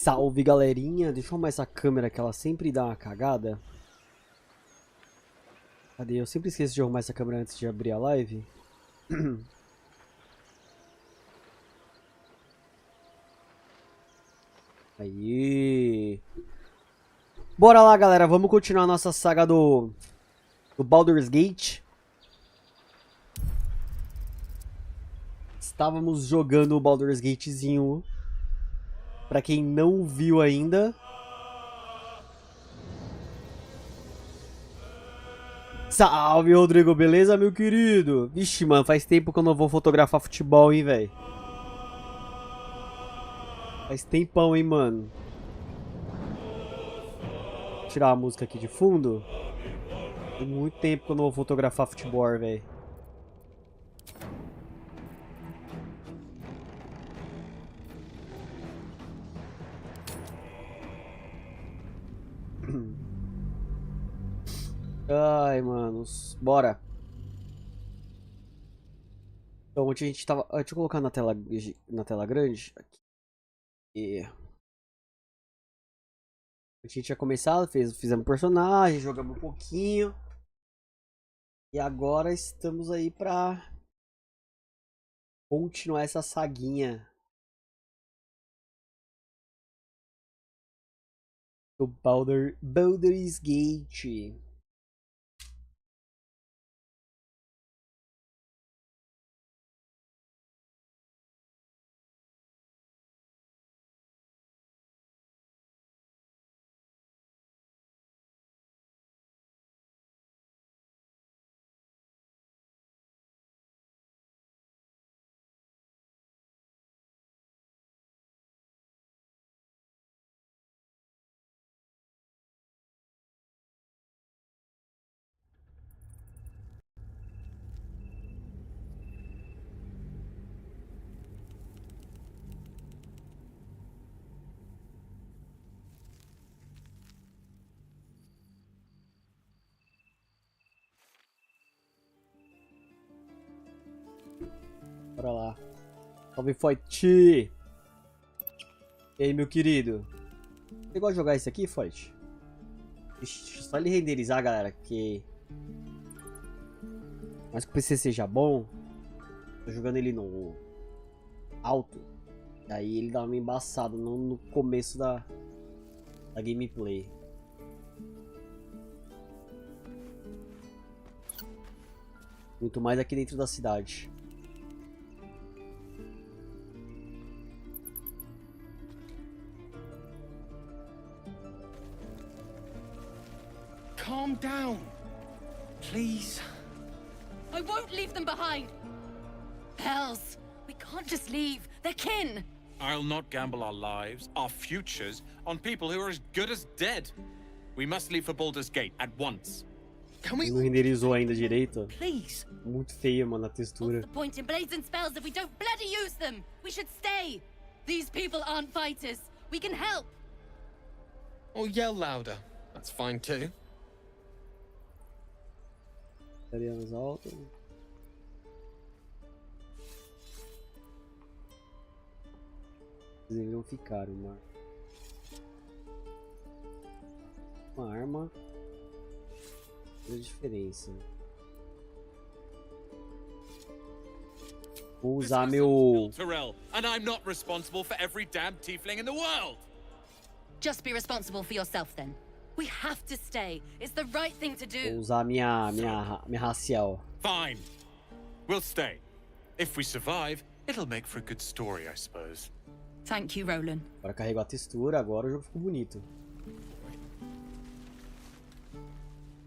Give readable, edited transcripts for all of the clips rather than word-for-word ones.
Salve, galerinha. Deixa eu arrumar essa câmera que ela sempre dá uma cagada. Cadê? Eu sempre esqueço de arrumar essa câmera antes de abrir a live. Aí. Bora lá, galera. Vamos continuar a nossa saga do Baldurs Gate. Estávamos jogando o Baldurs Gatezinho. Pra quem não viu ainda. Salve, Rodrigo. Beleza, meu querido? Vixe, mano. Faz tempo que eu não vou fotografar futebol, hein, velho. Faz tempão, hein, mano. Vou tirar a música aqui de fundo. Tem muito tempo que eu não vou fotografar futebol, velho. Ai, manos. Bora. Então, onde a gente tava... Deixa eu colocar na tela grande. Aqui. E... A gente tinha começado, fizemos personagem, jogamos um pouquinho. E agora estamos aí pra continuar essa saguinha do Baldurs Gate. Bora lá. Salve, Foyt! E aí, meu querido? Você gosta de jogar isso aqui, Foyt? Só ele renderizar, galera, que... Mas que o PC seja bom. Tô jogando ele no alto. Daí ele dá uma embaçada no começo da gameplay. Muito mais aqui dentro da cidade. Calm down, please. I won't leave them behind. Hells, we can't just leave. They're kin. I'll not gamble our lives, our futures, on people who are as good as dead. We must leave for Baldurs Gate at once. Can we? Não renderizou ainda direito. Please. Muito feio, mano, a textura. What's the point in blades and spells if we don't bloody use them? We should stay. These people aren't fighters. We can help. Or yell louder. That's fine too. Italianos altos. Eles deveriam ficar uma arma. Faz diferença. Vou usar meu... And I'm not responsible for every damn tiefling in the world. Just be responsible for yourself then. We have to stay. It's the right thing to do. Vou usar minha racial. Fine. We'll stay. If we survive, it'll make for a good story, I suppose. Thank you, Roland. Agora carregou a textura, agora o jogo ficou bonito.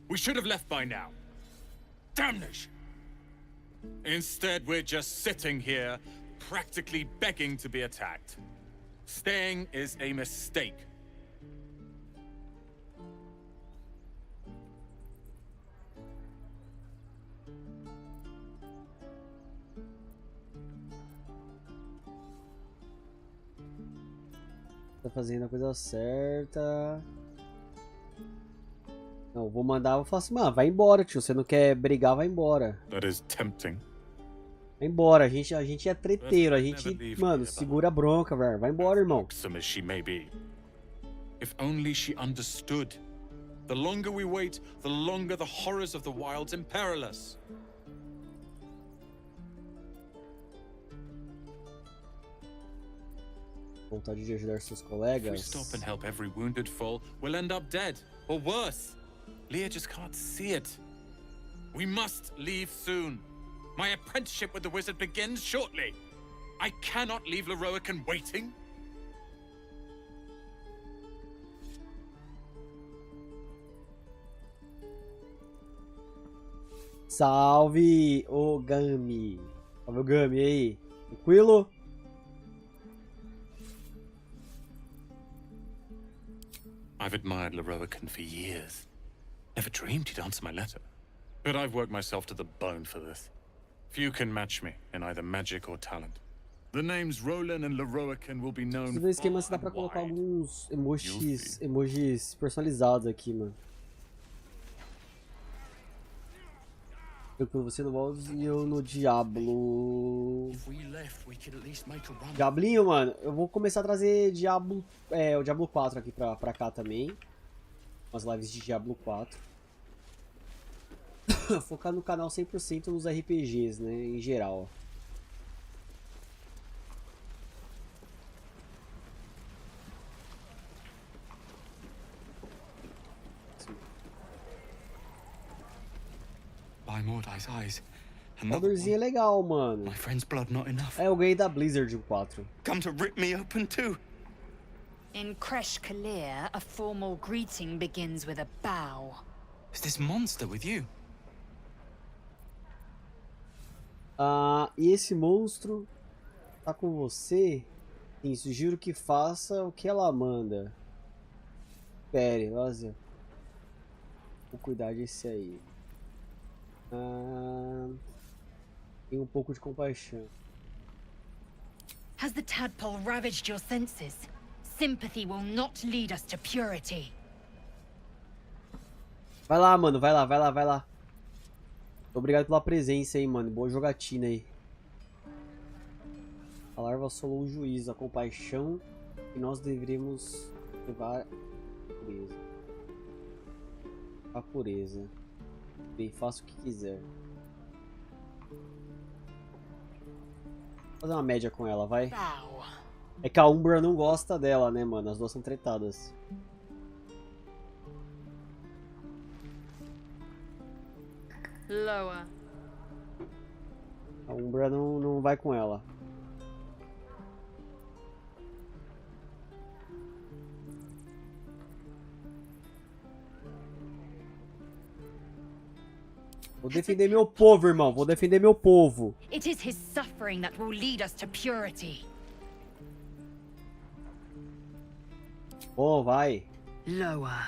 We should have left by now. Damnation. Instead, we're just sitting here, practically begging to be attacked. Staying is a mistake. Tá fazendo a coisa certa. Não, vou mandar, eu falo assim, mano, vai embora, tio. Você não quer brigar, vai embora. That is tempting. Vai embora, a gente é treteiro, a gente, mano, segura a bronca, velho. Vai embora, irmão. Awesome as she may be. If only she understood. The longer we wait, the longer the horrors of the wilds imperil us. Vontade de ajudar seus If we colegas. stop and help every wounded foal, we'll end up dead, or worse. Leah just can't see it. We must leave soon. My apprenticeship with the wizard begins shortly. I cannot leave Leroican waiting. Salve, ô Gami. Salve o Gami aí. Tranquilo? I've admired Leroican for years. Never dreamed he'd answer my letter. But I've worked myself to the bone for this. Few can match me in either magic or talent. The names Roland and Leroican will be known. No esquema se dá pra colocar alguns emojis personalizados aqui, mano. Eu com você no Baldurs e eu no Diablo. Diablinho, mano, eu vou começar a trazer Diablo, o Diablo 4 aqui pra cá também. Umas lives de Diablo 4. Focar no canal 100% nos RPGs, né, em geral. By Mordai's eyes. Baldurzinho é legal, mano. My friend's blood not enough. Eu ganhei da Blizzard o 4. Come to rip me open too. In Kresh Kalir, a formal greeting begins with a bow. Is this monster with you? E esse monstro tá com você? Sim, sugiro que faça o que ela manda. Pere, Lázia. Vou cuidar desse aí. Tem um pouco de compaixão. Has the tadpole ravaged your senses? Sympathy will not lead us to purity. Vai lá, mano, vai lá, vai lá, vai lá. Obrigado pela presença aí, mano. Boa jogatina aí. A larva assolou o juízo, a compaixão que nós deveríamos levar a pureza. A pureza. Bem, faça o que quiser. Vou fazer uma média com ela, vai. Bow. É que a Umbra não gosta dela, né, mano? As duas são tretadas. Lower. A Umbra não vai com ela. Vou defender meu povo, irmão. Vou defender meu povo. It is his suffering that will lead us to purity. Bom, vai. Lower.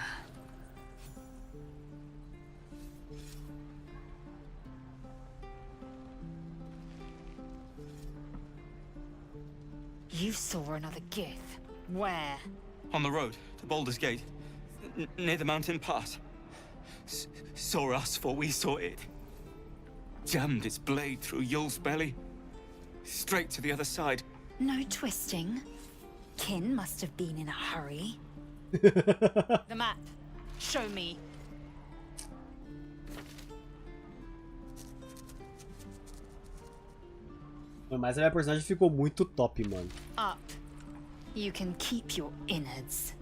You saw another Gith. Where? On the road to Baldurs Gate, near the mountain pass. Saw us for we saw it. Jammed its blade through Yul's belly, straight to the other side. No twisting. Kin must have been in a hurry. The map. Show me. Mas a minha personagem ficou muito top, mano. Up. You can keep your innards.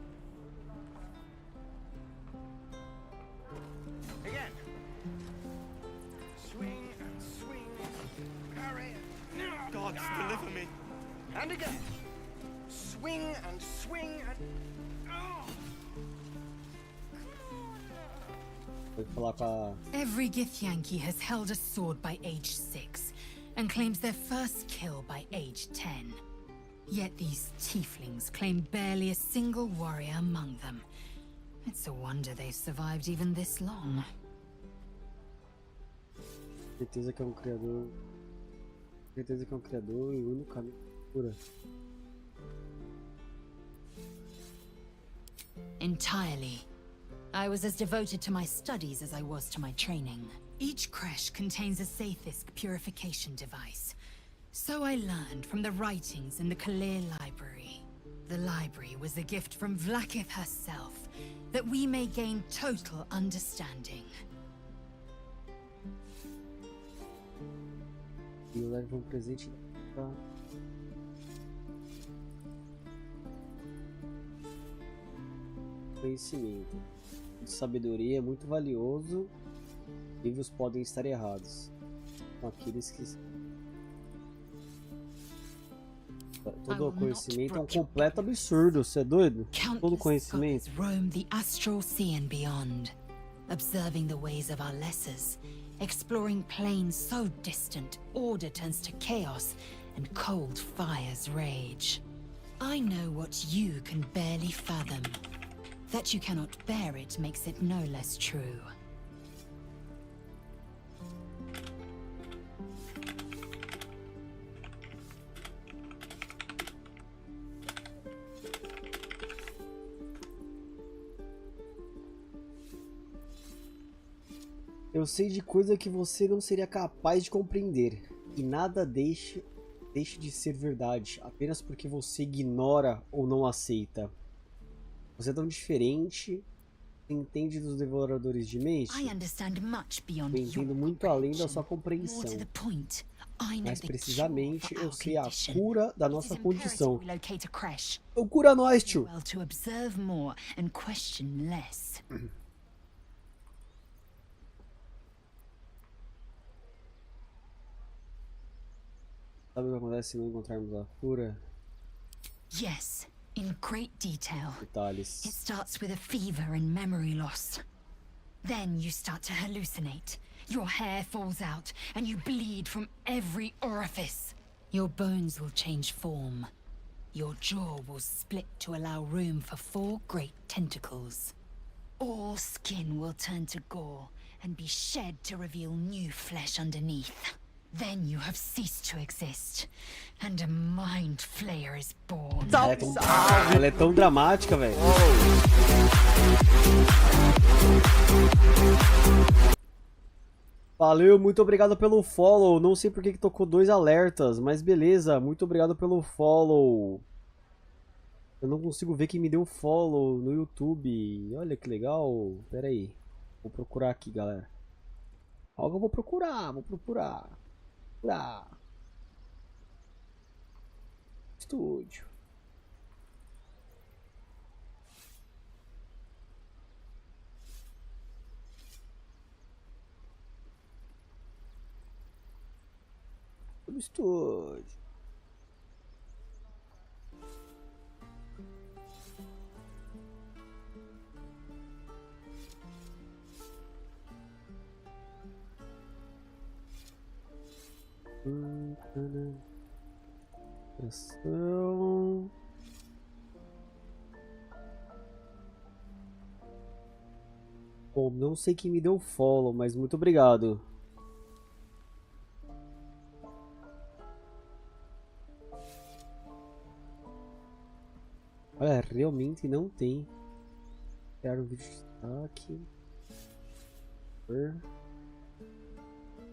Again. Swing and swing. Parry. Gods, deliver me. And again. Swing and swing and. Oh. Vou falar com a... Every Githyanki has held a sword by age 6, and claims their first kill by age 10. Yet these tieflings claim barely a single warrior among them. It's a wonder they've survived even this long. Certeza que é um criador. Certeza que é um criador e o único caminho pura. Entirely. I was as devoted to my studies as I was to my training. Each creche contains a Sathisk purification device, So I learned from the writings in the Kalir Library. The library was a gift from Vlaakith herself, that we may gain total understanding. E eu levo um presente pra... Conhecimento. De sabedoria é muito valioso. Livros podem estar errados. São aqueles que... Todo conhecimento é um completo absurdo, você é doido? Todo conhecimento. Roam the astral sea and beyond, observing the ways of our lessers, exploring planes so distant, order turns to chaos and cold fires rage. I know what you can barely fathom. That you cannot bear it makes it no less true. Eu sei de coisa que você não seria capaz de compreender. E nada deixe de ser verdade, apenas porque você ignora ou não aceita. Você é tão diferente. Você entende dos devoradores de mente? Eu entendo muito além da sua compreensão. Mais precisamente, eu sei a cura da nossa condição. Então cura nós, tio! Sabe o que acontece se não encontrarmos a cura? Yes, in great detail. Detalhes. It starts with a fever and memory loss. Then you start to hallucinate. Your hair falls out and you bleed from every orifice. Your bones will change form. Your jaw will split to allow room for 4 great tentacles. All skin will turn to gore and be shed to reveal new flesh underneath. Then you have ceased to exist, and a mind flayer is born. Ela é tão dramática, velho. Valeu, muito obrigado pelo follow. Não sei por que tocou 2 alertas, mas beleza. Muito obrigado pelo follow. Eu não consigo ver quem me deu follow no YouTube. Olha que legal. Pera aí. Vou procurar aqui, galera. Algo eu vou procurar. Estúdio. Estúdio. Ação. Bom, não sei quem me deu follow, mas muito obrigado. Olha, realmente não tem. Criar um vídeo de destaque.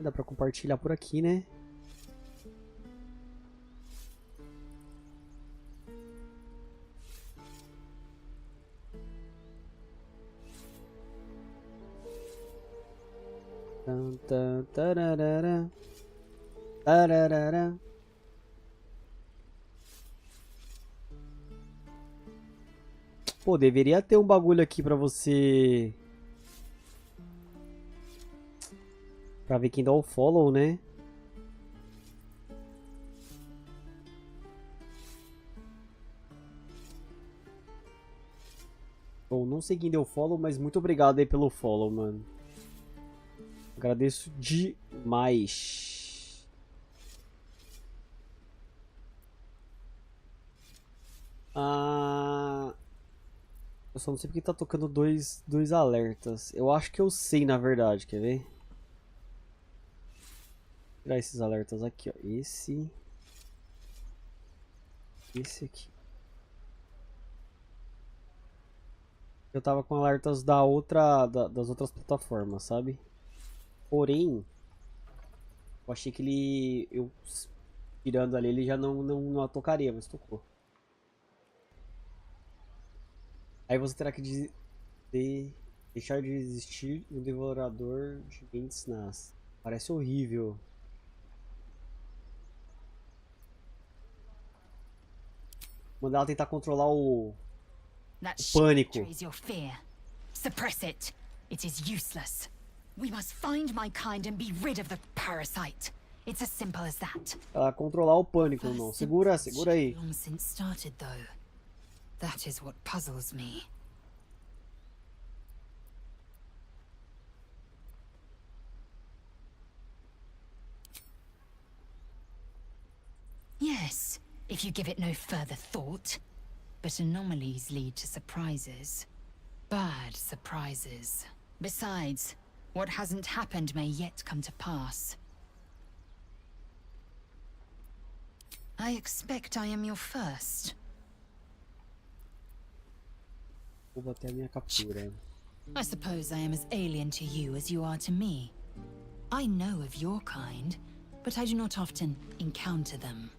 Dá pra compartilhar por aqui, né? Tararara. Tararara. Pô, deveria ter um bagulho aqui pra você... Pra ver quem dá o follow, né? Bom, não sei quem deu follow, mas muito obrigado aí pelo follow, mano. Agradeço demais. Eu só não sei porque tá tocando dois alertas. Eu acho que eu sei, na verdade. Quer ver? Vou tirar esses alertas aqui, ó. Esse aqui. Eu tava com alertas das outras plataformas, sabe? Porém, eu achei que eu tirando ali, ele já não a tocaria, mas tocou. Aí você terá que deixar de existir um devorador de mentes nasce. Parece horrível. Mandar ela tentar controlar o That pânico. betrays your fear. Suppress it. It is useless. We must find my kind and be rid of the parasite. It's as simple as that. Ela controlar o pânico, não. Segura aí. Long since started, though. That is what puzzles me. Yes, if you give it no further thought. But anomalies lead to surprises. Bad surprises. Besides, what hasn't happened may yet come to pass. I expect I am your first. Vou bater a minha captura. I suppose I am as alien to you as you are to me. I know of your kind, but I do not often encounter them.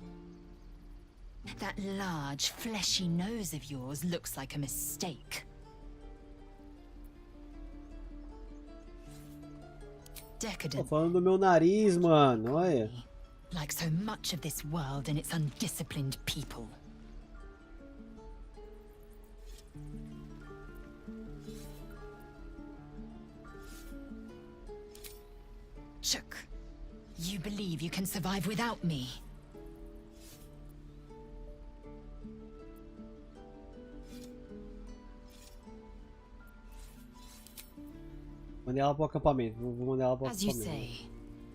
That large, fleshy nose of yours looks like a mistake. Tô Decadent. falando do meu nariz, mano. Olha. Like so much of this world and its undisciplined people. Shook. You believe you can survive without me? Mandei ela pro acampamento. Vou mandar ela pro As you acampamento. say,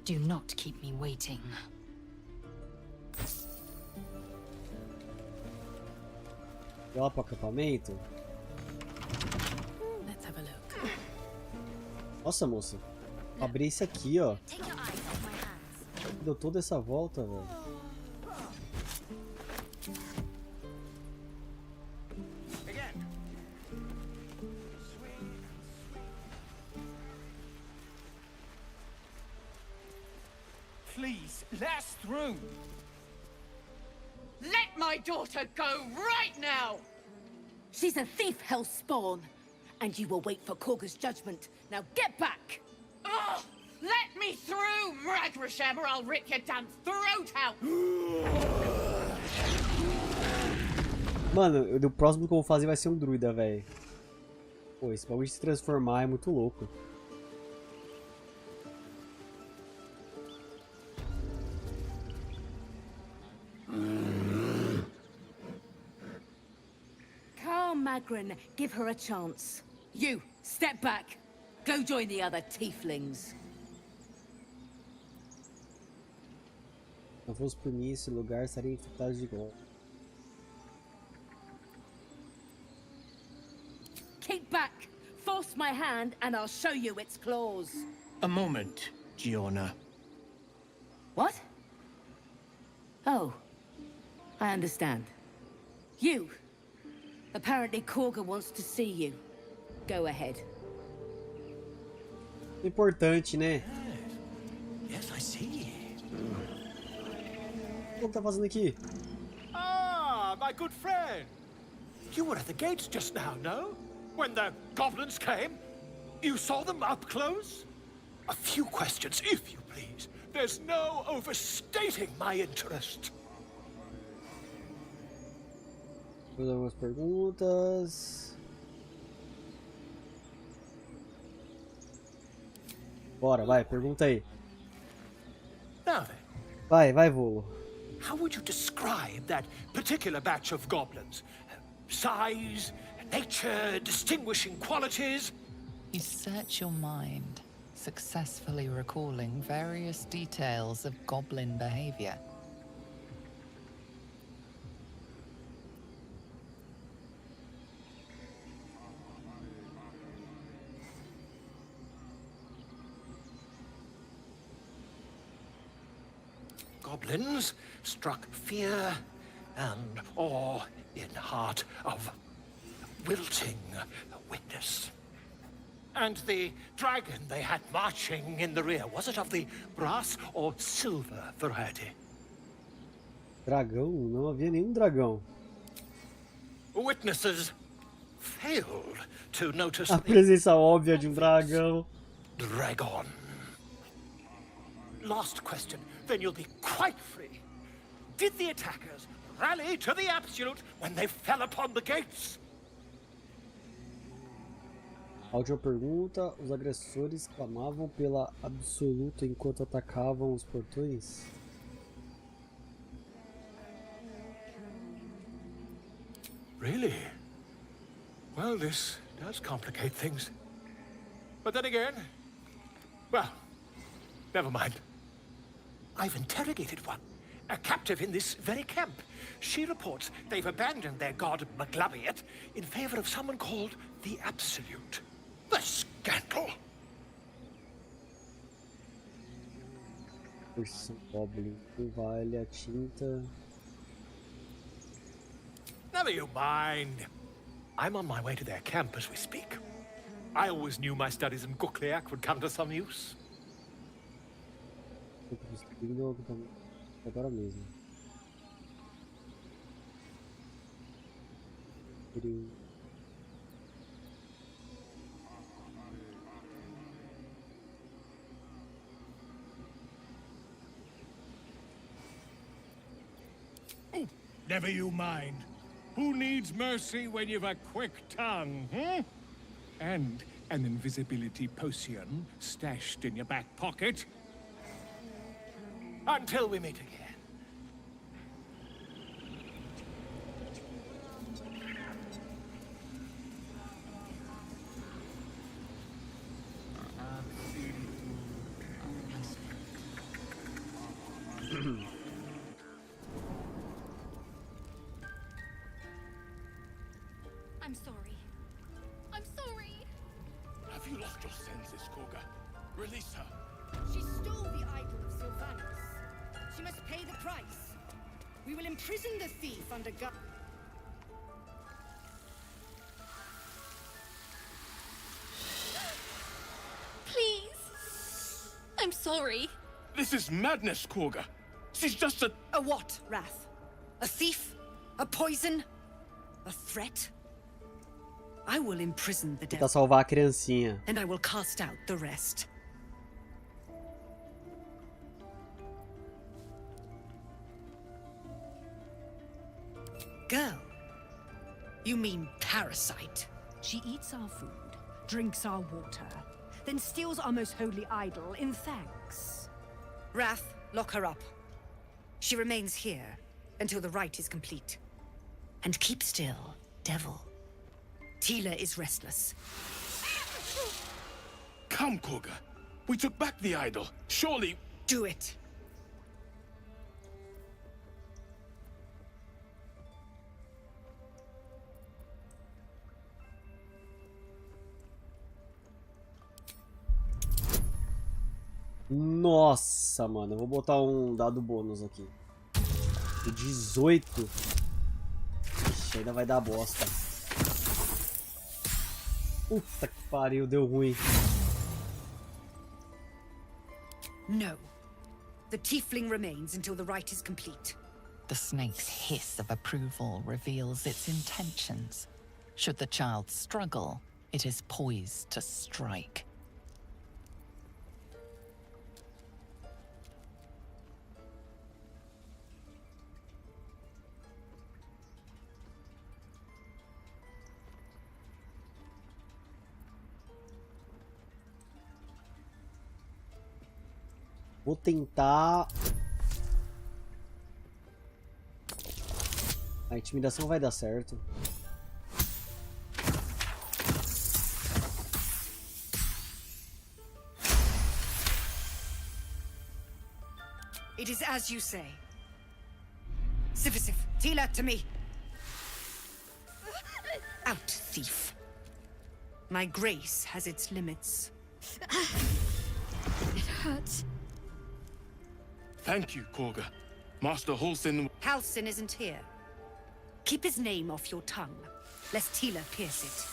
do not keep me waiting. Ela pro acampamento. Let's have a look. Nossa, moça. Abri esse aqui, ó. Take your eyes off my hands. Deu toda essa volta, velho. Again. Swing. Please, let us through. Let my daughter go right now! She's a thief, hellspawn. And you will wait for Korga's judgment. Now get back! Oh, let me through, Mragrasham, or I'll rip your damn throat out! Mano, o próximo que eu vou fazer vai ser um druida, velho. Pô, esse bagulho de se transformar é muito louco. Carl Magrin, give her a chance. You, step back. Go join the other tieflings. Se não fosse por mim, esse lugar estaria infectado de golpe. Keep back. Force my hand and I'll show you its claws. A moment, Giorna. What? Oh. I understand. You. Apparently Korga wants to see you. Go ahead. Importante, né? Yes, I see. O que tá fazendo aqui? Ah, my good friend. You were at the gates just now, no? When the goblins came? You saw them up close? A few questions, if you please. There's no overstating my interest. Vou fazer algumas perguntas. Bora, vai, pergunta aí. Now then, Vai, Volo. how would you describe that particular batch of goblins? Size, nature, distinguishing qualities? You search your mind, successfully recalling various details of goblin behavior. Goblins struck fear and awe in heart of wilting witness. And the dragon they had marching in the rear, was it of the brass or silver variety? Dragão? Não havia nenhum dragão. Witnesses failed to notice A presença óbvia de um dragão. Dragon. Last question, then you'll be quite free. Did the attackers rally to the absolute when they fell upon the gates? A última pergunta: os agressores clamavam pela absoluta enquanto atacavam os portões? Really? Well, this does complicate things. But then again, well, never mind. I've interrogated one, a captive in this very camp. She reports they've abandoned their god Maglabiet in favor of someone called the Absolute. The scandal! Porção Goblin, vale a tinta. Never you mind. I'm on my way to their camp as we speak. I always knew my studies in Gukliak would come to some use. Agora mesmo. Oh, never you mind. Who needs mercy when you've a quick tongue, hmm? And an invisibility potion stashed in your back pocket? Until we meet again. I'm sorry. I'm sorry. Have you lost your senses, Koga? Release her. She stole the idol of Sylvanus. She must pay the price. We will imprison the thief under guard. Please. I'm sorry. This is madness, Koga. She's just a... A what, Wrath? A thief? A poison? A threat? I will imprison the Tentar devil, salvar a criancinha. and I will cast out the rest. Girl, you mean parasite? She eats our food, drinks our water, then steals our most holy idol in thanks. Wrath, lock her up. She remains here until the rite is complete. And keep still, devil. Tila is restless. Come, Koga. We took back the idol. Surely... Do it. Nossa, mano. Eu vou botar um dado bônus aqui. O 18. Ixi, ainda vai dar bosta. Puta que pariu, deu ruim. No. The tiefling remains until the rite is complete. The snake's hiss of approval reveals its intentions. Should the child struggle, it is poised to strike. Vou tentar... A intimidação vai dar certo. It is as you say. Sifisif, Tila, to me. Out, thief. My grace has its limits. It hurts. Thank you, Koga. Master Halsin... Halsin isn't here. Keep his name off your tongue, lest Tila pierce it.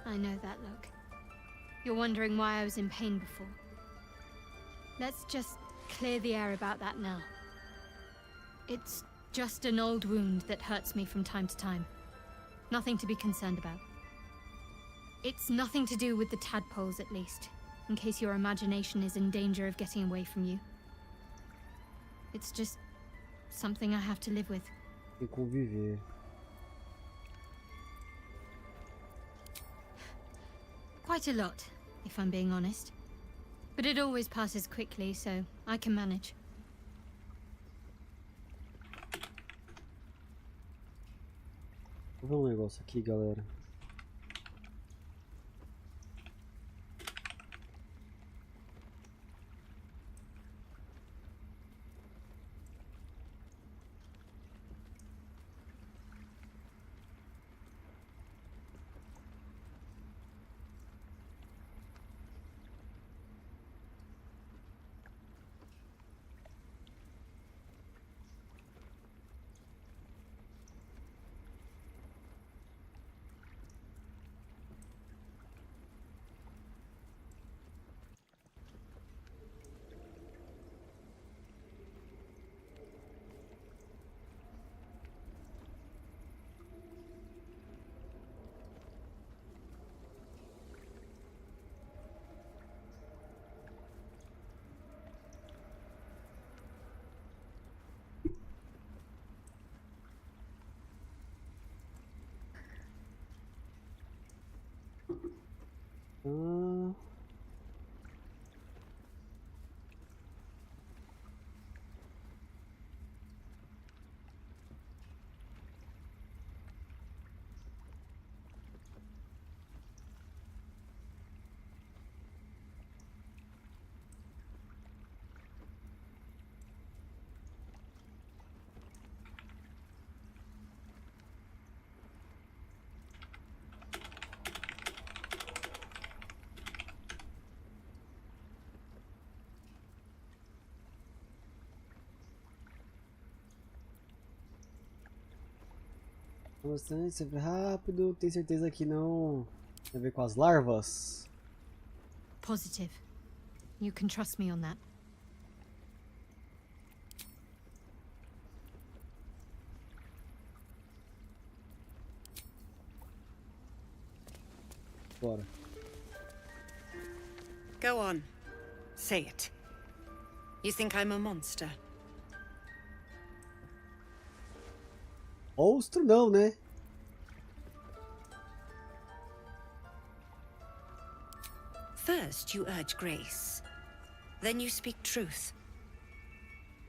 I know that look. You're wondering why I was in pain before. Let's just clear the air about that now. It's just an old wound that hurts me from time to time. Nothing to be concerned about. It's nothing to do with the tadpoles, at least, in case your imagination is in danger of getting away from you. It's just something I have to live with. E conviver. Quite a lot, if I'm being honest. But it always passes quickly, so I can manage. Vou ver um negócio aqui, galera. Bastante, sempre rápido. Tem certeza que não tem a ver com as larvas? Positive. You can trust me on that. Bora. Go on. Say it. You think I'm a monster? Monstro não, né? First you urge grace, then you speak truth.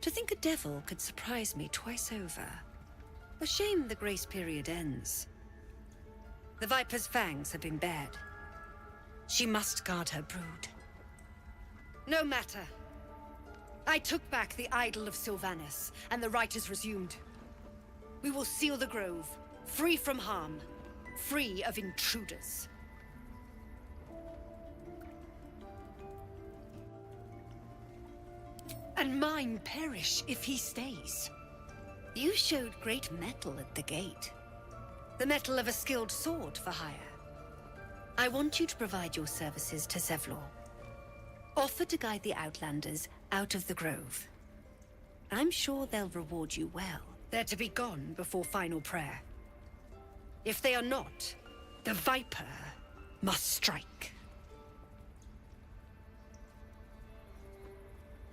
To think a devil could surprise me twice over. A shame the grace period ends. The Viper's fangs have been bared. She must guard her brood. No matter. I took back the idol of Sylvanus, and the rite is resumed. We will seal the grove, free from harm, free of intruders. And mine perish if he stays. You showed great mettle at the gate. The mettle of a skilled sword for hire. I want you to provide your services to Zevlor. Offer to guide the Outlanders out of the grove. I'm sure they'll reward you well. They're to be gone before final prayer. If they are not, the Viper must strike.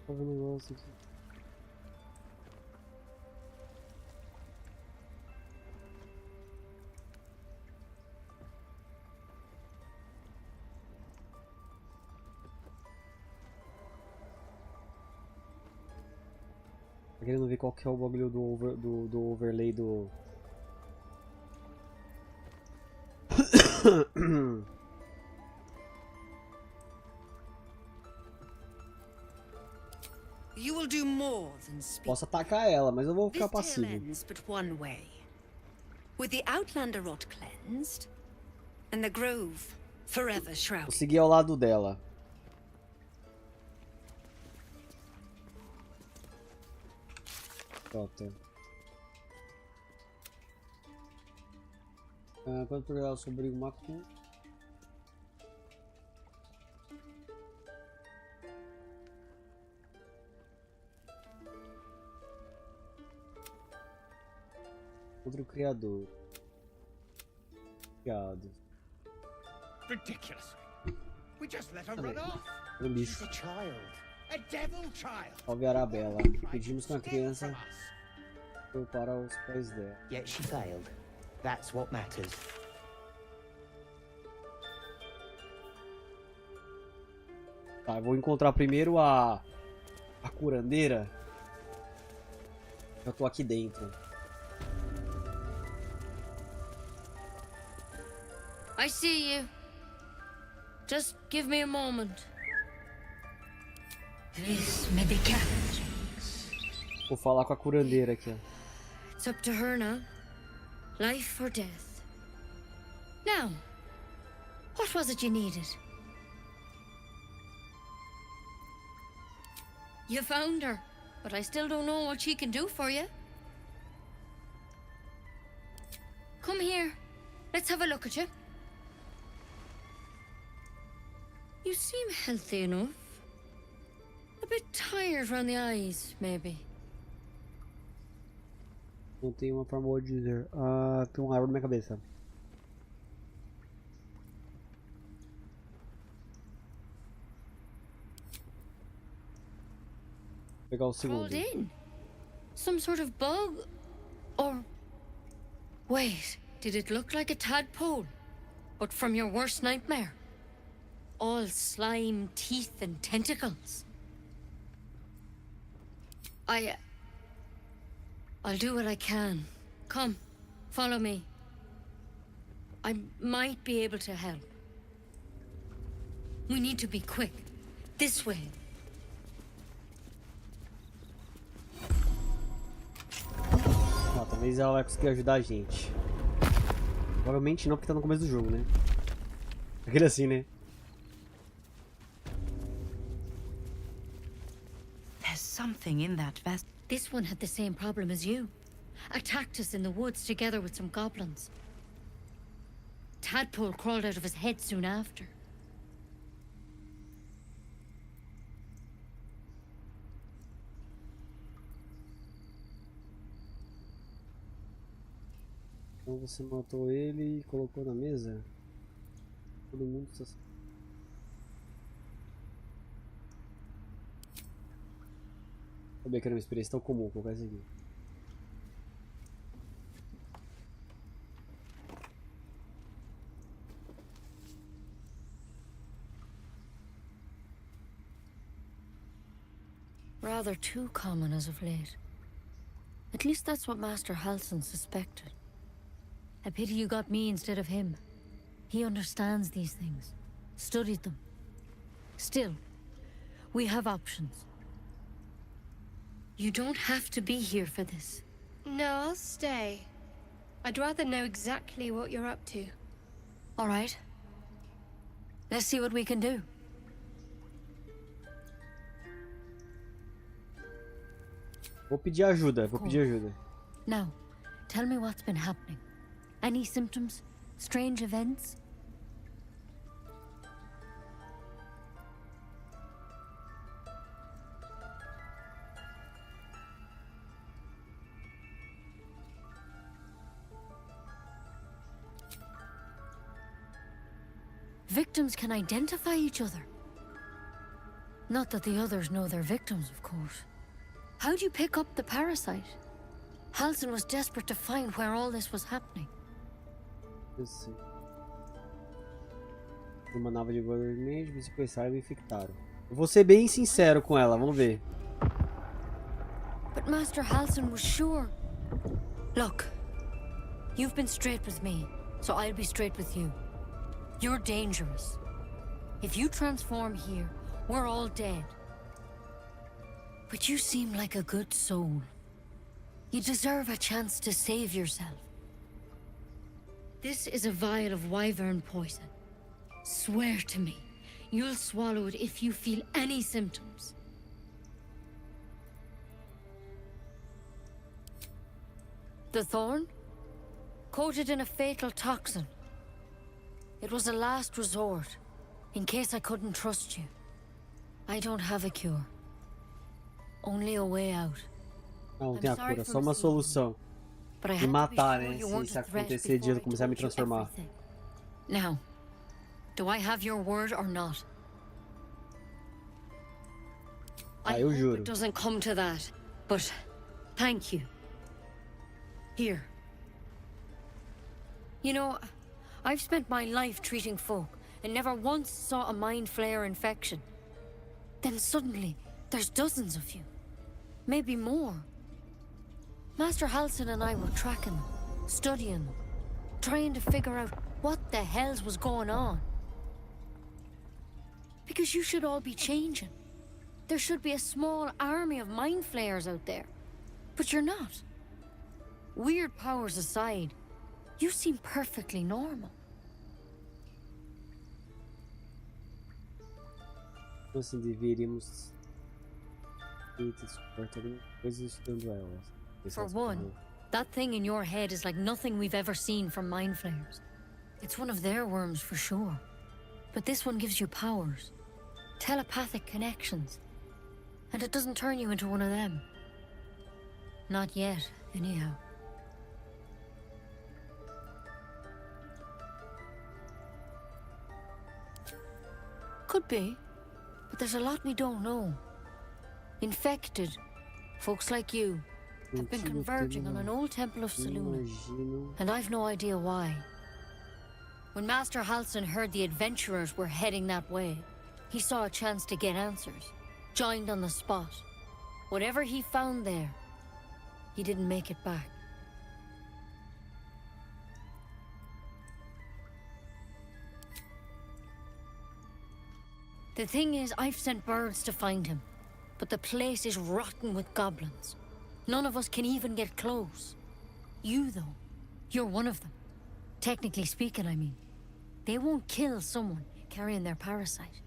Vou ver um negócio aqui. Tá querendo ver qual que é o bagulho do overlay do... You will do more than speak. Posso atacar ela, mas eu vou ficar This tale passivo. ends but one way. With the Outlander rot cleansed, and the grove forever Vou shrouded. seguir ao lado dela. Pronto. Quando procurar sobre uma Outro criador. Criado. Ridiculous. We just let her run off. Um bicho. She's a child. A devil child. Salve a Arabella. Pedimos que a criança foi para os pais dela. Yet she failed. That's what matters. Tá, eu vou encontrar primeiro a curandeira. Eu tô aqui dentro. I see you. Just give me a moment. This medical. Vou falar com a curandeira aqui, ó. It's up to her now. Life or death. Now, what was it you needed? You found her, but I still don't know what she can do for you. Come here. Let's have a look at you. You seem healthy enough. A bit tired around the eyes, maybe. Não tem uma forma boa de dizer. Ah, tem um arma na minha cabeça. Vou pegar o segundo. Crawled in? Some sort of bug? Or... Wait, did it look like a tadpole? But from your worst nightmare? All slime, teeth, and tentacles. I'll do what I can. Come, follow me. I might be able to help. We need to be quick. This way. Ah, talvez ela vai conseguir ajudar a gente. Provavelmente não, porque tá no começo do jogo, né? Aquele assim, né? There's something in that vest. This one had the same problem as you. Attacked us in the woods together with some goblins. Tadpole crawled out of his head soon after. Então você matou ele e colocou na mesa? Todo mundo está... Sabia que era uma experiência tão comum, colocar isso aqui. Rather too common as of late. At least that's what Master Halsin suspected. A pity you got me instead of him. He understands these things. Studied them. Still, we have options. You don't have to be here for this. No, I'll stay. I'd rather know exactly what you're up to. All right. Let's see what we can do. Vou pedir ajuda, vou pedir ajuda. Now, tell me what's been happening. Any symptoms? Strange events? Victims can identify each other. Not that the others know they're victims, of course. How'd you pick up the parasite? Halsin was desperate to find where all this was happening. Uma nave de Baldurs Gate, me sequestraram e me infectaram. Eu vou ser bem sincero com ela, vamos ver. But Master Halsin was sure. Look, you've been straight with me, so I'll be straight with you. You're dangerous. If you transform here, we're all dead. But you seem like a good soul. You deserve a chance to save yourself. This is a vial of wyvern poison. Swear to me, you'll swallow it if you feel any symptoms. The thorn? Coated in a fatal toxin. It was a last resort, in case I couldn't trust you. I don't have a cure. Only a way out. Não tem a cura, só uma solução. but I Me had to be matar, sure né? you Se weren't isso a threat acontecer de before eu I começar a me told you transformar. everything. Now, do I have your word or not? I eu hope juro. it doesn't come to that, but thank you. Here. You know, I've spent my life treating folk and never once saw a mind flare infection. Then suddenly, there's dozens of you. Maybe more. Master Halsin and I were tracking them, studying them, trying to figure out what the hells was going on. Because you should all be changing. There should be a small army of mind flayers out there. But you're not. Weird powers aside, you seem perfectly normal. Assim, deveríamos ter descoberto alguma coisa estudando elas. For one, that thing in your head is like nothing we've ever seen from mind flayers. It's one of their worms for sure. But this one gives you powers. Telepathic connections. And it doesn't turn you into one of them. Not yet, anyhow. Could be. But there's a lot we don't know. Infected, folks like you, have been converging on an old temple of Selûne, and I've no idea why. When Master Halsin heard the adventurers were heading that way, he saw a chance to get answers, joined on the spot. Whatever he found there, he didn't make it back. The thing is, I've sent birds to find him, but the place is rotten with goblins. None of us can even get close. You, though, you're one of them. Technically speaking, I mean. They won't kill someone carrying their parasite.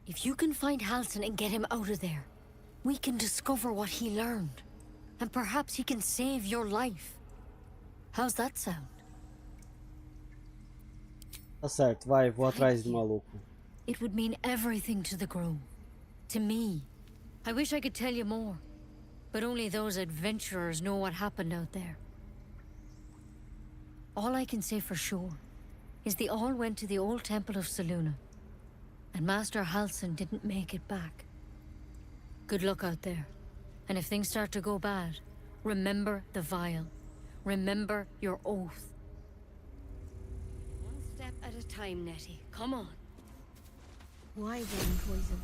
If you can find Halsin and get him out of there, we can discover what he learned. And perhaps he can save your life. How's that sound? Tá certo, vai, vou atrás do maluco. It would mean everything to the Grove. To me. I wish I could tell you more. But only those adventurers know what happened out there. All I can say for sure is they all went to the old temple of Selûne. And Master Halsin didn't make it back. Good luck out there. And if things start to go bad, remember the vial. Remember your oath. One step at a time, Nettie. Come on. Why worm poison?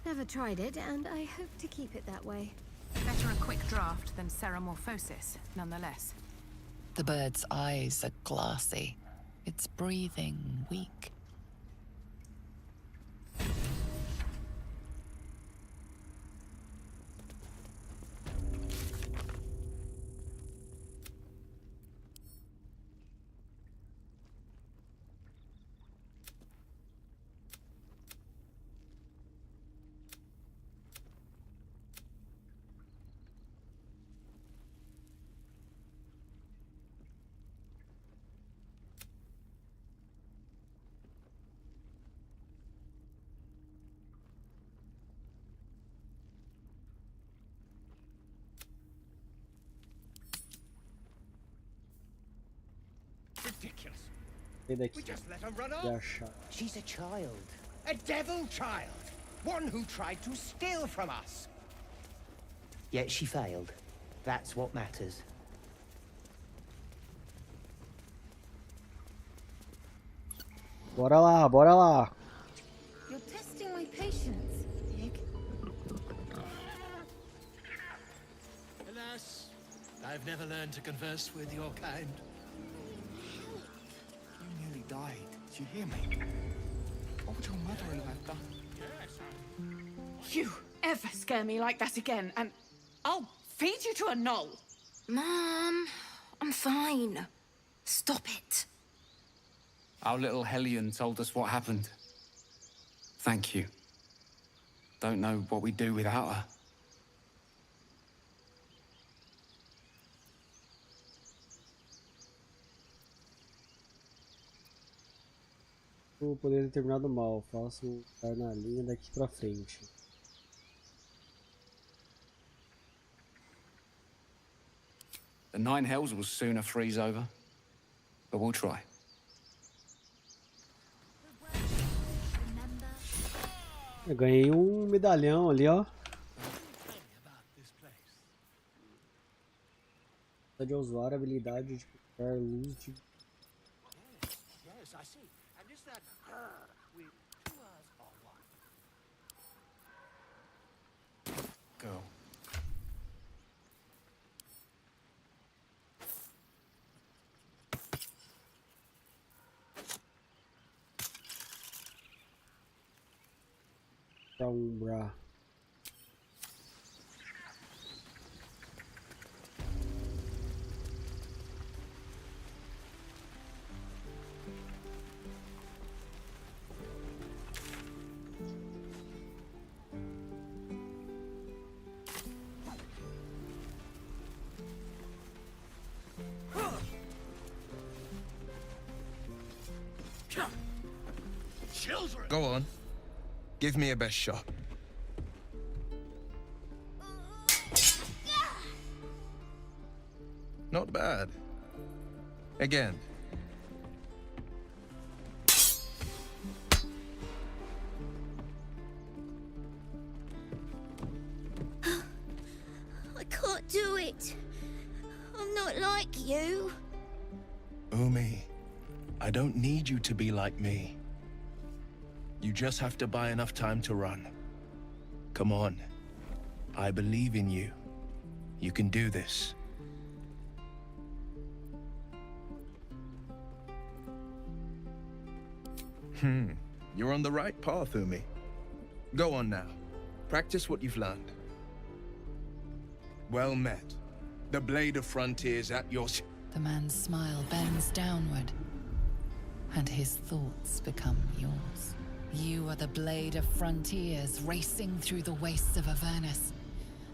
Never tried it, and I hope to keep it that way. Better a quick draft than ceramorphosis, nonetheless. The bird's eyes are glassy, its breathing weak. Ridiculous. Sai daqui. We just let her run off. De achar. She's a child. A devil child. One who tried to steal from us. Yet she failed. That's what matters. Bora lá, bora lá. You're testing my patience, Pig. Alas, I've never learned to converse with your kind. You nearly died. Did you hear me? What would your mother-in-law have done? You ever scare me like that again, and I'll feed you to a knoll. Mom, I'm fine. Stop it. Our little Hellion told us what happened. Thank you. Don't know what we'd do without her. O poder determinado mal. Faço estar na linha daqui pra frente. The 9 hells will sooner freeze over. But we'll try. Eu ganhei um medalhão ali, ó. De usar a habilidade de procurar luz de... Yes, I see. And is that her with 2 R's or one? Go. Pra umbrar. Go on. Give me your best shot. Not bad. Again. I can't do it. I'm not like you. Umi, I don't need you to be like me. You just have to buy enough time to run. Come on. I believe in you. You can do this. You're on the right path, Umi. Go on now. Practice what you've learned. Well met. The blade of frontiers at your... The man's smile bends downward, and his thoughts become yours. You are the blade of frontiers racing through the wastes of Avernus.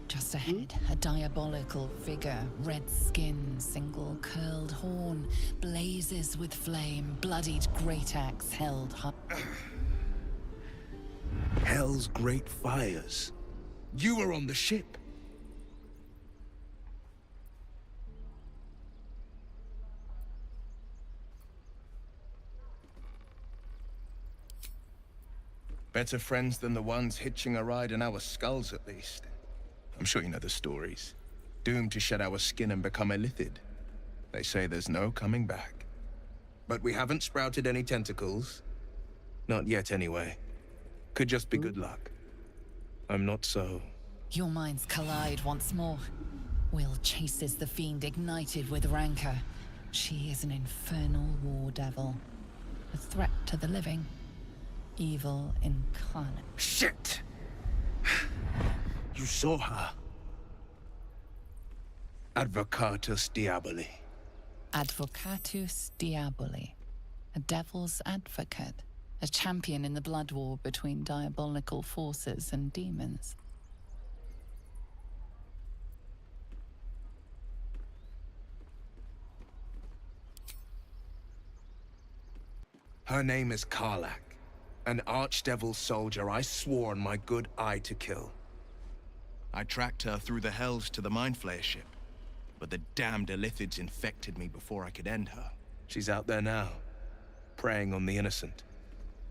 Just ahead, a diabolical figure, red skin, single curled horn, blazes with flame, bloodied great axe held high. Hell's great fires. You were on the ship. Better friends than the ones hitching a ride in our skulls, at least. I'm sure you know the stories. Doomed to shed our skin and become illithid. They say there's no coming back. But we haven't sprouted any tentacles. Not yet, anyway. Could just be good luck. I'm not so... Your minds collide once more. Will chases the fiend ignited with rancor. She is an infernal war devil. A threat to the living. Evil incarnate. Shit! You saw her. Advocatus Diaboli. Advocatus Diaboli. A devil's advocate. A champion in the blood war between diabolical forces and demons. Her name is Karlach. An archdevil soldier I swore on my good eye to kill. I tracked her through the hells to the Mind Flayer ship, but the damned illithids infected me before I could end her. She's out there now, preying on the innocent.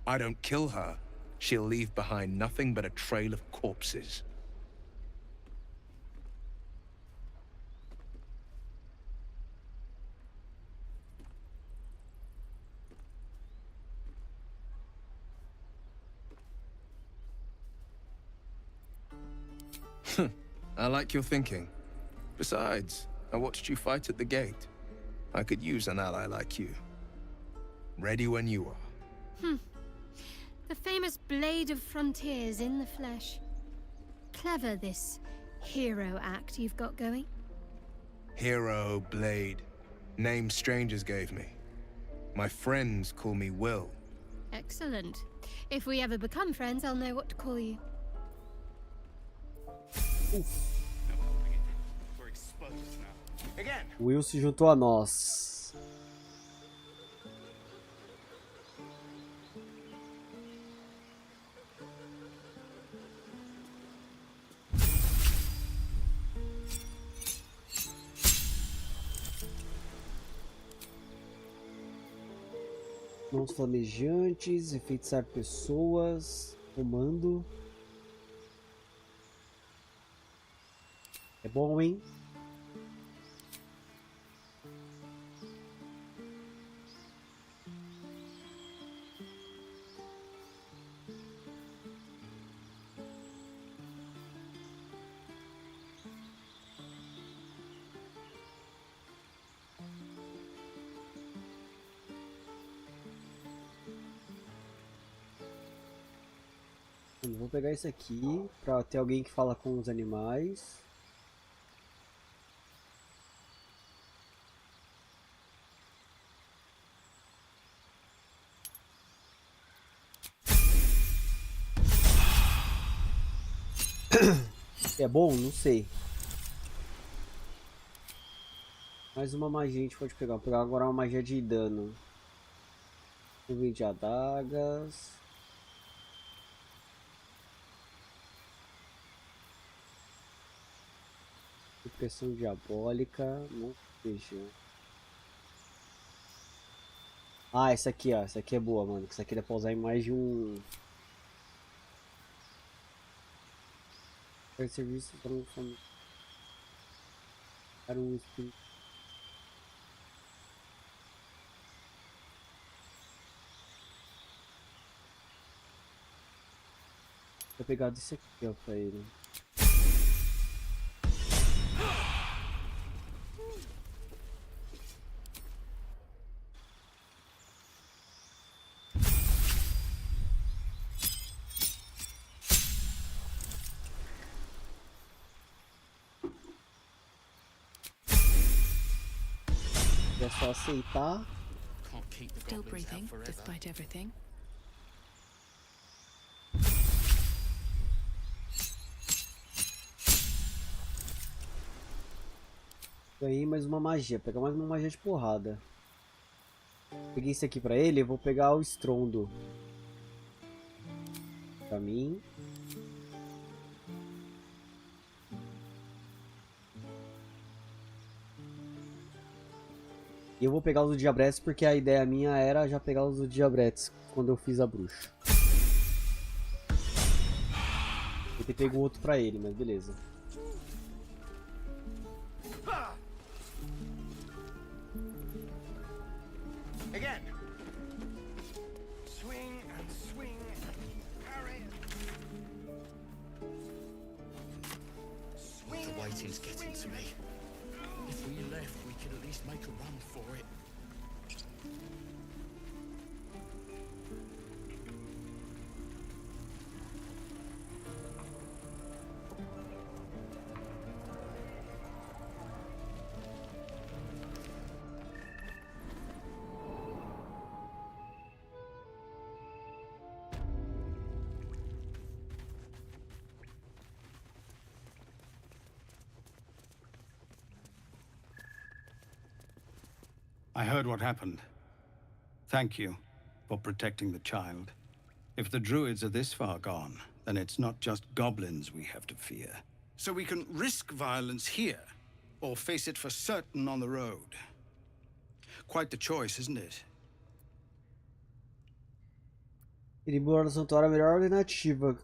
I don't kill her, she'll leave behind nothing but a trail of corpses. I like your thinking. Besides, I watched you fight at the gate. I could use an ally like you. Ready when you are. The famous Blade of Frontiers in the flesh. Clever, this hero act you've got going. Hero, Blade. Name strangers gave me. My friends call me Will. Excellent. If we ever become friends, I'll know what to call you. Will se juntou a nós. Mãos flamejantes, enfeitiçar pessoas, comando. É bom, hein? Eu vou pegar esse aqui pra ter alguém que fala com os animais. É bom? Não sei. Mais uma magia a gente pode pegar. Vou pegar agora uma magia de dano. Nuvem de adagas. Impressão diabólica. Não feijão. Ah, essa aqui, ó. Essa aqui é boa, mano. Essa aqui dá pra usar em mais de um. Serviço para um espírito. Vou pegar desse aqui, ó, pra ele. É só aceitar. Still breathing, despite everything. Ganhei mais uma magia. Pegar mais uma magia de porrada. Peguei esse aqui pra ele. Eu vou pegar o estrondo. Pra mim. E eu vou pegar os do Diabretes porque a ideia minha era já pegar os do Diabretes quando eu fiz a bruxa. Eu ter pego outro pra ele, mas beleza. Again. Swing and swing. Parry. Swing. The waiting's getting to me. If we left, we could at least make a run for it. I heard what happened. Thank you for protecting the child. If the druids are this far gone, then it's not just goblins we have to fear. So we can risk violence here, or face it for certain on the road. Quite the choice, isn't it? Ir embora do santuário é a melhor alternativa.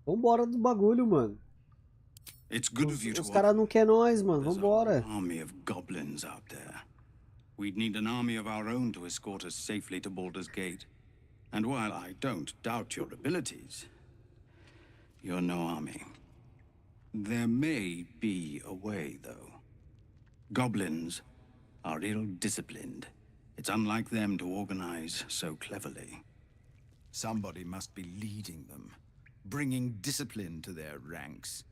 Vambora do bagulho, mano. It's good of you to Os caras não querem nós, mano. Vambora. army of goblins out there. We'd need an army of our own to escort us safely to Baldurs Gate. And while I don't doubt your abilities, you're no army. There may be a way, though. Goblins are ill-disciplined. It's unlike them to organize so cleverly. Somebody must be leading them, bringing discipline to their ranks.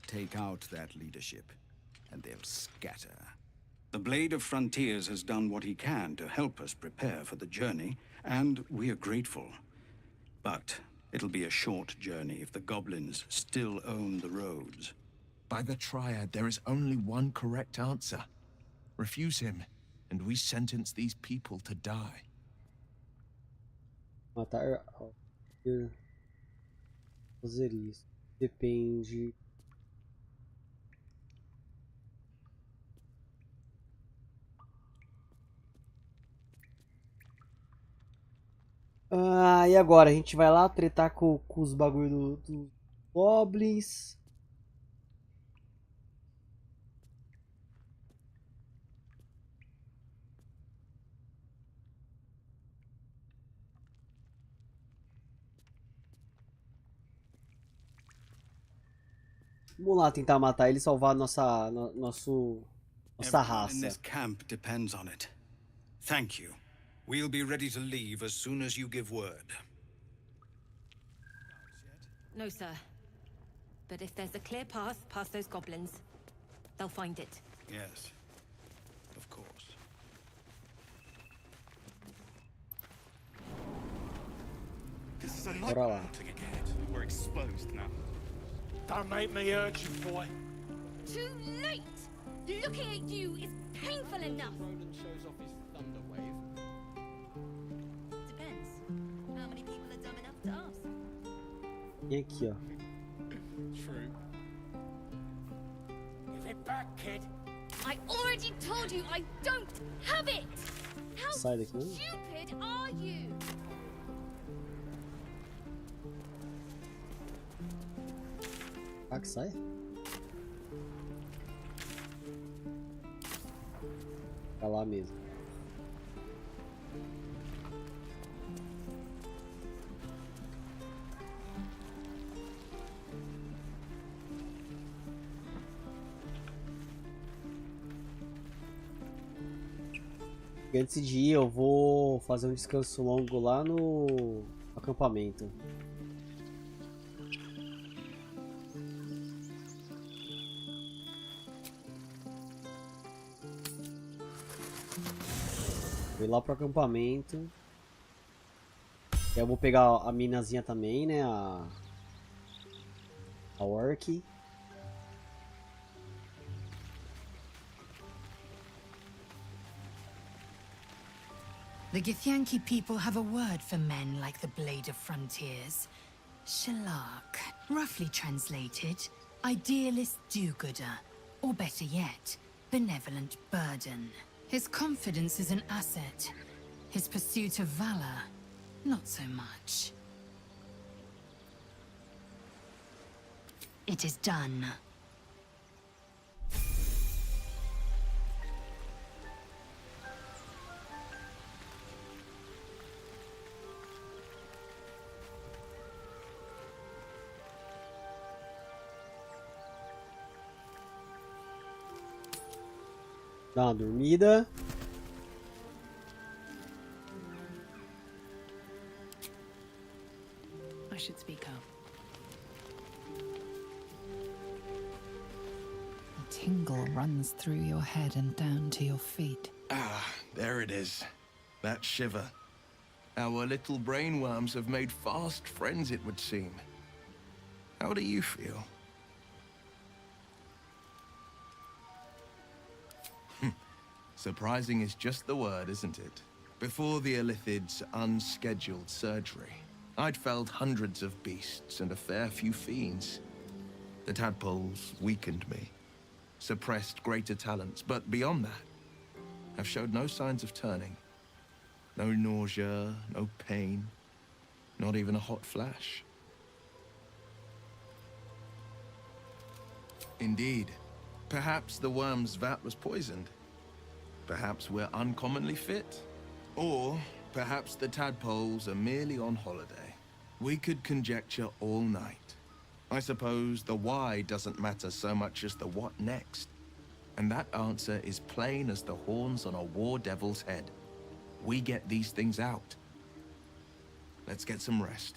Take out that leadership, and they'll scatter. The Blade of Frontiers has done what he can to help us prepare for the journey, and we are grateful. But it'll be a short journey if the goblins still own the roads. By the Triad, there is only one correct answer. Refuse him, and we sentence these people to die. Matar. Fazer isso. Depende. Ah, e agora? A gente vai lá tretar com os bagulho do Goblins. Vamos lá tentar matar ele e salvar nossa Everyone in raça. this camp depends on it. Thank you. We'll be ready to leave as soon as you give word. No, sir. But if there's a clear path past those goblins, they'll find it. Yes, of course. This is a Bora nightmare lá. to get ahead. We're exposed now. Don't make me urge you, boy. Too late! Looking at you is painful enough. Roland shows off his thunder wave. Depends. How many people are dumb enough to ask? E aqui, ó. True. Give it back, kid. I already told you I don't have it! How Sai daqui, não? stupid are you? Ah, que sai? Tá lá mesmo. E antes de ir, eu vou fazer um descanso longo lá no acampamento. Vou ir lá pro acampamento. E eu vou pegar a minazinha também, né? A orc. The Githyanki people have a word for men like the Blade of Frontiers. Shalak. Roughly translated, idealist do-gooder. Or better yet, benevolent burden. His confidence is an asset. His pursuit of valor, not so much. It is done. Dá uma dormida. I should speak up. A tingle runs through your head and down to your feet. Ah, there it is. That shiver. Our little brainworms have made fast friends, it would seem. How do you feel? Surprising is just the word, isn't it? Before the Illithid's unscheduled surgery, I'd felled hundreds of beasts and a fair few fiends. The tadpoles weakened me, suppressed greater talents, but beyond that, I've showed no signs of turning. No nausea, no pain, not even a hot flash. Indeed, perhaps the worm's vat was poisoned. Perhaps we're uncommonly fit. Or perhaps the tadpoles are merely on holiday. We could conjecture all night. I suppose the why doesn't matter so much as the what next. And that answer is plain as the horns on a war devil's head. We get these things out. Let's get some rest.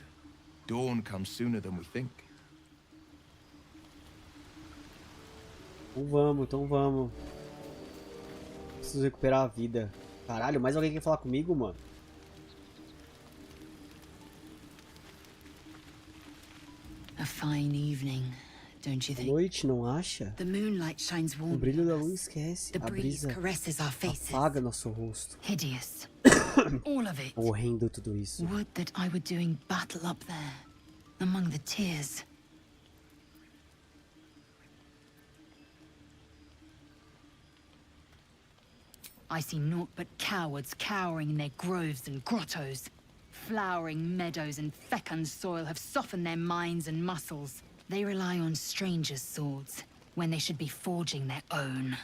Dawn comes sooner than we think. Então vamos. Preciso recuperar a vida. Caralho, mais alguém quer falar comigo, mano? A fine evening, don't you think? Noite, não acha? The moonlight shines O warm. brilho da lua esquece. The A breeze brisa caresses our faces. apaga nosso rosto. Hideous. All of it. Horrendo tudo isso. Would that I were doing battle up there, among the tears. I see naught but cowards cowering in their groves and grottos. flowering meadows and fecund soil have softened their minds and muscles. They rely on strangers' swords when they should be forging their own.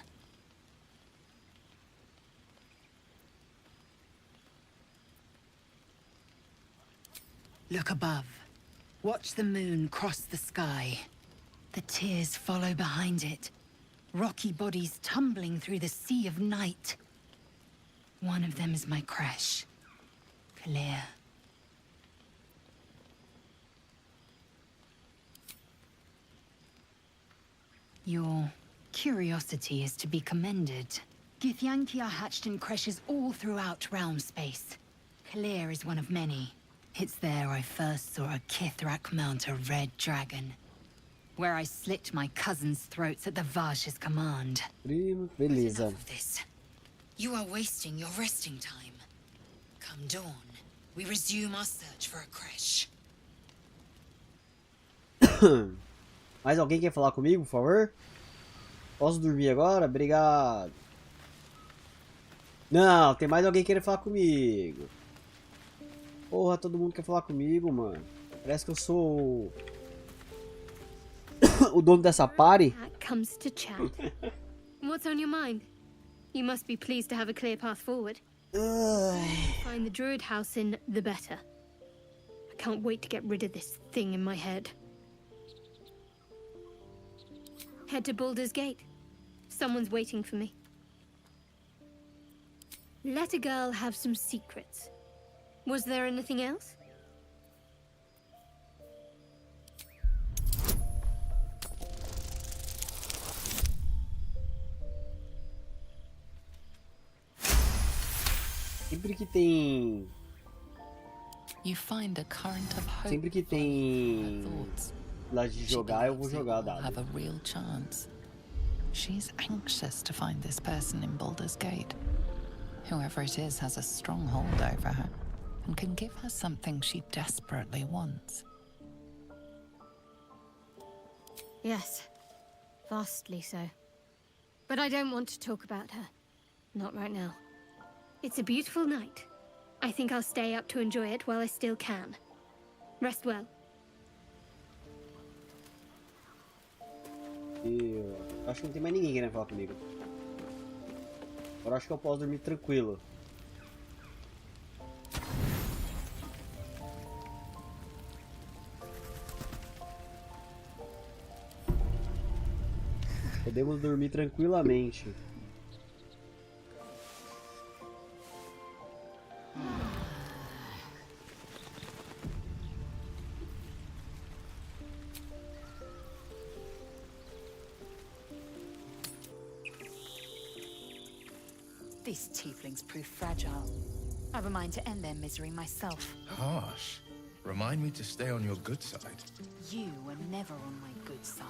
Look above. Watch the moon cross the sky. The tears follow behind it. Rocky bodies tumbling through the sea of night. One of them is my crash. Clear. Your curiosity is to be commended. Githyanki are hatched in creches all throughout realm space. Clear is one of many. It's there I first saw a Kithrak mount a red dragon. Where I slit my cousins' throats at the Vash's command. Beleza. Enough of this. You are wasting your resting time. Come dawn, we resume our search for a creche. Mais alguém quer falar comigo, por favor? Posso dormir agora? Obrigado. Não, tem mais alguém querendo falar comigo. Porra, todo mundo quer falar comigo, mano. Parece que eu sou o dono dessa party. Comes to chat. What's on your mind? You must be pleased to have a clear path forward. Find the druid house in, the better. I can't wait to get rid of this thing in my head. Head to Baldurs Gate. Someone's waiting for me. Let a girl have some secrets. Was there anything else? Sempre que tem... You find a current of hope. Sempre que tem lá de jogar, eu vou jogar dado. Have a real chance. She's anxious to find this person in Baldur's Gate. Whoever it is has a strong hold over her and can give her something she desperately wants. Yes, vastly so. But I don't want to talk about her. Not right now. It's a beautiful night. I think I'll stay up to enjoy it while I still can. Rest well. Eu acho que não tem mais ninguém querendo falar comigo. Agora acho que eu posso dormir tranquilo. Podemos dormir tranquilamente. These tieflings prove fragile. I've a mind to end their misery myself. Harsh. Remind me to stay on your good side. You were never on my good side.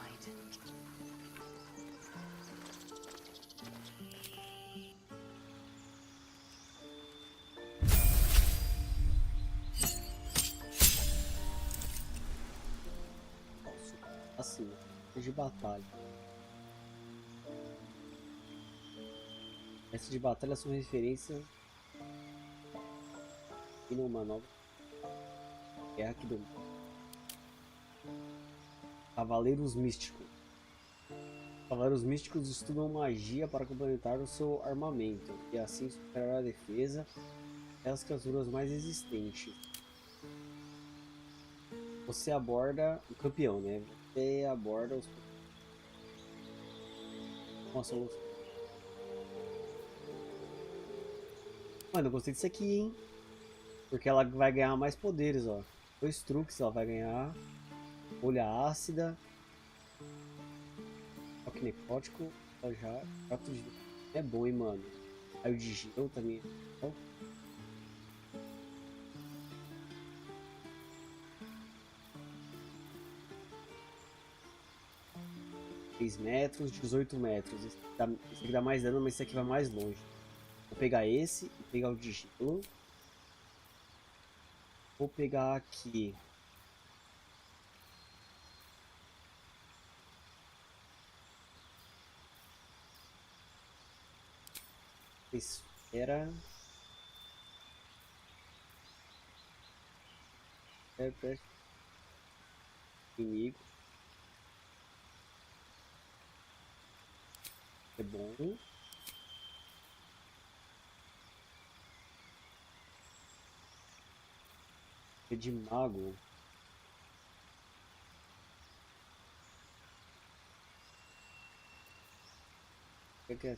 Assim, de batalha. Essas de batalha são referência e numa nova guerra que deu. Cavaleiros Místicos. Cavaleiros Místicos estudam magia para complementar o seu armamento e assim superar a defesa das criaturas mais existentes. Você aborda o campeão, né? Você aborda os... uma solução. Mano, eu gostei disso aqui, hein? Porque ela vai ganhar mais poderes, ó. 2 truques ela vai ganhar. Bolha ácida. Toque necrótico. Já. É bom, hein, mano. Aí o de gelo também. Ó. 6 metros, 18 metros. Esse aqui dá mais dano, mas esse aqui vai mais longe. Vou pegar esse e pegar o de gelo. Vou pegar aqui. Esfera. Preste. Inimigo. É bom. É de mago. O que é?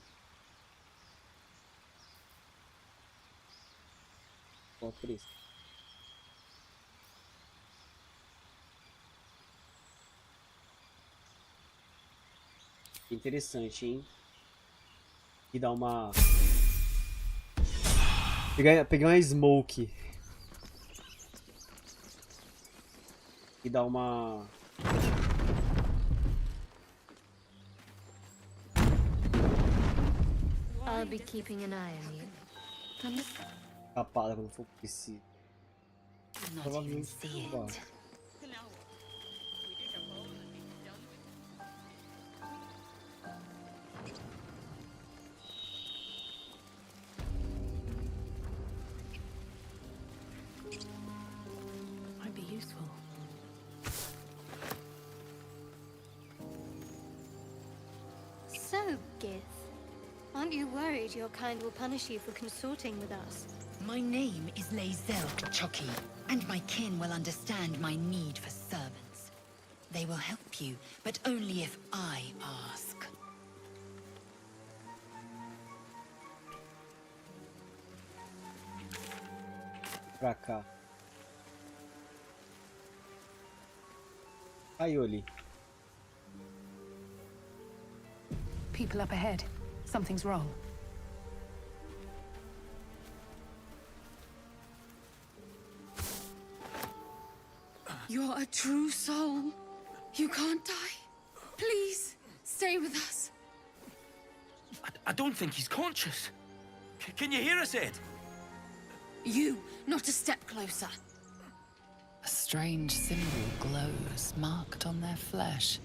Qual preço? Interessante, hein? E dá uma... Peguei uma smoke. E dá uma... I'll be keeping an eye on you. Tapada quando for preciso. Not even see it. Might be useful. So, Gith, aren't you worried your kind will punish you for consorting with us? My name is Lae'zel Chucky, and my kin will understand my need for servants. They will help you, but only if I ask. Pra cá. Aí, Oli. People up ahead. Something's wrong. You're a true soul. You can't die. Please, stay with us. I don't think he's conscious. Can you hear us, Ed? You, not a step closer. A strange symbol glows, marked on their flesh,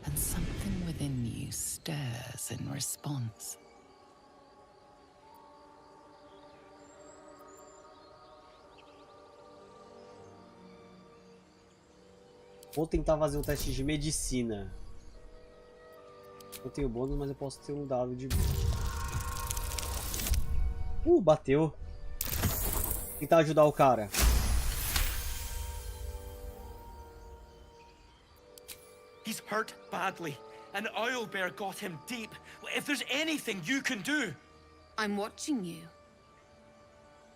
and something within you stirs in response. Vou tentar fazer um teste de medicina. Eu tenho bônus, mas eu posso ter um dado de... bateu. Tentar ajudar o cara. He's hurt badly. An owlbear got him deep. If there's anything you can do... I'm watching you.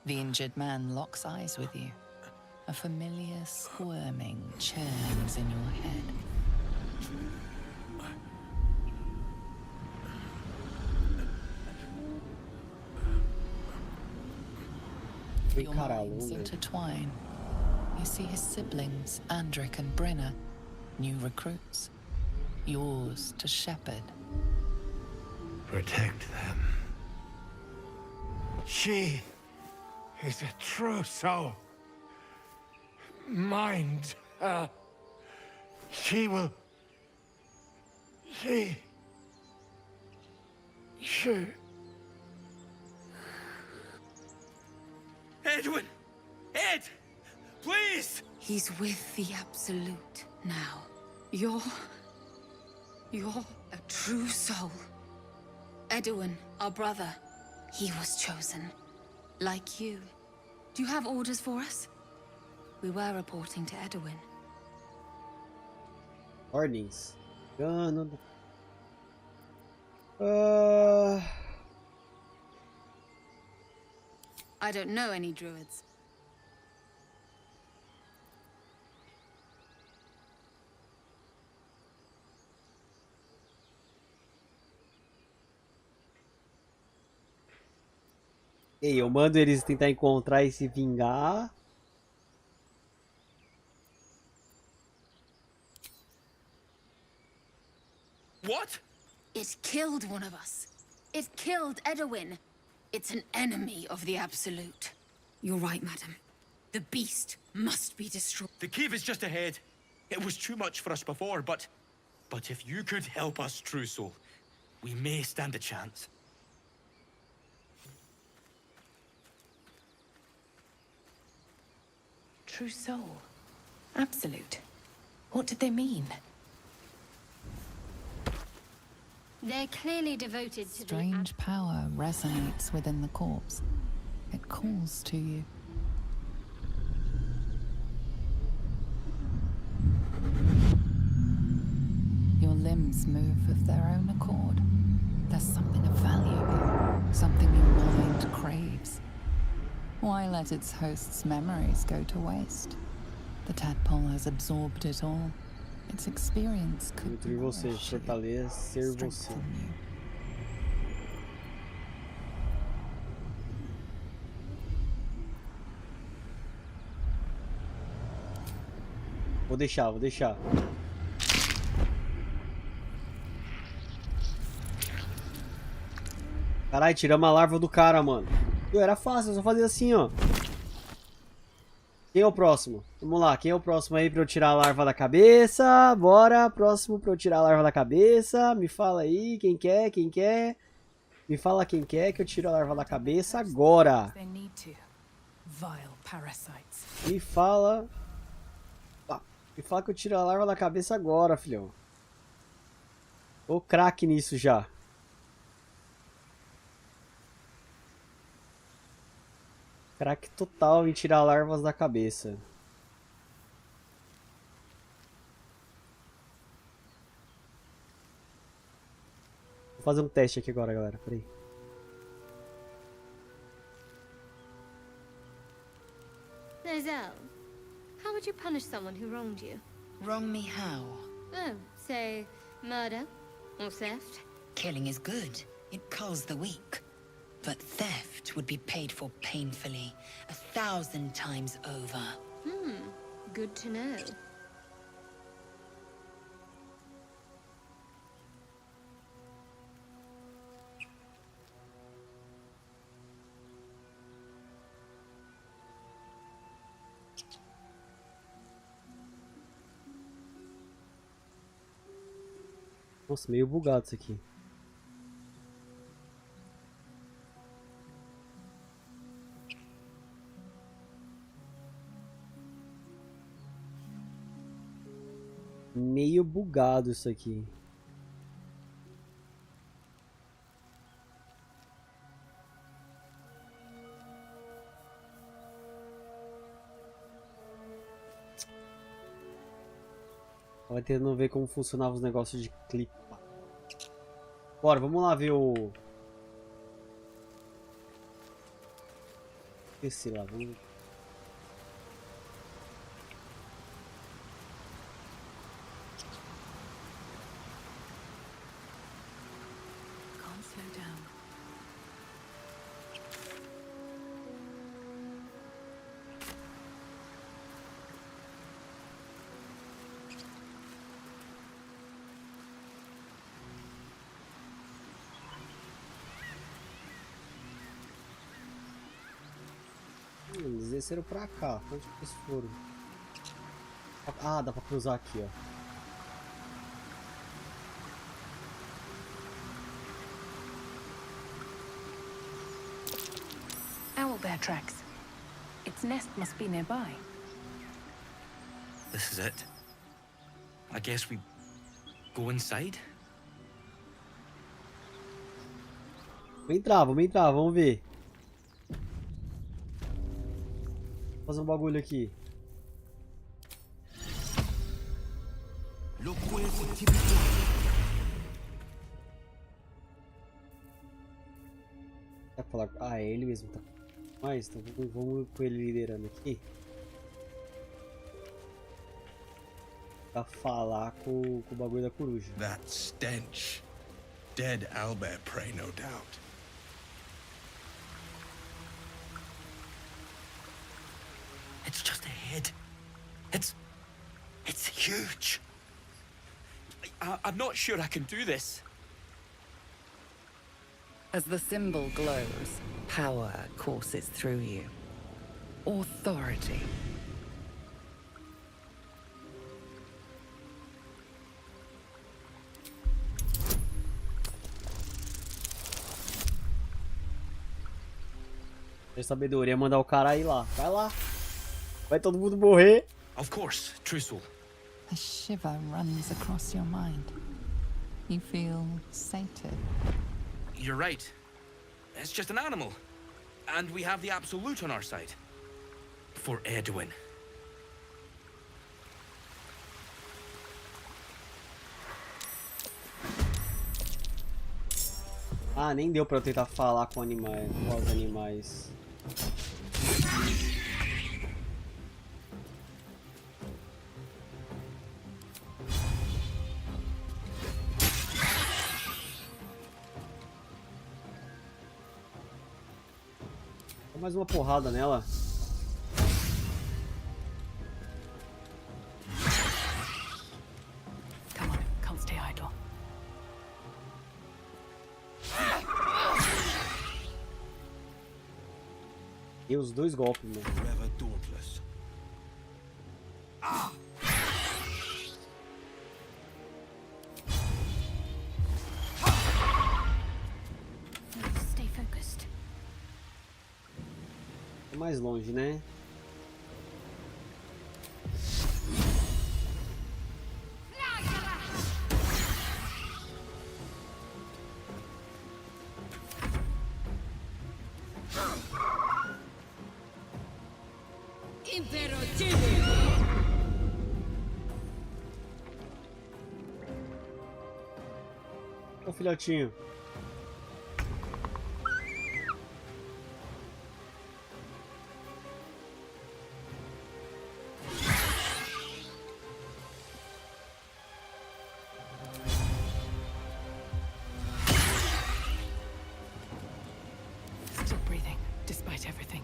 The injured man locks eyes with you. A familiar squirming churns in your head. Your minds intertwine. You see his siblings, Andric and Brenna, new recruits. Yours to shepherd. Protect them. She is a true soul. Mind her. She will... She... Edwin! Ed! Please! He's with the Absolute now. You're a true soul. Edwin, our brother, he was chosen. Like you. Do you have orders for us? We were reporting to Edwin. Ordens. I don't know any druids. Ei, eu mando eles tentar encontrar e se vingar. What? It killed one of us. It killed Edwin. It's an enemy of the Absolute. You're right, madam. The beast must be destroyed. The cave is just ahead. It was too much for us before, but if you could help us, True Soul, we may stand a chance. True soul. Absolute. What did they mean? They're clearly devoted to Strange power resonates within the corpse. It calls to you. Your limbs move of their own accord. There's something of value here, something your mind craves. Why let its host's memories go to waste? The tadpole has absorbed it all. Its experience could Entre você, fortalecer você. Vou deixar. Caralho, tiramos a larva do cara, mano. Era fácil, eu só fazia assim, ó. Quem é o próximo? Vamos lá, quem é o próximo aí pra eu tirar a larva da cabeça? Bora, próximo pra eu tirar a larva da cabeça. Me fala aí, quem quer? Me fala quem quer que eu tiro a larva da cabeça agora. Me fala... Me fala que eu tiro a larva da cabeça agora, filhão. Tô craque nisso já. Craque total em tirar larvas da cabeça. Vou fazer um teste aqui agora, galera. Peraí. Nozel, how would you punish someone who wronged you? Wrong me how? Oh, say, murder or theft? Killing is good. It culls the weak. But theft would be paid for painfully, 1,000 times over. Good to know. Nossa, meio bugado isso aqui. Meio bugado isso aqui. Vai tentando ver como funcionava os negócios de clipar. Bora, vamos lá ver o... Esse lá, vamos... Eles desceram pra cá. Onde que eles foram? Ah, dá pra cruzar aqui, ó. Owlbear tracks. Its nest must be nearby. This is it. I guess we go inside? Vamos entrar, vamos ver. Vou fazer um bagulho aqui. Vai falar... Ah, é ele mesmo, tá? Mas, então vamos com ele liderando aqui. Pra falar com o bagulho da coruja. That stench. Dead owlbear prey, no doubt. It's just a head. It's huge. I'm not sure I can do this. As the symbol glows, power courses through you. Authority. A sabedoria é mandar o cara ir lá. Vai lá. Vai todo mundo morrer. Of course, Trussel. A shiver runs across your mind. You feel sated. You're right. It's just an animal. And we have the Absolute on our side. For Edwin. Ah, nem deu pra eu tentar falar com animais, com os animais. Dá mais uma porrada nela. Come on, can't stay idle. E os dois golpes, mano. Forever dauntless. Stay focused. É mais longe, né? Ô filhotinho. Still breathing, despite everything.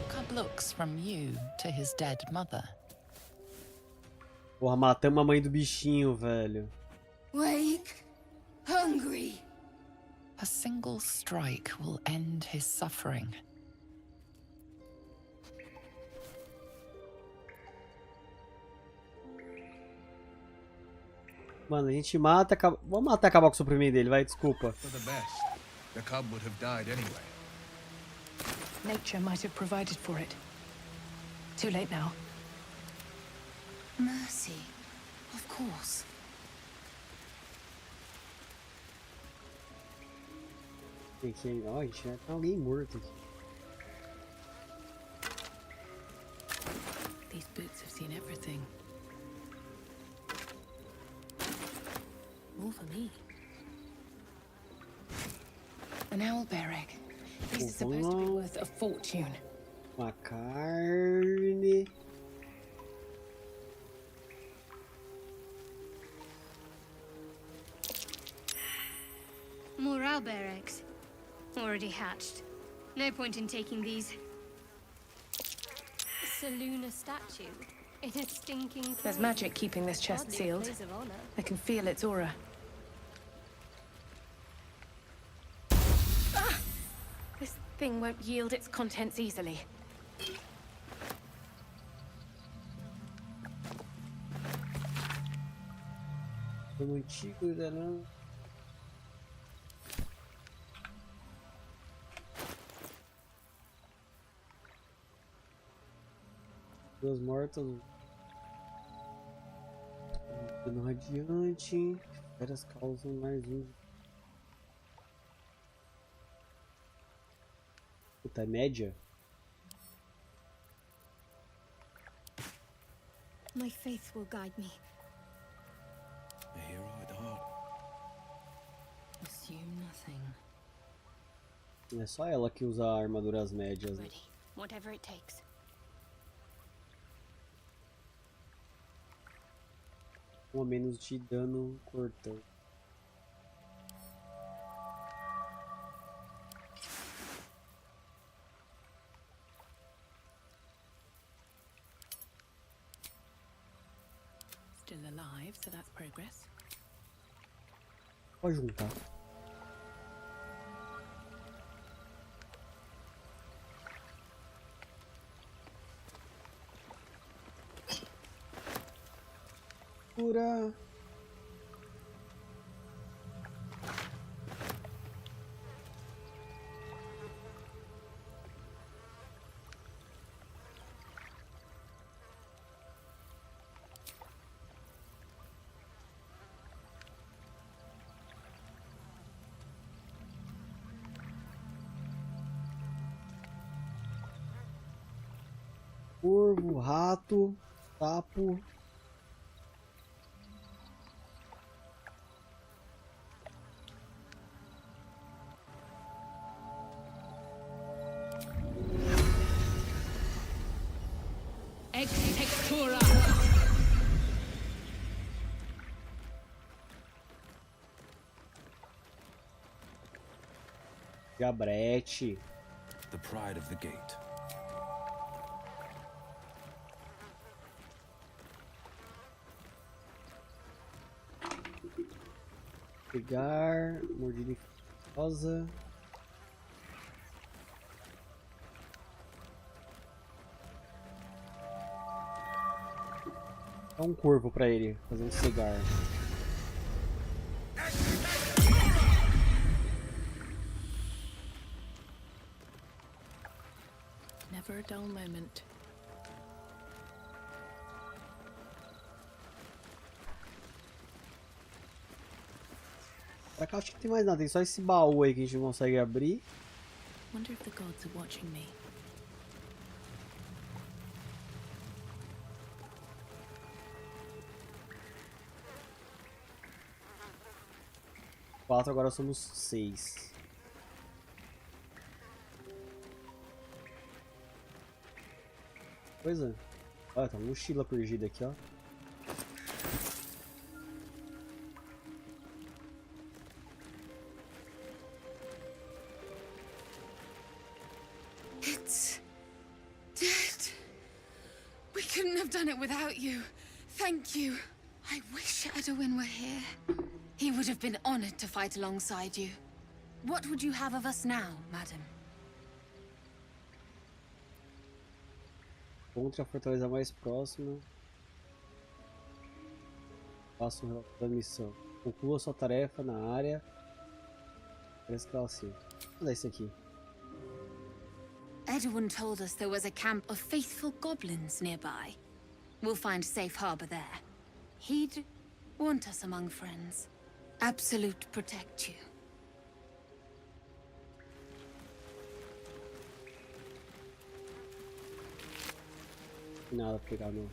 Cub looks from you to his dead mother. Porra, matamos a mãe do bichinho, velho. Wake. Hungry. A single strike will end his suffering. Mano, a gente mata, acaba... Vamos matar e acabar com o sofrimento dele, vai, desculpa. For the best. The cub would have died anyway. Nature might have provided for it. Too late now. Mercy. Of course. Ó, a gente já tá alguém morto aqui. These boots have seen everything. More for me. An owlbearing. These are supposed to be worth a fortune. Uma carne. More owlbear eggs. Already hatched. No point in taking these. Saluna statue. In a stinking There's cave. magic keeping this chest Hardly a sealed. place of honor. I can feel its aura. Ah! This thing won't yield its contents easily. Foi muito chico, ainda não. Duas mortas. Dano radiante. Elas causam mais um. Puta, é média? My faith will guide me. A hero at heart. Assume nothing. É só ela que usa armaduras médias. Né? Ready. Whatever it takes. Um a menos de dano cortante. Still alive, so that's progress. Pode juntar. Cura. Corvo, rato, sapo. Textura. Gabrete. The pride of the gate. Pegar, mordida rosa. Dá um corvo pra ele, fazer um cigarro. Never a dull moment. Pra cá acho que não tem mais nada, tem só esse baú aí que a gente não consegue abrir. Wonder if the gods are watching me. Quatro, agora somos 6. Coisa. Olha, tá uma mochila perdida aqui, ó. It's dead. We couldn't have done it without you. Thank you. I wish Edwin were here. He would have been honored to fight alongside you. What would you have of us now, madam? Encontre a fortaleza mais próxima. Faça um relatório da missão. Conclua sua tarefa na área. Parece que ela assim. Olha isso aqui. Edwin told us there was a camp of faithful goblins nearby. We'll find safe harbor there. He'd want us among friends. Absolute protect you. Nada pra pegar no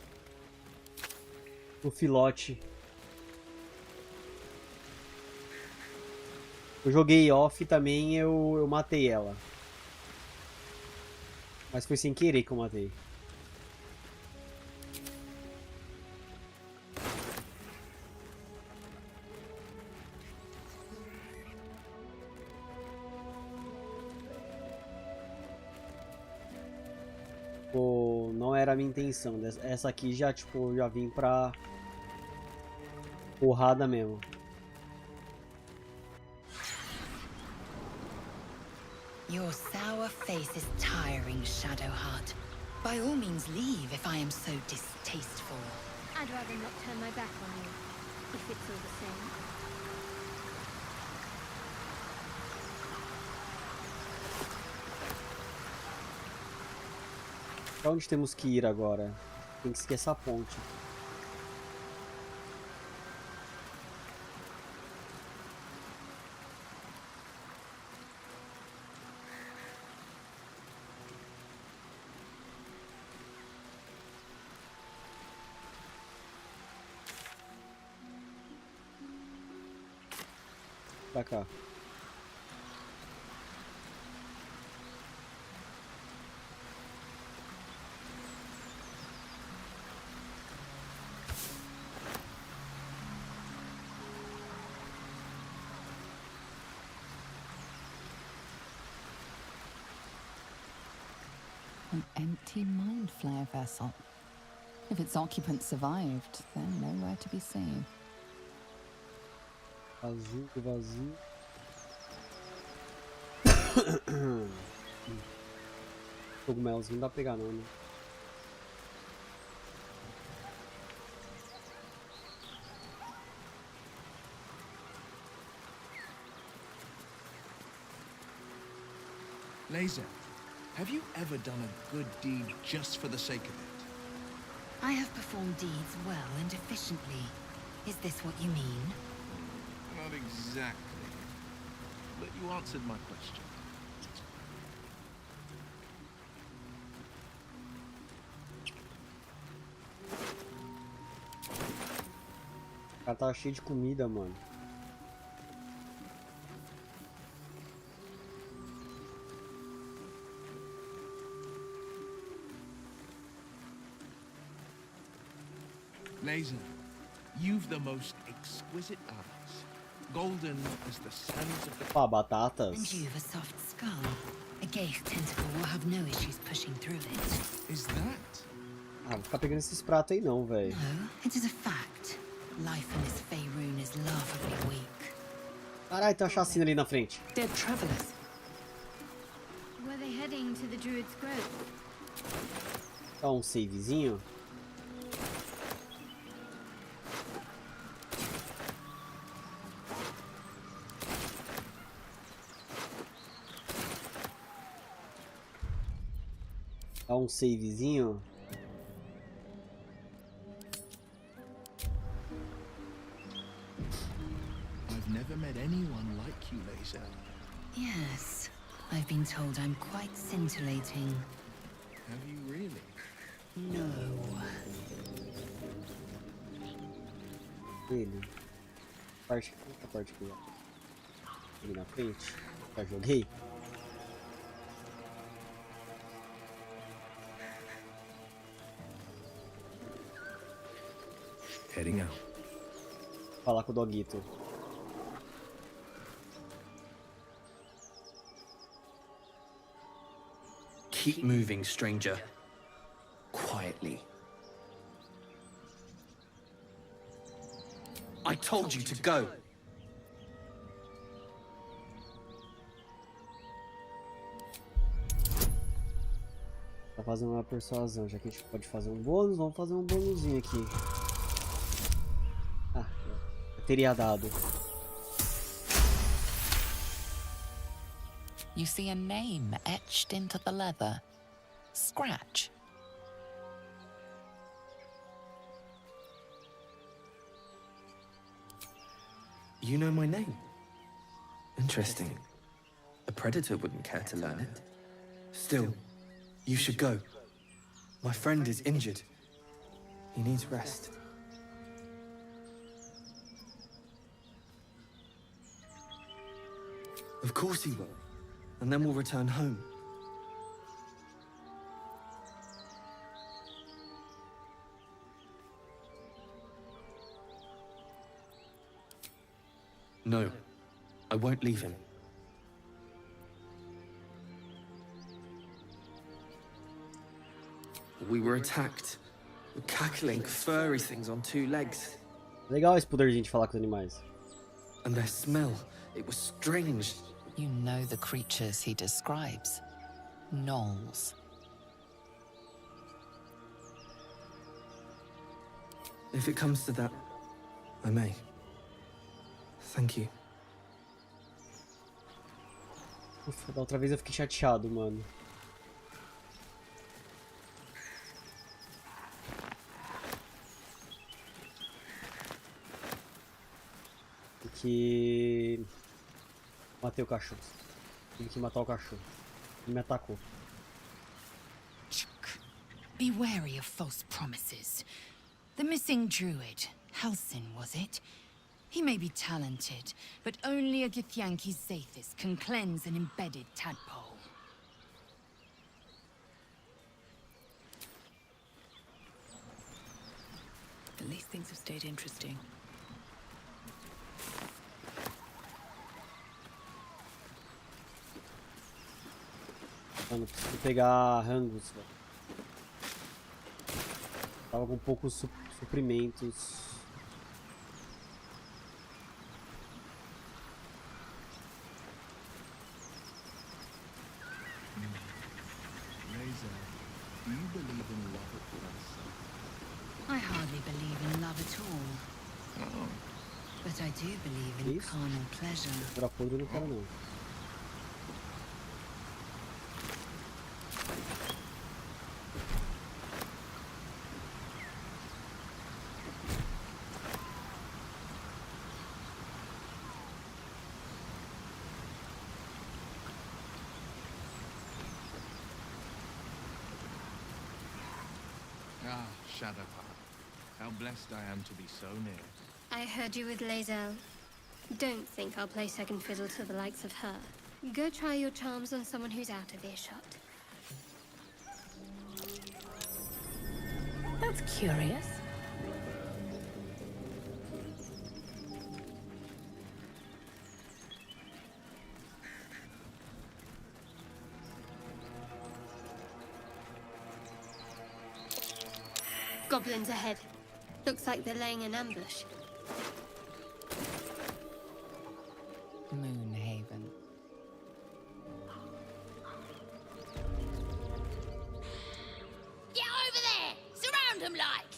filote. Eu joguei off também, eu matei ela. Mas foi sem querer que eu matei. Pô, não era a minha intenção. Essa aqui já, tipo, já vim pra porrada mesmo. Your sour face is tiring, Shadowheart. By all means leave if I am so distasteful. I'd rather not turn my back on you, if it's all the same. Pra onde temos que ir agora? Tem que seguir essa ponte. Pra cá. An empty mind flare vessel. If its occupant survived, then nowhere to be seen. Azul, vazio. Cogumelos não dá pra pegar não, né? Laser, have you ever done a good deed just for the sake of it? I have performed deeds well and efficiently. Is this what you mean? Not exactly. But you answered my question. O cara tava cheio de comida, mano. Laser, you've the most exquisite eyes, golden as the sands of the... Pá, batatas. And you've a soft skull. A Gate tentacle will have no issues pushing through it. Is that? Ah, vou ficar pegando esses pratos aí não, velho. No, it is a fact. Life in this Faerun is laughably weak. Caralho, tem uma chacina ali na frente. Dead travelers. Were they heading to the Druid's Grove? Dá um savezinho. Dá um savezinho. I've never met anyone like you, Laser. Yes, I've been told I'm quite scintillating. Have you really? No. Ele. Parte, a parte aqui, ó. Ali na frente. Já joguei. Heading out. Falar com o Doguito. Keep moving, stranger. Quietly. I told you to go. Tá fazendo uma persuasão, já que a gente pode fazer um bônus, vamos fazer um bônusinho aqui. Ah, eu teria dado. You see a name etched into the leather. Scratch. You know my name? Interesting. A predator wouldn't care to learn it. Still, you should go. My friend is injured. He needs rest. Of course he will. And then we'll return home. No, I won't leave him. We were attacked. Cackling, furry things on two legs. Legal esse poderzinho de falar com os animais. And their smell, it was strange. You know the creatures he describes. Gnolls. If it comes to that, I may. Thank you. Ufa, da outra vez eu fiquei chateado, mano. Porque matei o cachorro. Tive que matar o cachorro. Ele me atacou. Be wary of false promises. The missing druid, Halsin, was it? He may be talented, but only a Githyanki Zathis can cleanse an embedded tadpole. At least things have stayed interesting. Mano, preciso pegar rangos, velho. Tava com poucos suprimentos. Laser, do you believe in love at first sight? I hardly believe in love at all. Oh. But I do believe in carnal pleasure. Pra podre eu não quero não. Ah, Shadowheart. How blessed I am to be so near. I heard you with Lae'zel. Don't think I'll play second fiddle to the likes of her. Go try your charms on someone who's out of earshot. That's curious. Goblins ahead. Looks like they're laying an ambush. Moonhaven. Get over there! Surround them like!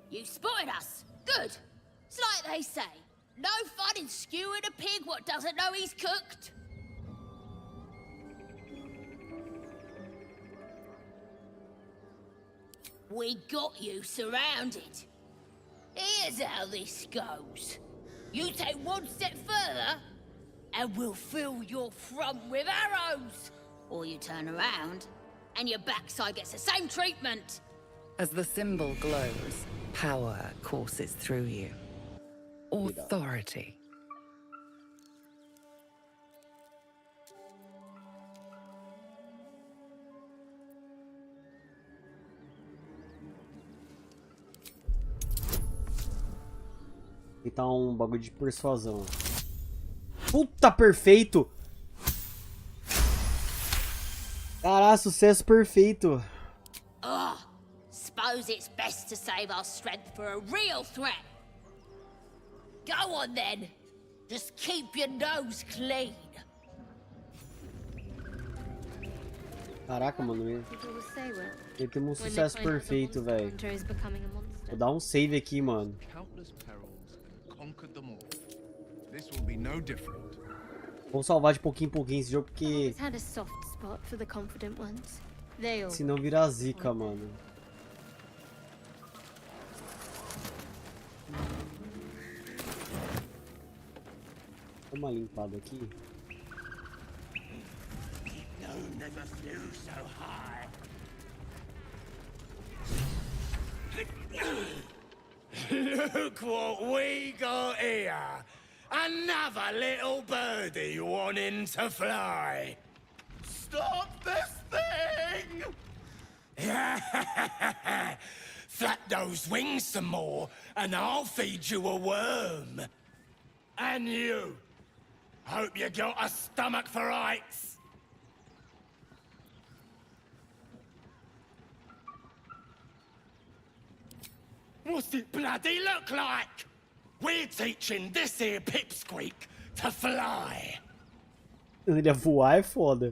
You spotted us. Good. It's like they say. No fun in skewing a pig what doesn't know he's cooked. We got you surrounded. Here's how this goes. You take one step further, and we'll fill your front with arrows. Or you turn around, and your backside gets the same treatment. As the symbol glows, power courses through you. Authority. E tá um bagulho de persuasão. Puta, perfeito! Caralho, sucesso perfeito. Ugh. Suppose it's best to save our strength for a real threat. Go on then. Just keep your nose clean. Caraca, mano. People will say well. Ele tem um sucesso perfeito, velho. Hunter is becoming a monster. Vou dar um save aqui, mano. Countless perils and conquered them all. This will be no different. Vou salvar de pouquinho em pouquinho esse jogo, porque Always had a soft spot for the confident ones. They all. senão vira zica, mano. Dá uma limpada aqui. No, never flew so high. Look what we got here. Another little birdie wanting to fly. Stop this thing! Flap those wings some more, and I'll feed you a worm. And you. Hope you got a stomach for heights. What's it bloody look like? We're teaching this here pipsqueak to fly. Ele voar é foda.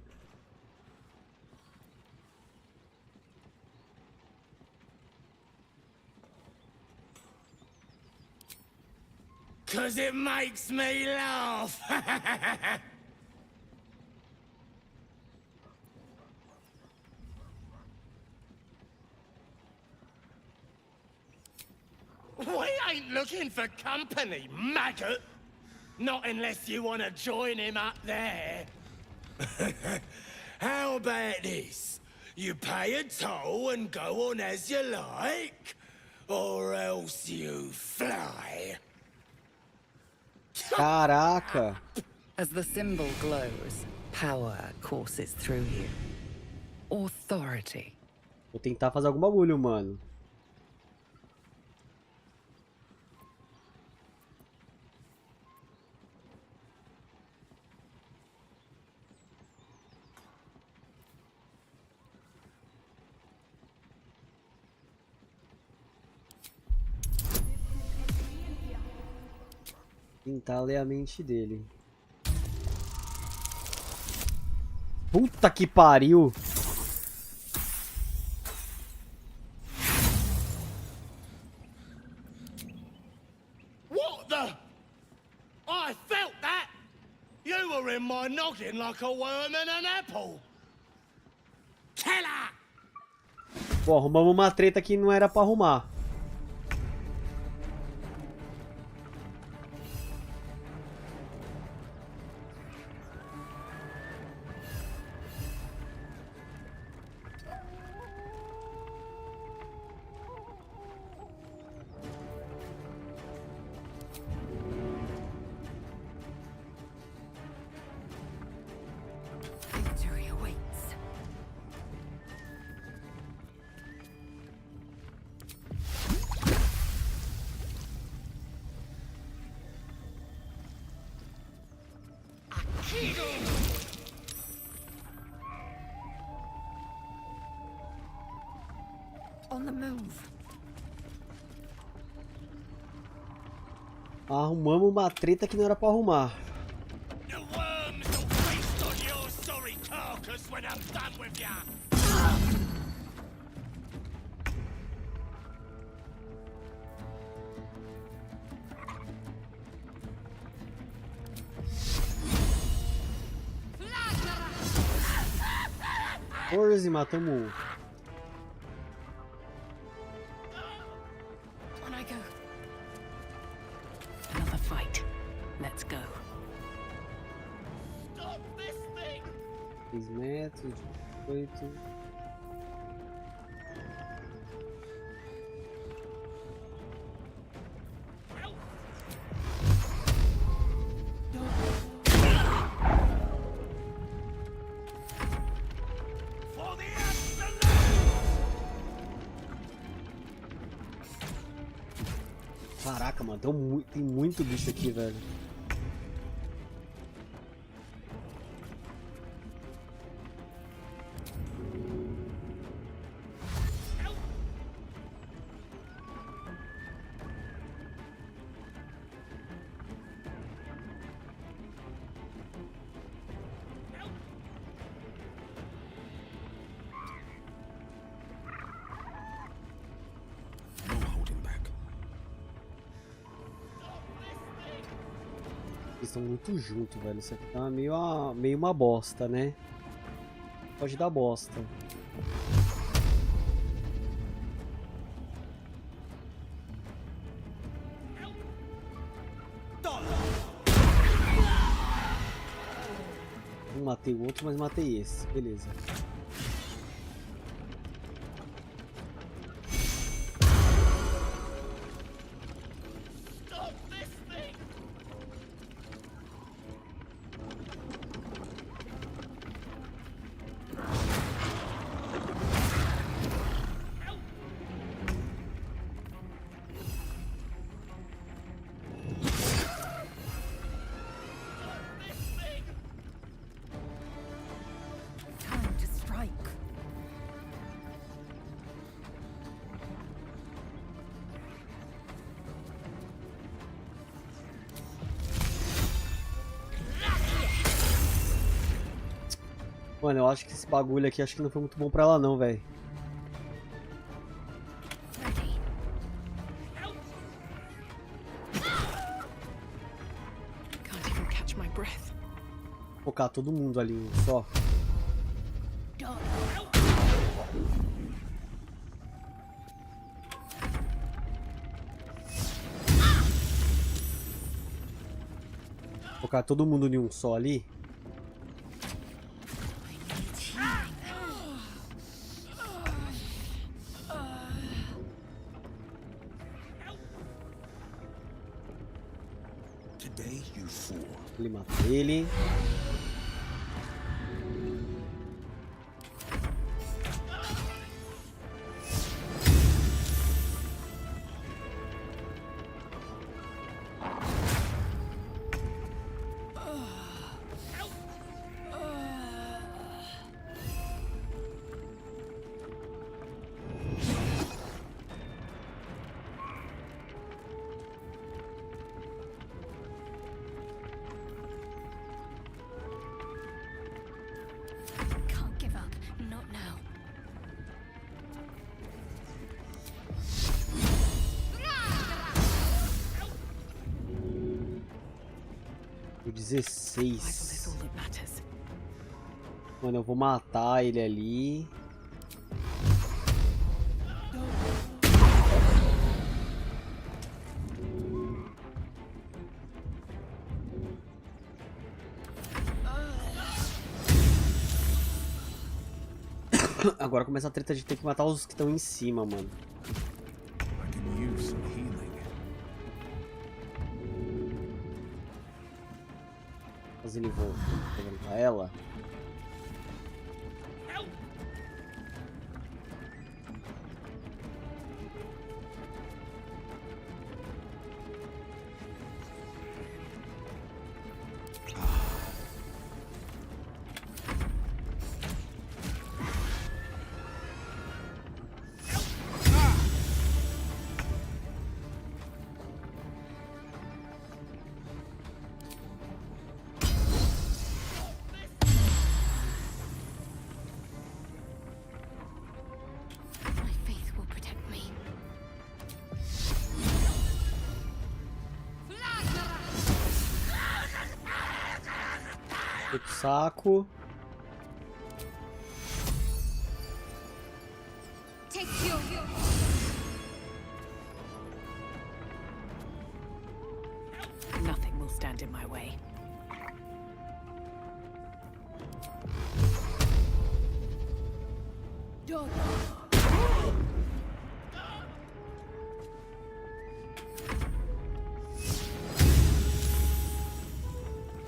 Cause it makes me laugh. We ain't looking for company, maggot. Not unless you want to join him up there. How about this? You pay a toll and go on as you like, or else you fly. Caraca. As the symbol glows, power courses through you. Authority. Vou tentar fazer algum bagulho, mano. Tentar ler a mente dele. Puta que pariu! What the? I felt that! You were in my noggin like a worm in an apple! Killer! Bom, arrumamos uma treta que não era pra arrumar. On the move. Arrumamos uma treta que não era pra arrumar. The worms will feast on your sorry carcass when I'm done with ya. Forze, matamos um. On I go. Another fight. Let's go. Stop this thing! 6 metros, 18. For the Caraca, mano, tem muito bicho aqui, velho. Eles estão muito juntos, velho. Isso aqui tá meio uma bosta, né? Pode dar bosta. Não matei o outro, mas matei esse. Beleza. Mano, eu acho que esse bagulho aqui acho que não foi muito bom pra ela não, velho. Focar todo mundo ali, só. Focar todo mundo em um só ali. Ele mata ele. Not now. 16. Mano, eu vou matar ele ali. Agora começa a treta de ter que matar os que estão em cima, mano. Mas ele volta pra ela. Saco. Nothing will stand in my way.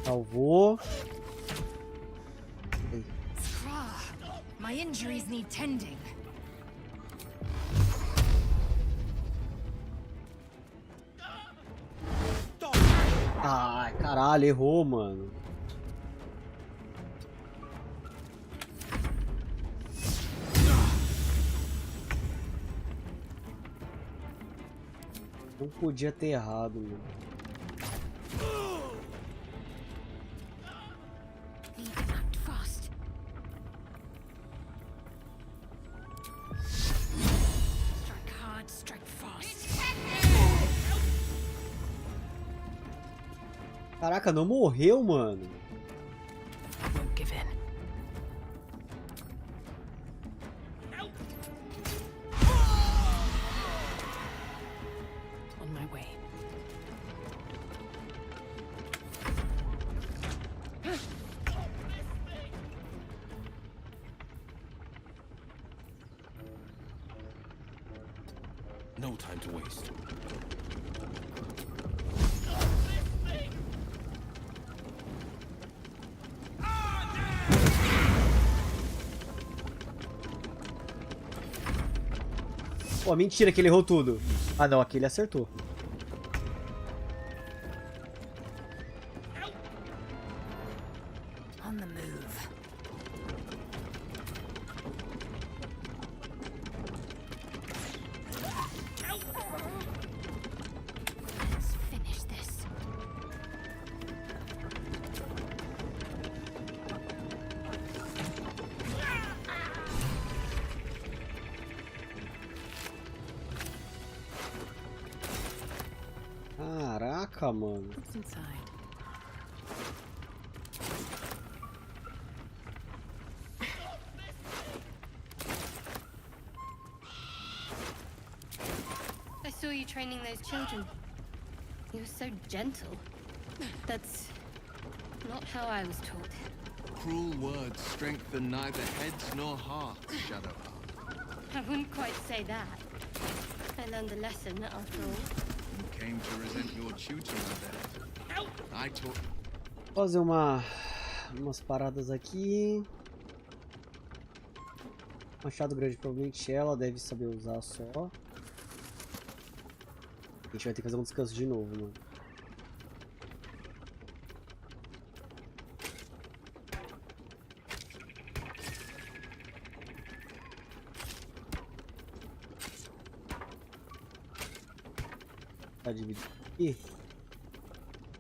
Salvou. My injuries need tending. Ai, caralho, errou, mano. Não podia ter errado, mano. Caraca, não morreu, mano. On my way. No time to waste. Pô, mentira que ele errou tudo. Ah, não, aqui ele acertou. On the move. Let's finish this. Caraca, mano. What's inside? I saw you training those children. You were so gentle. That's not how I was taught. Cruel words strengthen neither heads nor hearts, Shadowheart. I wouldn't quite say that. I learned a lesson after all. You came to resent your tutor, then. I taught. Fazer umas paradas aqui. Machado grande, provavelmente ela deve saber usar só. A gente vai ter que fazer um descanso de novo, mano. Tá dividido aqui.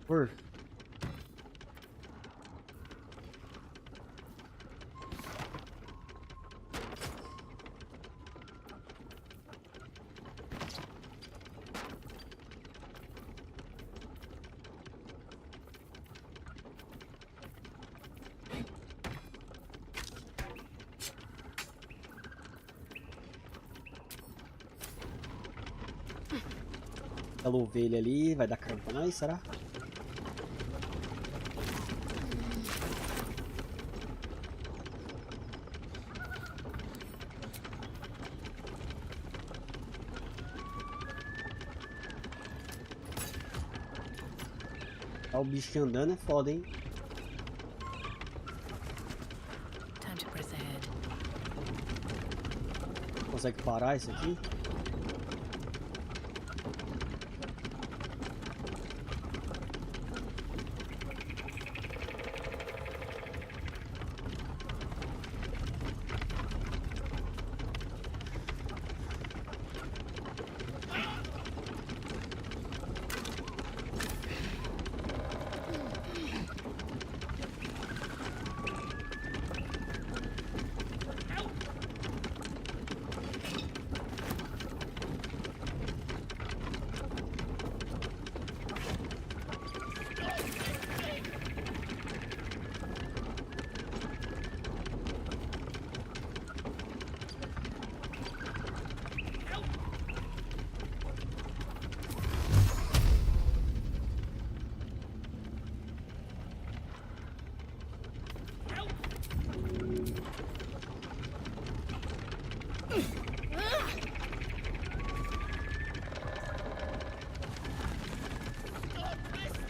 Por. Aquela ovelha ali, vai dar carne pra nós, será? Tá o bicho andando é foda, hein? Time to press ahead. Consegue parar isso aqui?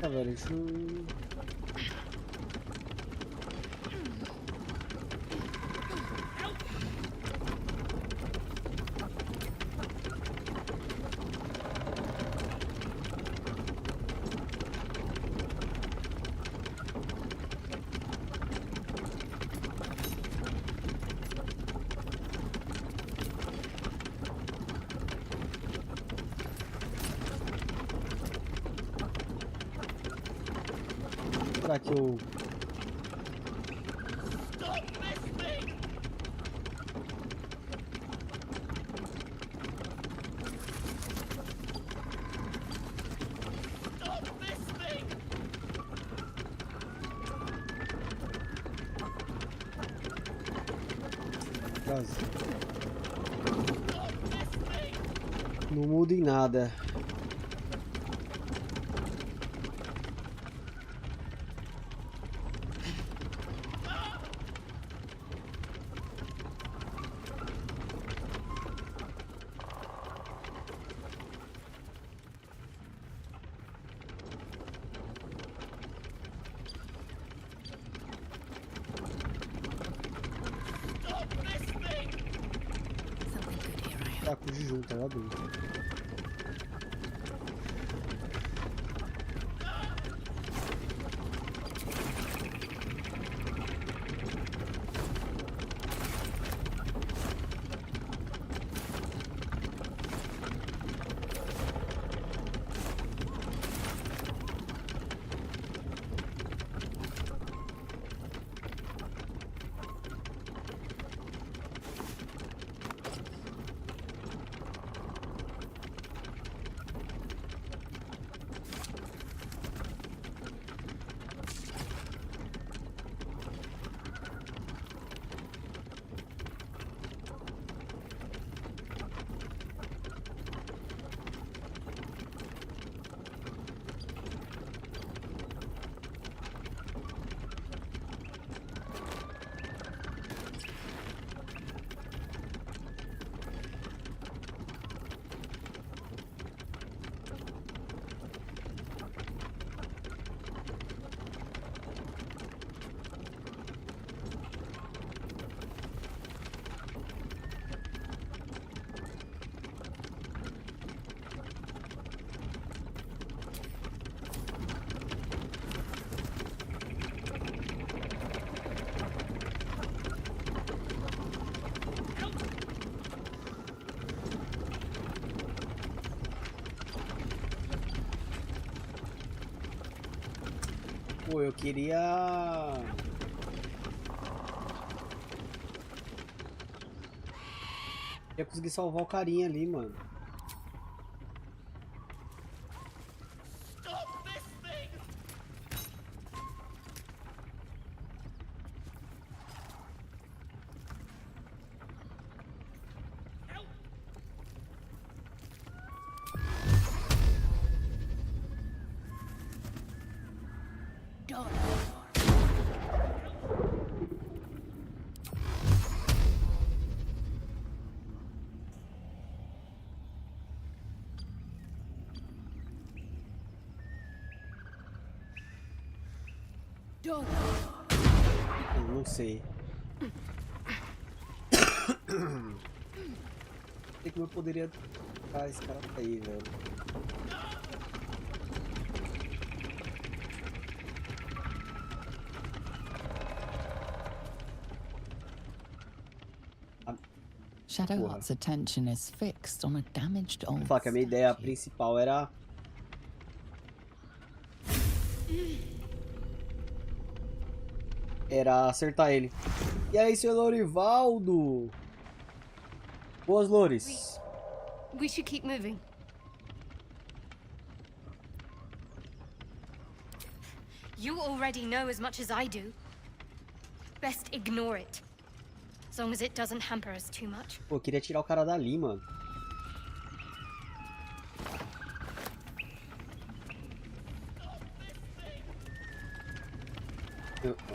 Caraca, velho, a gente não... Será que eu... Não muda em nada. Tá com o junto, ela dentro. Pô, eu queria... Eu ia conseguir salvar o carinha ali, mano. Eu não sei. Sei como eu poderia ficar esse cara aí, velho. Shadowheart's attention is fixed on a damaged old Vou falar que a minha ideia principal era... acertar ele. E aí, seu Lorivaldo? Boas, Lores. We should keep moving. You already know as much as I do. Best ignore it. As long as it doesn't hamper us too much. Pô, eu queria tirar o cara dali, mano.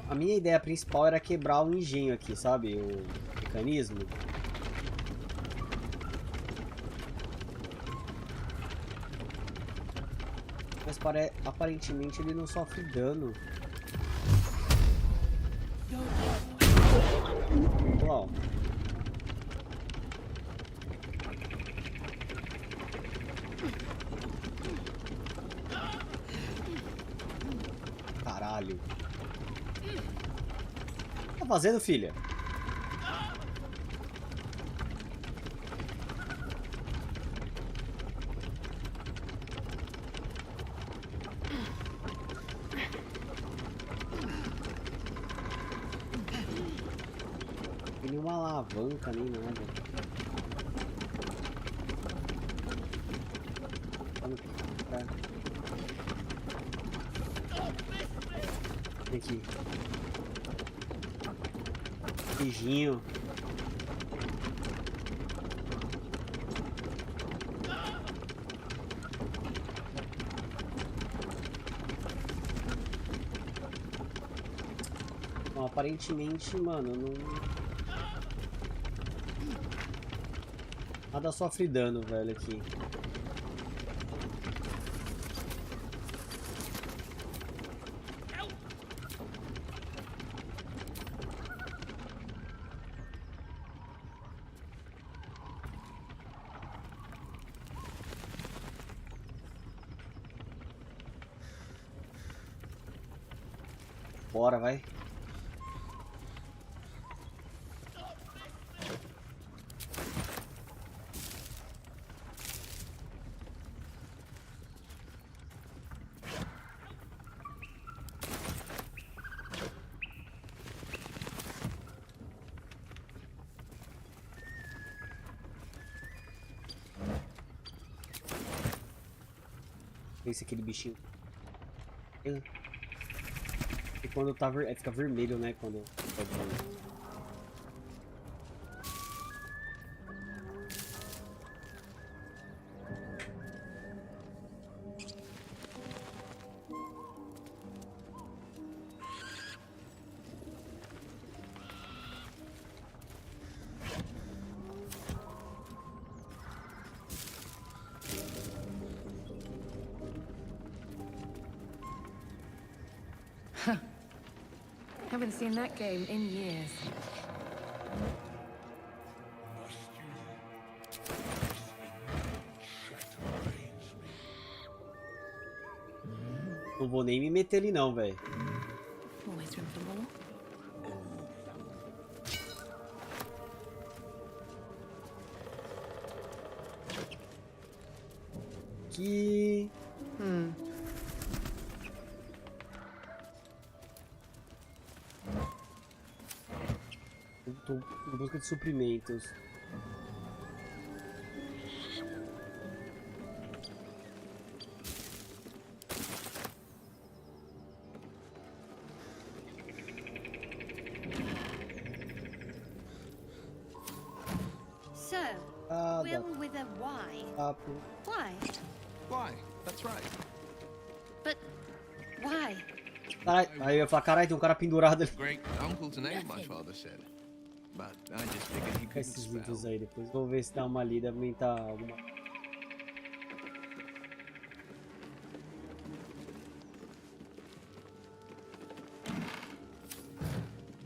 A minha ideia principal era quebrar o engenho aqui, sabe? O mecanismo. Mas aparentemente ele não sofre dano. Olha lá, ó. Caralho. O que tá fazendo, filha? Tem nenhuma alavanca nem nada. Tem aqui. Beijinho. Bom, aparentemente, mano, não... Nada sofre dano, velho, aqui. Bora, vai. Esse aquele bichinho. E quando tá fica vermelho, né? Quando tá de... Haven't seen that game in years. Não vou nem me meter ali não, velho. Always room for more. Que... Tô em busca de suprimentos. So, Ah, Will with a Y. Why? Why? That's right. But why? Caralho, aí eu ia falar, caralho, tem um cara pendurado ali. Great uncle's name, my father said. But I just figured he couldn't Esses vídeos spell. aí depois. Vou ver se dá uma lida, aumentar alguma.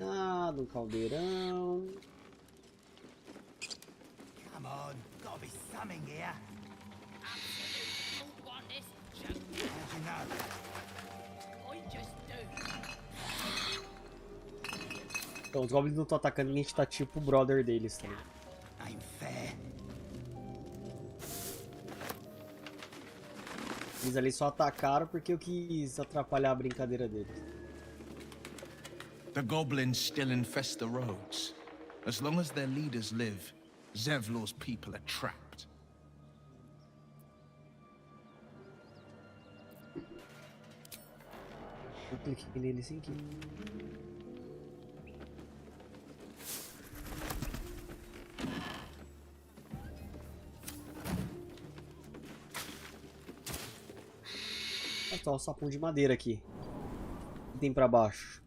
Ah, no caldeirão. Come on, gotta be something here. Absolute want this junk. How'd you know? I just do. Então, os goblins não estão atacando, a gente tá tipo o brother deles, tá? Ain't fair. Eles ali só atacaram porque eu quis atrapalhar a brincadeira deles. The goblins still infest the roads. As long as their leaders live, Zevlor's people are trapped. Eu cliquei nele sem que... Olha só o sapão de madeira aqui. O que tem pra baixo?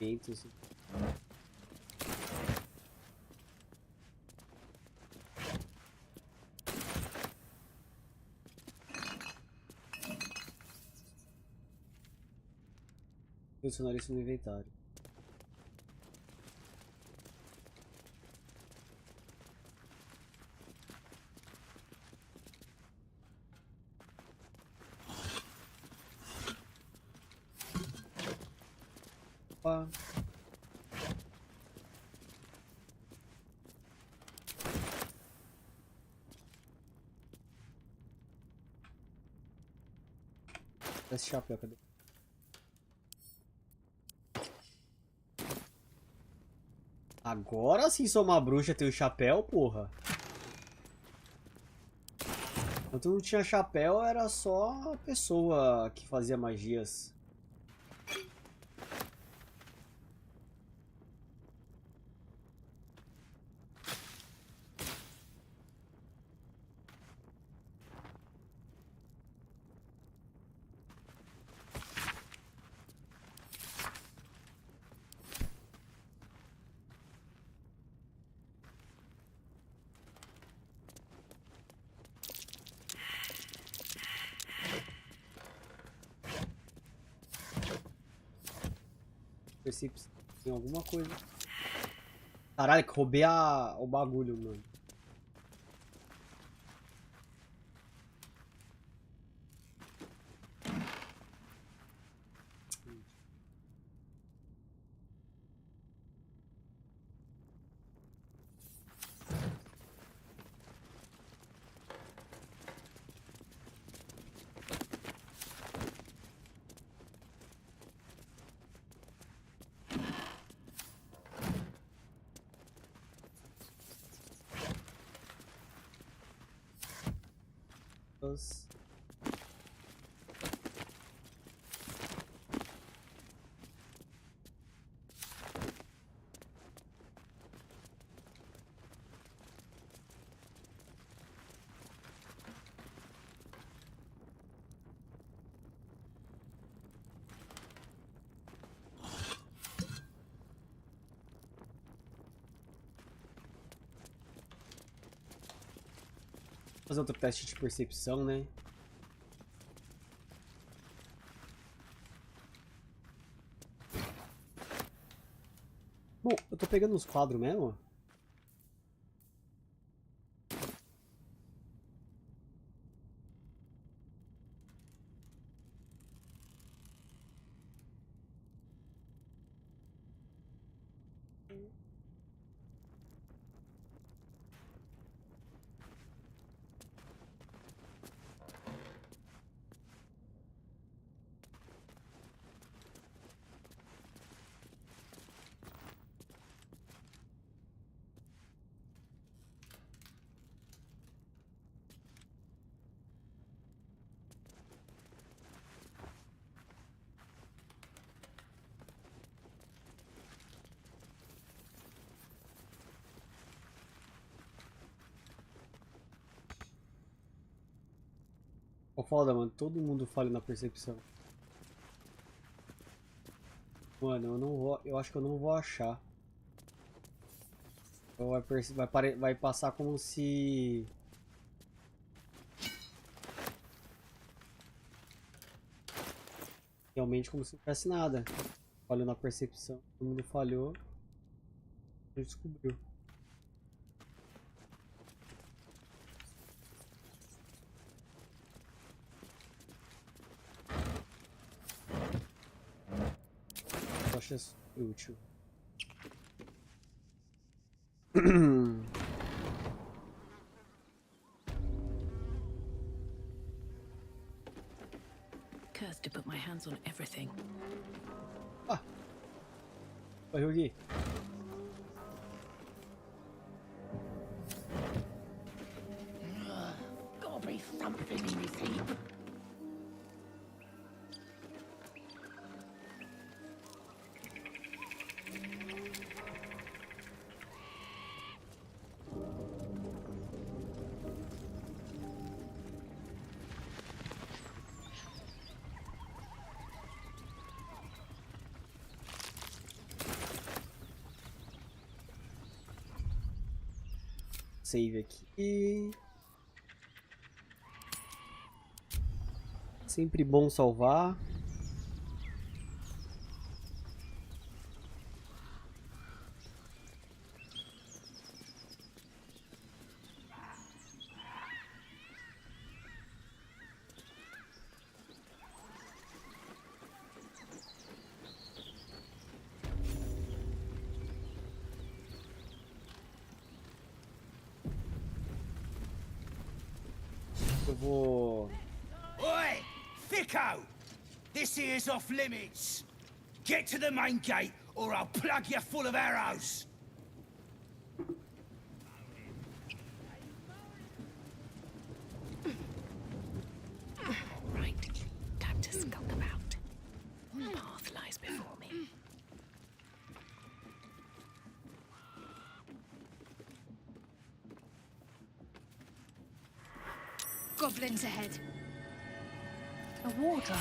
500. Adicionar isso no inventário. Opa. Esse chapéu, cadê? Agora sim sou uma bruxa, tenho chapéu, porra. Quando não tinha chapéu, era só a pessoa que fazia magias. Percepção. Tem alguma coisa. Caralho, que roubei o bagulho, mano. Fazer outro teste de percepção, né? Bom, eu tô pegando os quadros mesmo. Pô, foda, mano. Todo mundo falha na percepção. Mano, eu não vou. Eu acho que eu não vou achar. Então vai passar como se. Realmente como se não tivesse nada. Falhou na percepção. Todo mundo falhou. A gente descobriu. Eu acho isso útil. Cursed to put my hands on everything. Vai, Yogi. Gotta be something in this heap. save aqui. Sempre bom salvar. Eu vou... Oi! Thicko! This here's off limits. Get to the main gate, or I'll plug you full of arrows. Right. Time to skulk about. What path lies before me? Goblins ahead. A war drum.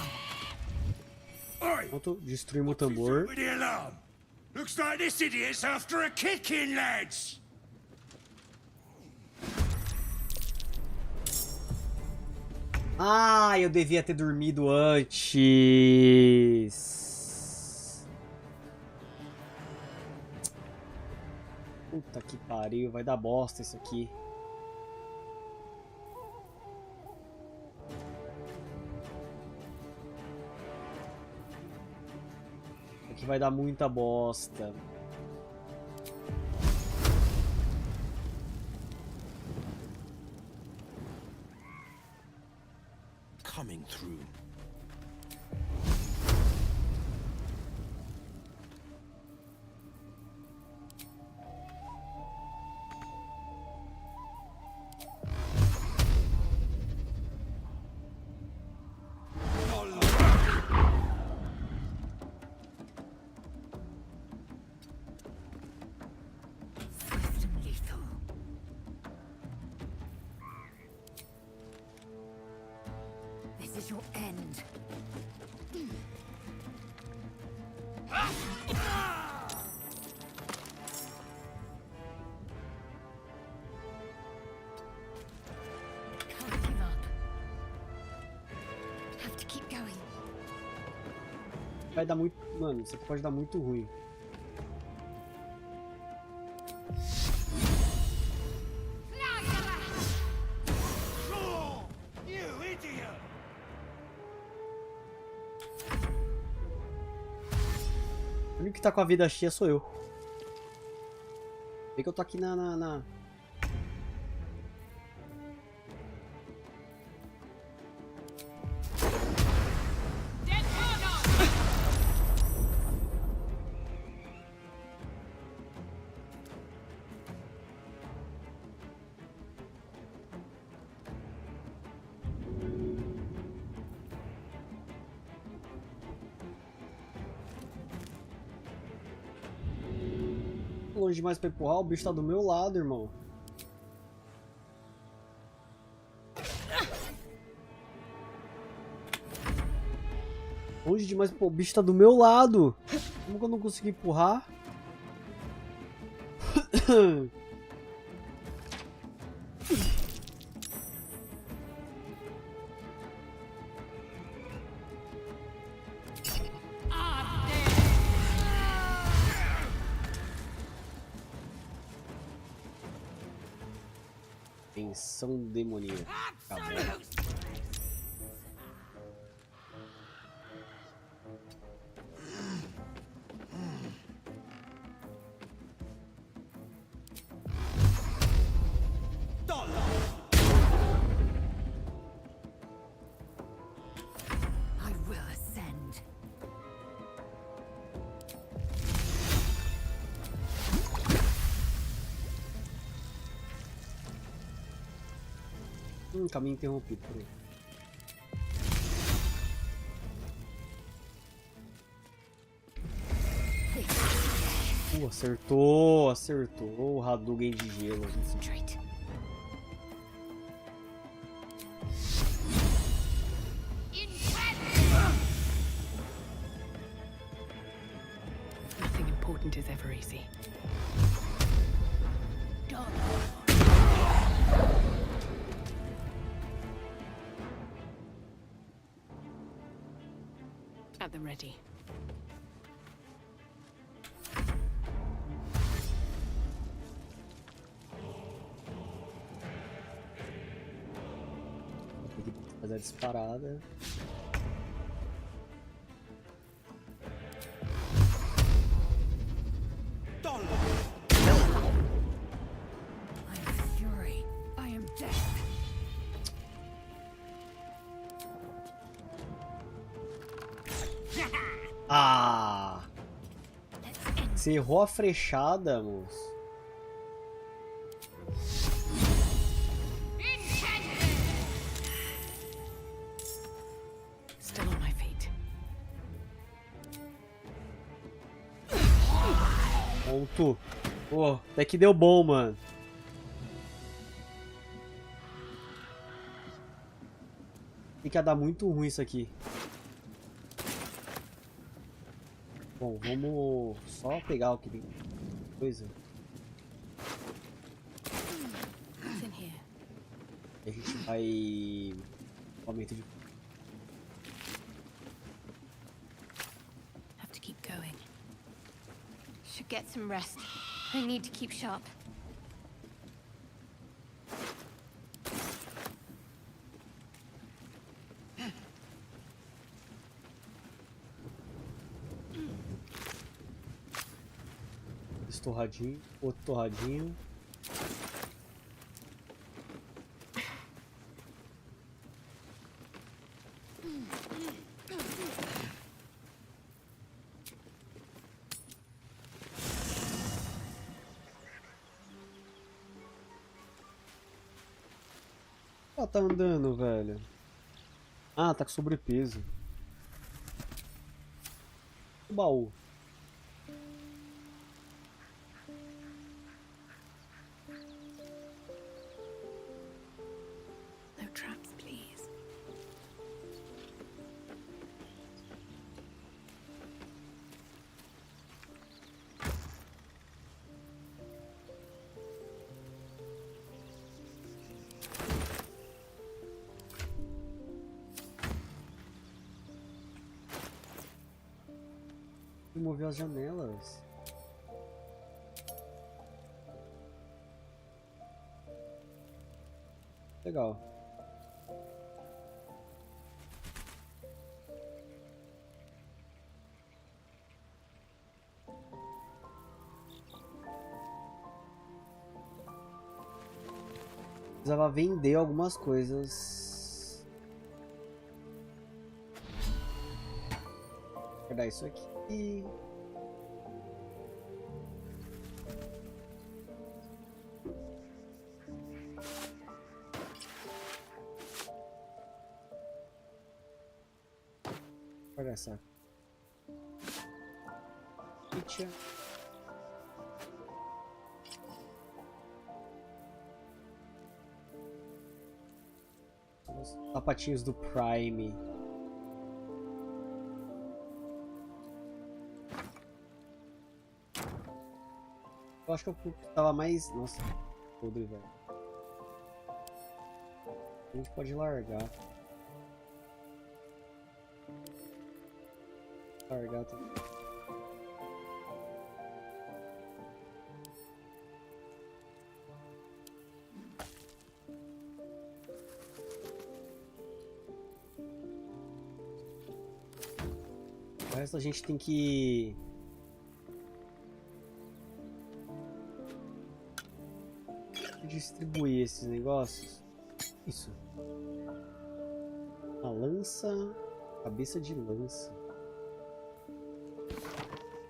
Pronto, destruímos o tambor. With the alarm. Looks like this idiot's after a kicking, lads. Ah, eu devia ter dormido antes. Puta que pariu, vai dar bosta isso aqui. Isso aqui vai dar muita bosta. Coming through. This is your end. Can't give up. Have to keep going. Vai dar muito... Mano, isso aqui pode dar muito ruim. O único que tá com a vida cheia sou eu. Vê que eu tô aqui na... Longe demais pra empurrar, o bicho tá do meu lado, irmão. Longe demais, pô, o bicho tá do meu lado. Como que eu não consegui empurrar? Tensão demoníaca. Acabou. I will ascend. Caminho interrompido por aí. Acertou, acertou o Hadouken de gelo. Nothing important is ever easy. at the ready. Tem que fazer a disparada. Ah! Você errou a flechada, moço. Still on my feet. Ponto. Pô, até que deu bom, mano. Fica dar muito ruim isso aqui. Bom, vamos só pegar o que tem coisa. E a gente vai... Aumento de... Have to keep going. Should get some rest. I need to keep sharp. Esse torradinho, outro torradinho. Ah, tá andando, velho. Ah, tá com sobrepeso. O baú. No traps, please. Remover as janelas. Legal. Precisava vender algumas coisas. Vou dar isso aqui. Olha essa ficha. Os sapatinhos do Prime. Eu acho que eu tava mais... Nossa, podre, velho. A gente pode largar. Largar também. O resto a gente tem que... distribuir esses negócios. Isso. A lança. Cabeça de lança.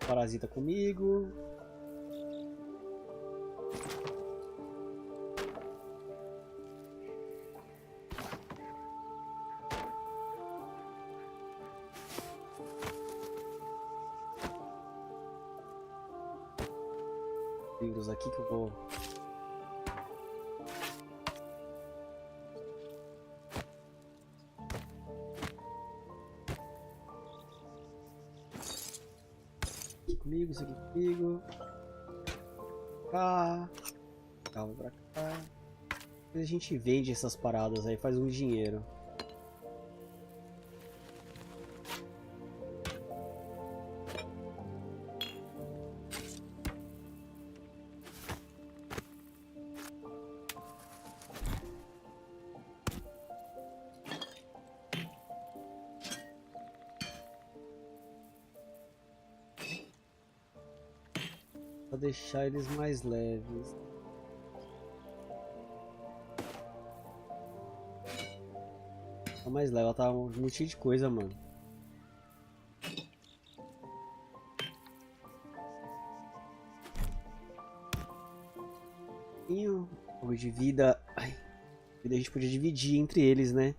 Parasita comigo. Livros aqui que eu vou... Comigo, isso aqui comigo. Cá. Calma pra cá. Depois a gente vende essas paradas aí, faz um dinheiro. Pra deixar eles mais leves. Tá mais leve, ela tá muito cheia de coisa, mano. E o jogo de vida. Ai, vida a gente podia dividir entre eles, né?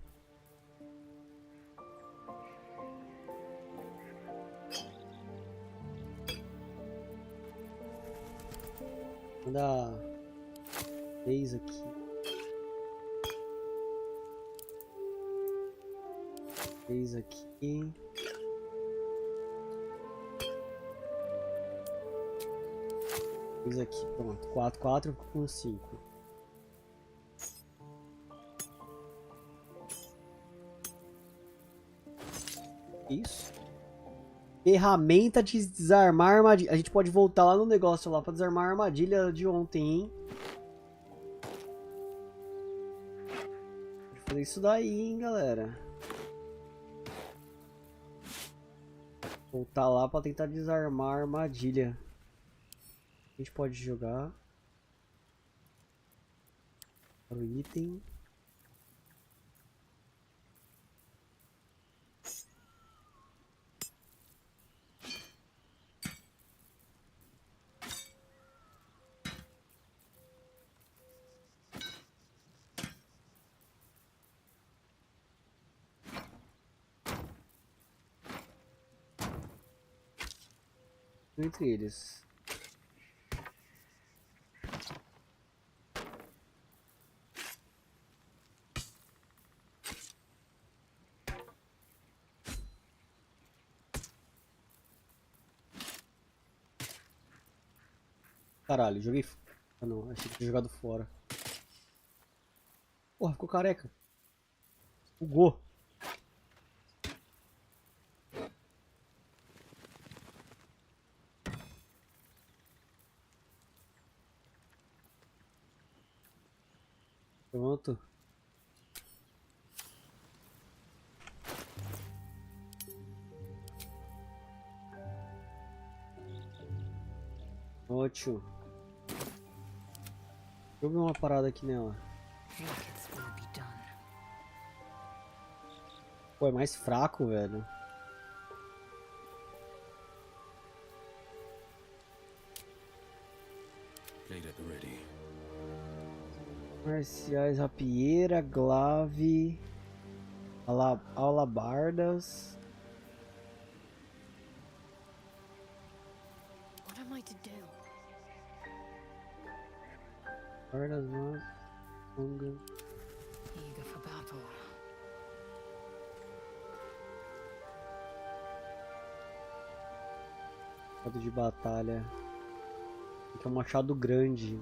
Vou dar 3 aqui. 3 aqui. Fiz aqui, pronto. 4 com 5. Isso. Ferramenta de desarmar armadilha. A gente pode voltar lá no negócio lá pra desarmar a armadilha de ontem, hein? Pode fazer isso daí, hein, galera. Voltar lá pra tentar desarmar a armadilha. A gente pode jogar para o item. Entre eles. Caralho, joguei. Ah não, achei que tinha jogado fora. Porra, ficou careca. Bugou. Pronto. Ótimo. Deixa eu ver uma parada aqui nela. Pô, é mais fraco, velho. Marciais, rapieira, glaive, alabardas. What am I to do? Guardas, mas longa. Eager for battle. Machado de batalha. Aqui é um machado grande.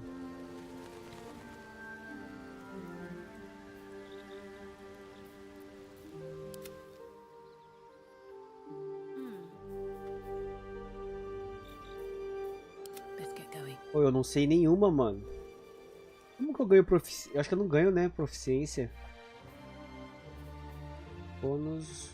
Pô, eu não sei nenhuma, mano. Como que eu ganho proficiência? Eu acho que eu não ganho, né? Proficiência. Bônus.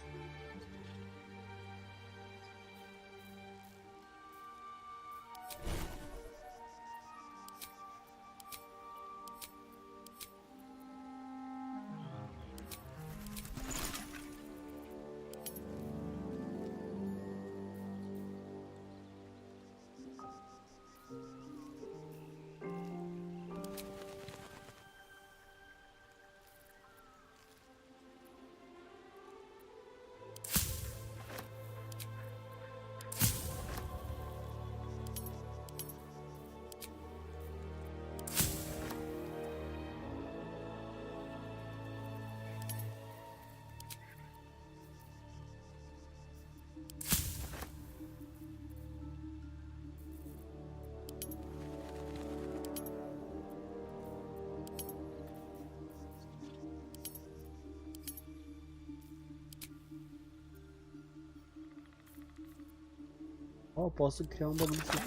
Ó, eu posso criar um bagulho aqui.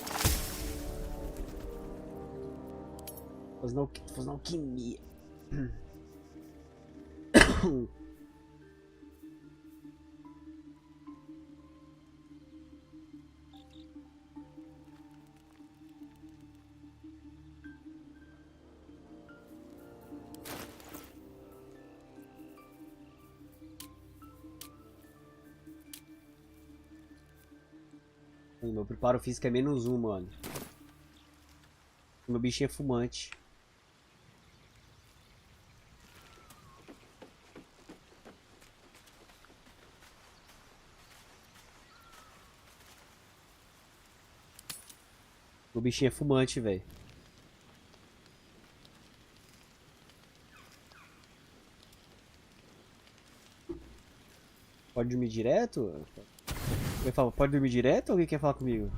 Fazer uma alquimia. Meu preparo físico é -1, mano. Meu bichinho é fumante. O bichinho é fumante, velho. Pode dormir direto? Eu falo, pode dormir direto ou alguém quer falar comigo?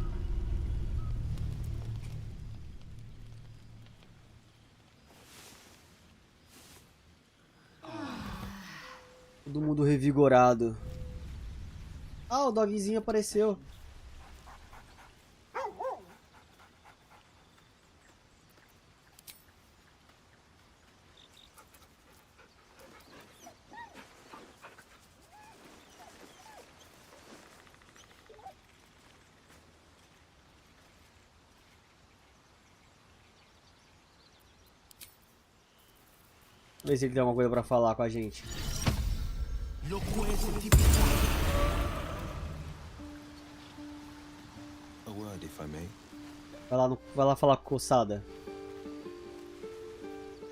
Todo mundo revigorado. Ah, o dogzinho apareceu. Vamos ver se ele tem alguma coisa pra falar com a gente. A word, if I may. Vai lá falar com coçada.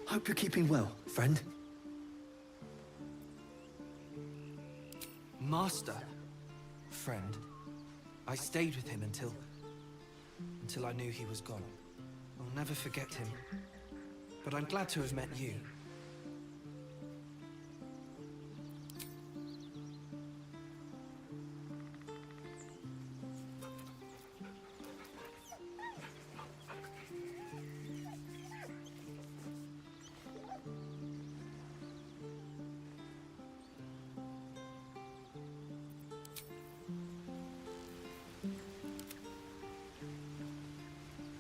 Hope you're keeping well, friend. Master? Friend. I stayed with him until I knew he was gone. I'll never forget him. But I'm glad to have met you.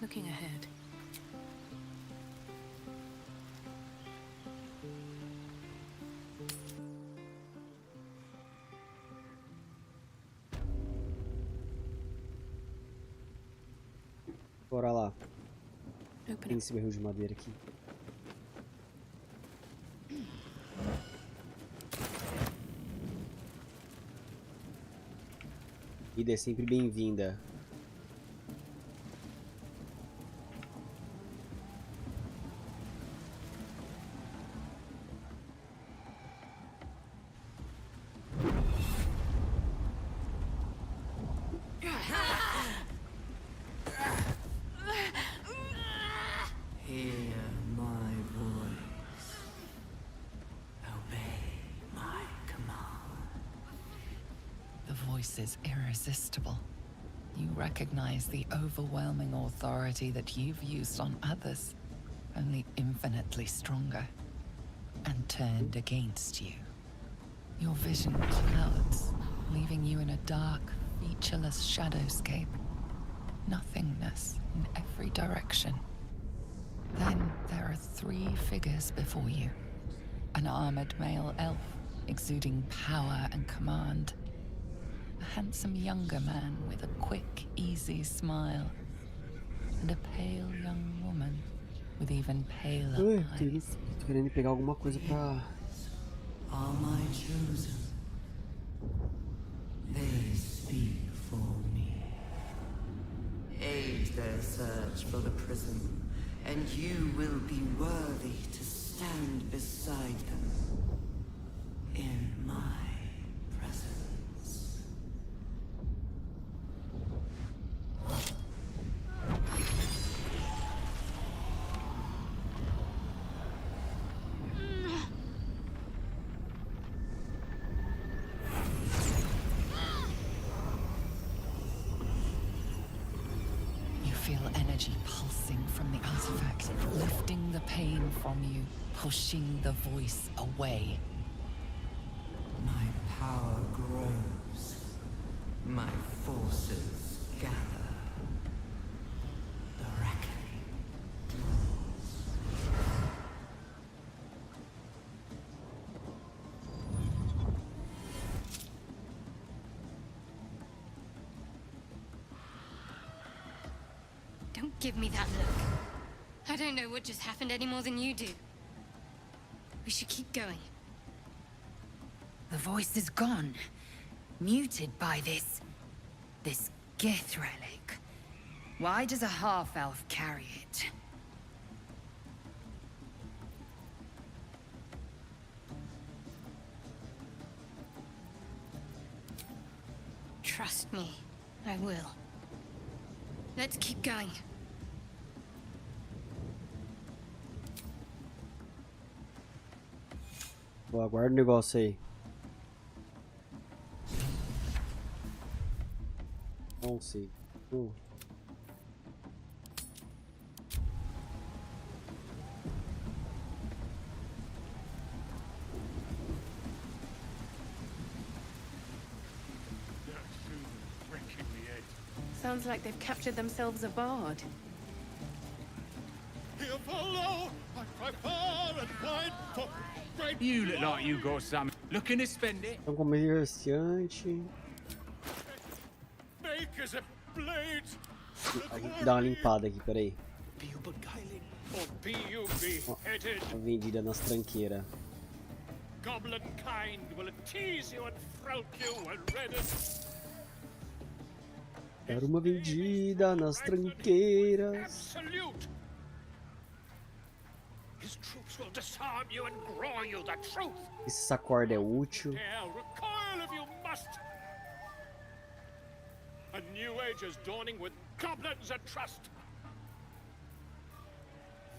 Looking ahead. Bora lá. Tem esse berro de madeira aqui. Vida é sempre bem-vinda. Is irresistible. You recognize the overwhelming authority that you've used on others, only infinitely stronger, and turned against you. Your vision clouds, leaving you in a dark, featureless shadowscape. Nothingness in every direction. Then there are 3 figures before you. An armored male elf, exuding power and command. A handsome younger man with a quick, easy smile. And a pale young woman with even paler eyes. Tô querendo pegar alguma coisa pra... Are my chosen. They speak for me. Aid their search for the prism, and you will be worthy to stand beside them in my presence. Energy pulsing from the artifact, lifting the pain from you, pushing the voice away. My power grows. My forces gather. The reckoning. Don't give me that look. I don't know what just happened any more than you do. We should keep going. The voice is gone. Muted by this Gith relic. Why does a half-elf carry it? Trust me, I will. Let's keep going. Bom, aguarda o negócio aí. Não sei. Sounds like they've captured themselves a bard. You look like you got some. Looking to spend it? É um comerciante. A gente dá uma limpada aqui, peraí. Ó, a vendida nas tranqueiras. Goblin kind will tease you and throat you and redden. Era uma vendida nas tranqueiras. Absolute. His troops will disarm you and grow you the truth. Essa corda é útil. Recoil if you must. A new age is dawning with goblins at trust.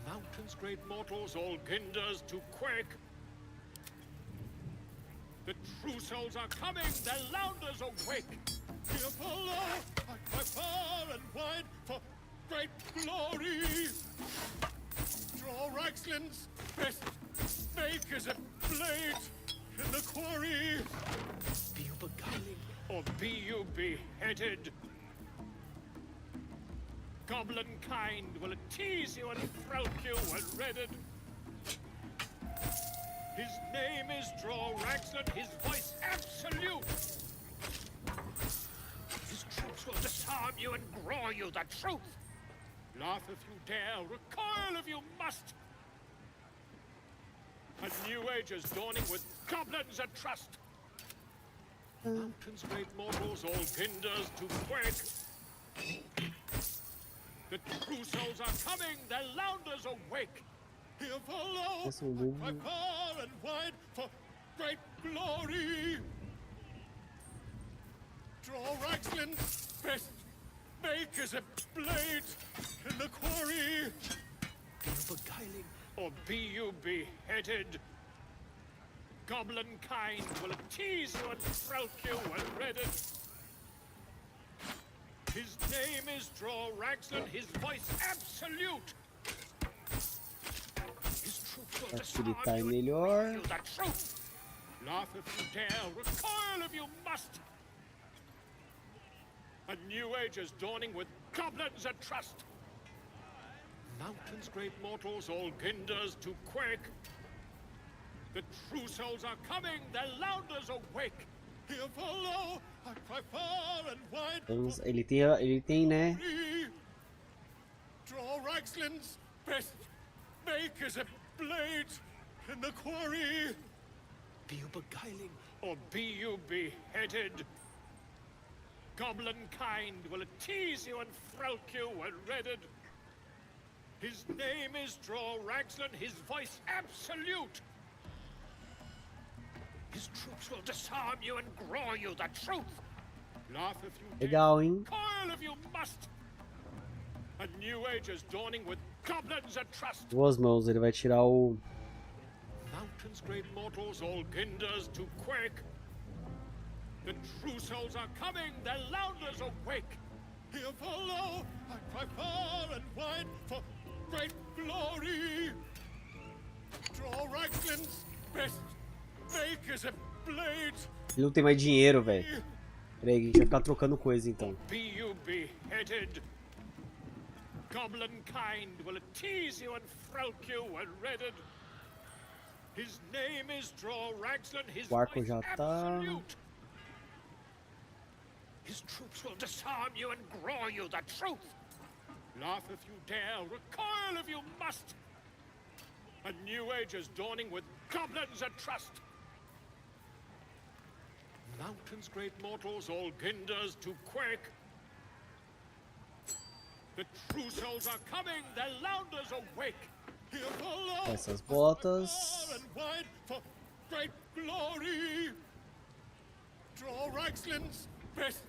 Mountains, great mortals, all ginders to quake. The true souls are coming, the lounders awake. Here below, I cry far and wide for great glory. Draw Raxlin's best, make as a blade in the quarry. Be you beguiling, or be you beheaded? Goblin kind will tease you and throat you and redden. His name is Draw Raxlin, his voice absolute. His troops will disarm you and grow you the truth. Laugh if you dare, recoil if you must. A new age is dawning with goblins at trust. Mountains, great mortals, all ginders to quake. The true souls are coming, the lounders awake. Here follow, by far and wide for great glory. Draw Raxlin's best, make as a blade in the quarry. Be you beguiling, or be you beheaded? Goblin kind will tease you and throat you and redden. His name is Draw Raxlin, his voice absolute. His troops will Facilitar disarm melhor. you the truth. Laugh if you dare, recoil if you must. A new age is dawning with goblins at trust. Mountains, great mortals, all ginders to quake. The true souls are coming, the lounders awake. Here follow, I cry far and wide. Ele tem, né? Draw Raxlin's best, make as a blade in the quarry. Be you beguiling, or be you beheaded? Goblin kind will tease you and throat you and redden. His name is Draw Raxlin, his voice absolute. His troops will disarm you and grow you the truth. Laugh if you Legal, hein? coil if you must. A new age is dawning with goblins at trust. Duas mãos, ele vai tirar o. Mountains, great mortals, all ginders to quake. The true souls are coming, the lounders awake. Here follow, I cry far and wide for great glory. Draw Raxlin's best, make as a blade. Ele não tem mais dinheiro, velho. Peraí, a gente vai ficar trocando coisa então. Be you beheaded? Goblin kind will tease you and throat you and redden. His name is Draw Raxlin, his O arco voice já tá. absolute. His troops will disarm you and grow you the truth. Laugh if you dare, recoil if you must. A new age is dawning with goblins at trust. Mountains, great mortals, all ginders to quake. The true souls are coming, the Lounders awake. Here follow Essas botas. far and wide for great glory. Draw Reichsland's best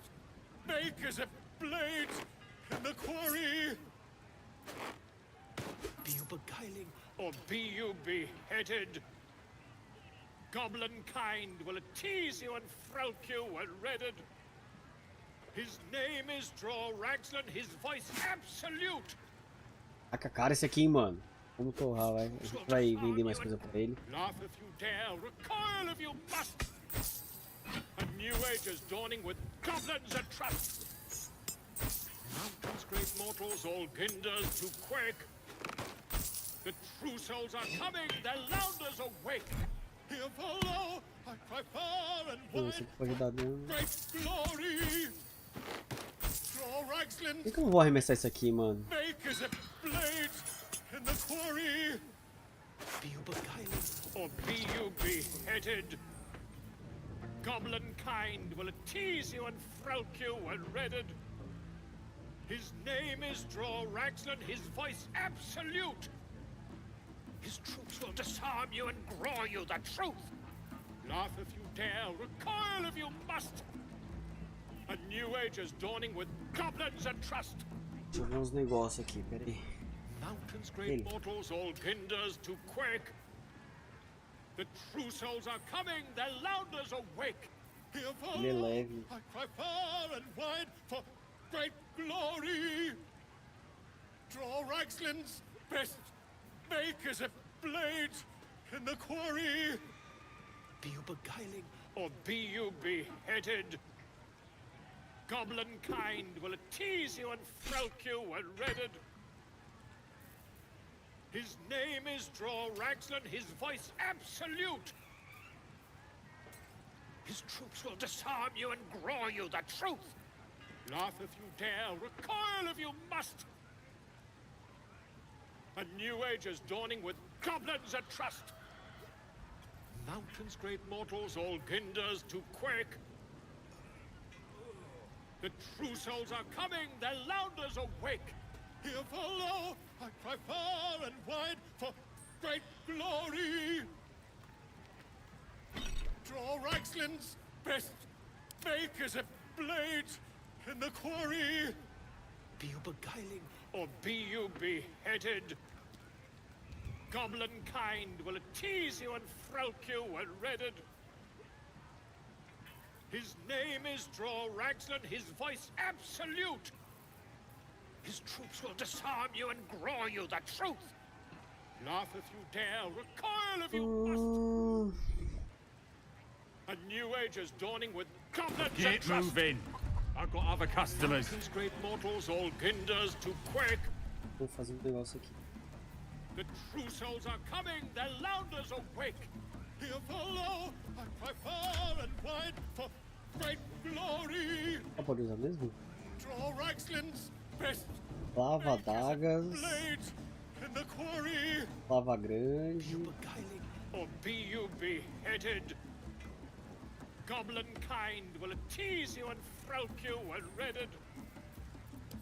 makers of blades in the quarry. Be you beguiling or be you beheaded? Goblin kind will tease you and frowk you and redded. His name is Draw Ragsland, his voice absolute. Taca a cara esse aqui, hein, mano. Vamos torrar, vai. A gente vai vender mais coisa pra ele. Laugh if you dare, recoil if you must. A new age is dawning with goblins at trust. Mountains, great mortals, all ginders to quake. The true souls are coming, the Lounders awake. Here follow, I cry far and Pô, wide. esse aqui pode ajudar dentro. Great glory. Draw Reichsland. Por que eu não vou arremessar isso aqui, mano? Makers of blades in the quarry. Be you beguiling or be you beheaded? Goblin kind will tease you and frowk you and redded. His name is Draw Ragsland, his voice absolute. His troops will disarm you and graw you the truth. Laugh if you dare, recoil if you must. A new age is dawning with goblins at trust. Deixa eu ver uns negócios aqui, pera aí. Mountains, great mortals, all ginders to quake. The true souls are coming, the Lounders awake. Here Ele é follow, leve. I cry far and wide for great glory. Draw Reichsland's best makers of blades in the quarry. Be you beguiling or be you beheaded? Goblin kind will tease you and frowk you and redded. His name is Draw Ragsland, his voice absolute. His troops will disarm you and graw you the truth. Laugh if you dare, recoil if you must. A new age is dawning with goblins at trust. Mountains, great mortals, all ginders to quake. The true souls are coming, the Lounders awake. Here follow, I cry far and wide for great glory. Draw Reichsland's best makers of blades in the quarry. Be you beguiling or be you beheaded? Goblin kind will tease you and frowk you and redded. His name is Draw Ragsland, his voice absolute. His troops will disarm you and graw you the truth. Laugh if you dare, recoil if you must. A new age is dawning with goblins at Get trust. moving. I've got other customers. Mountains, great mortals, all ginders to quake. Vou fazer negócio aqui. The true souls are coming, the Lounders awake. Here follow, I cry far and wide for great glory. Ah, pode usar mesmo? Draw Reichsland's best Lava adagas. blades in the quarry. Lava grande. Or be you beheaded? Goblin kind will tease you and frowk you and redded.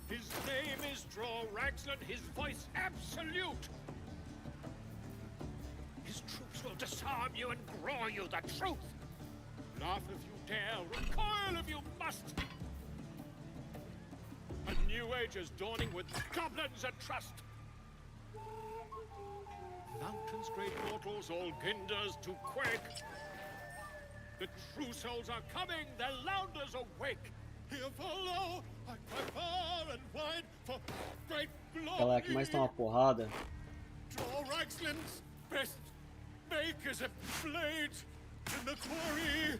His name is Draw Ragsland, his voice absolute. His troops will disarm you and graw you the truth. Laugh if you dare, recoil if you must. A new age is dawning with goblins at trust. Mountains, great mortals, all ginders to quake. The true souls are coming, the Lounders awake. Here follow, I cry far and wide for great Aquela que mais glory. toma porrada. Draw Reichsland's best makers of blades in the quarry.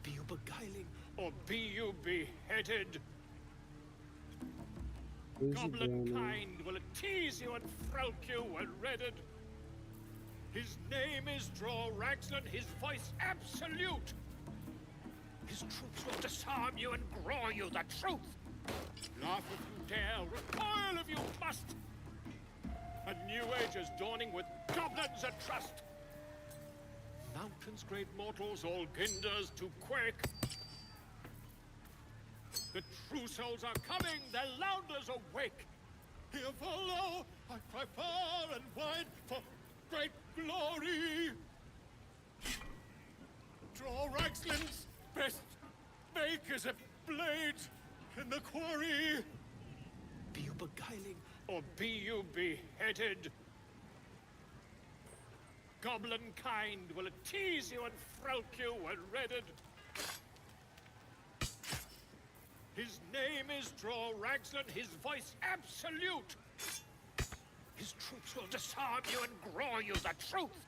Be you beguiling or be you beheaded? Goblin kind will tease you and frowk you and redded. His name is Draw Ragsland, his voice absolute. His troops will disarm you and graw you the truth. Laugh if you dare, recoil if you must. A new age is dawning with goblins at trust. Mountains, great mortals, all ginders to quake. The true souls are coming, the Lounders awake. Here follow, I cry far and wide for great glory. Draw Ragslin's best, make as a blade in the quarry. Be you beguiling, or be you beheaded? Goblin kind will tease you and frowk you and redded. His name is Draw Ragslin, his voice absolute. His troops will disarm you and graw you the truth.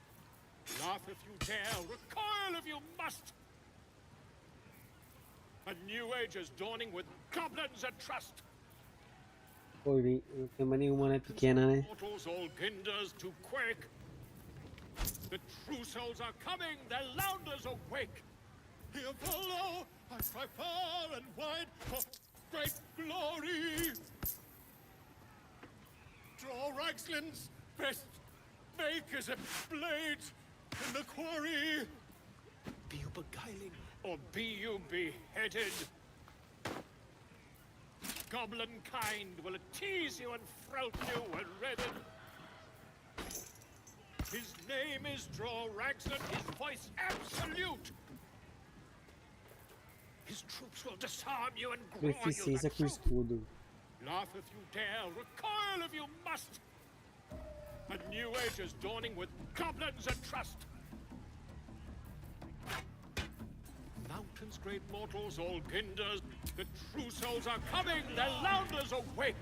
Laugh if you dare, recoil if you must. A new age is dawning with goblins at trust. Pô, não tem mais nenhuma, né? Pequena, né? Mortals all ginders to quake. The true souls are coming, the Lounders awake. Here follow, I cry far and wide for great glory. Draw Ragslin's best, make as a blade in the quarry. Be you beguiling, or be you beheaded? Goblin kind will tease you and frowt you and redden. His name is Draw Ragslin, his voice absolute. His troops will disarm you and graw you Proficiência the com truth. escudo. Laugh if you dare, recoil if you must. A new age is dawning with goblins at trust. Mountains, great mortals, all ginders. The true souls are coming, the Lounders awake.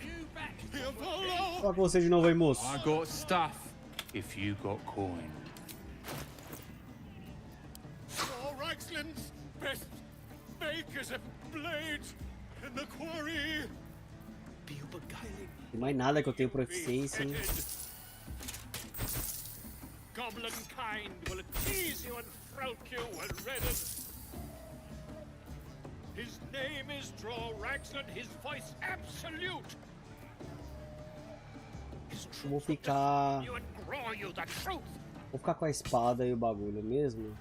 Here follow. Fala com você de novo aí, moço. I got stuff if you got coin. Draw Ragslin's best, make as a blade in the quarry. Be you beguiling. Tem mais nada que eu tenho proficiência, hein? Goblin kind will tease you and frowk you and redden. His name is Draw Ragslin, his voice absolute. His Eu vou ficar... you and graw you the truth. Vou ficar com a espada e o bagulho mesmo.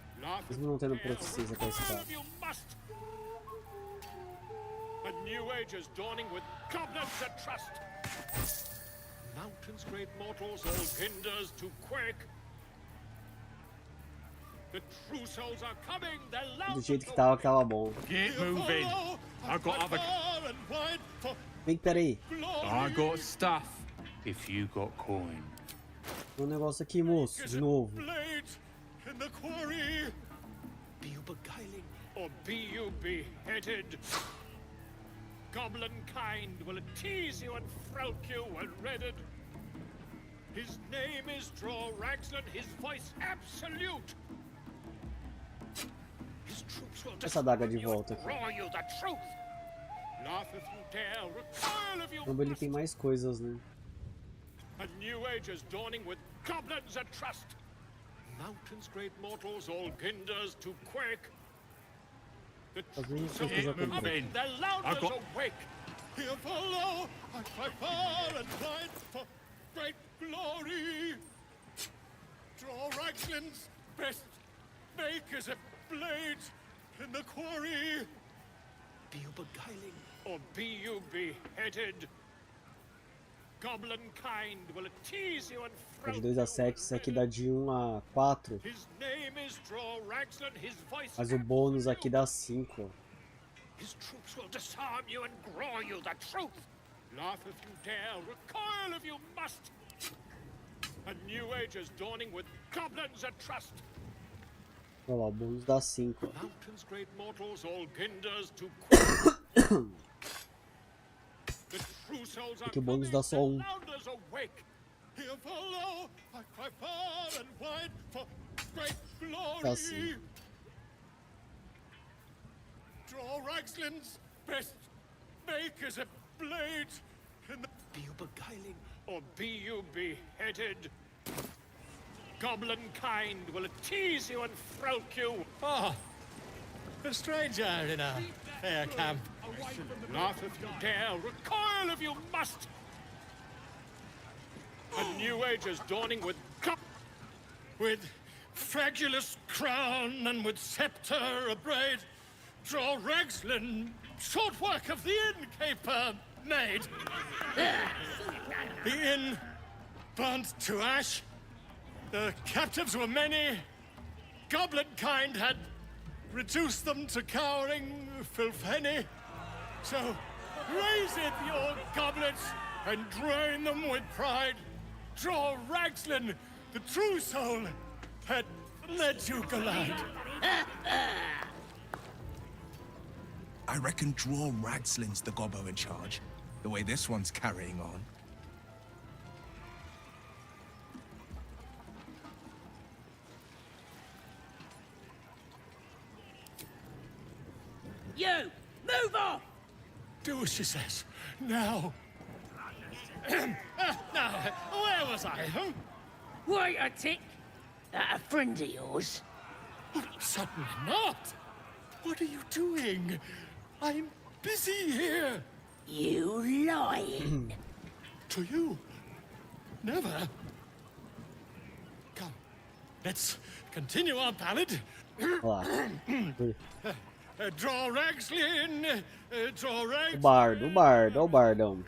Mesmo não tendo proficiência com a espada. You must. A new age is dawning with goblins at trust. Mountains, great mortals, all ginders to quake. The true souls are coming, the Do jeito que tava bom. Get moving. I got other. Vem, peraí. I got stuff if you got coin. Tem um negócio aqui, moço, de novo. In the quarry. Be you beguiling, or be you beheaded? Goblin kind will tease you and frowk you and redden. His name is Draw Ragslin, his voice absolute. His troops will Essa adaga de volta aqui. graw you the truth. Laugh if you dare, recoil if you Então ele tem mais coisas, né? A new age is dawning with goblins at trust. Mountains, great mortals, all ginders to quake. The true souls are coming, the Lounders awake. Here follow, I cry far and wide for great glory. Draw Ragslin's best, make as a blade in the quarry. Be you beguiling, or be you beheaded? Goblin kind will tease you and Tá de frowk 2 a 7, isso aqui dá de 1 a 4. His name is Draw Ragslin, his voice Mas o bônus aqui dá 5. His troops will disarm you and graw you the truth. Laugh if you dare, recoil if you must. A new age is dawning with goblins at trust. Olha lá, o bônus dá 5. Mountains, great mortals, all ginders to The true souls are Aqui o bônus dá só 1. Lounders awake. Here follow, I cry far and wide for great glory. Tá assim. Draw Ragslin's best, make as a blade in the... Be you beguiling, or be you beheaded? Goblin kind will tease you and frowk you. Oh, a stranger in a fair camp. Laugh if you dare, recoil if you must. A new age is dawning with fragulous crown and with scepter abraid. Draw Ragslin, short work of the innkeeper maid. The inn burnt to ash. The captives were many. Goblin kind had reduced them to cowering filthenny. So raise it, your goblets, and drain them with pride. Draw Ragslin, the true soul, had let you glide. I reckon Draw Ragslin's the gobbo in charge, the way this one's carrying on. You! Move off! Do as she says. Now. Now, where was I, huh? Wait a tick. A friend of yours? Certainly not. What are you doing? I'm busy here. You lying. To you? Never. Come, let's continue our ballad. Draw Ragslin, draw Ragslin. O bardão.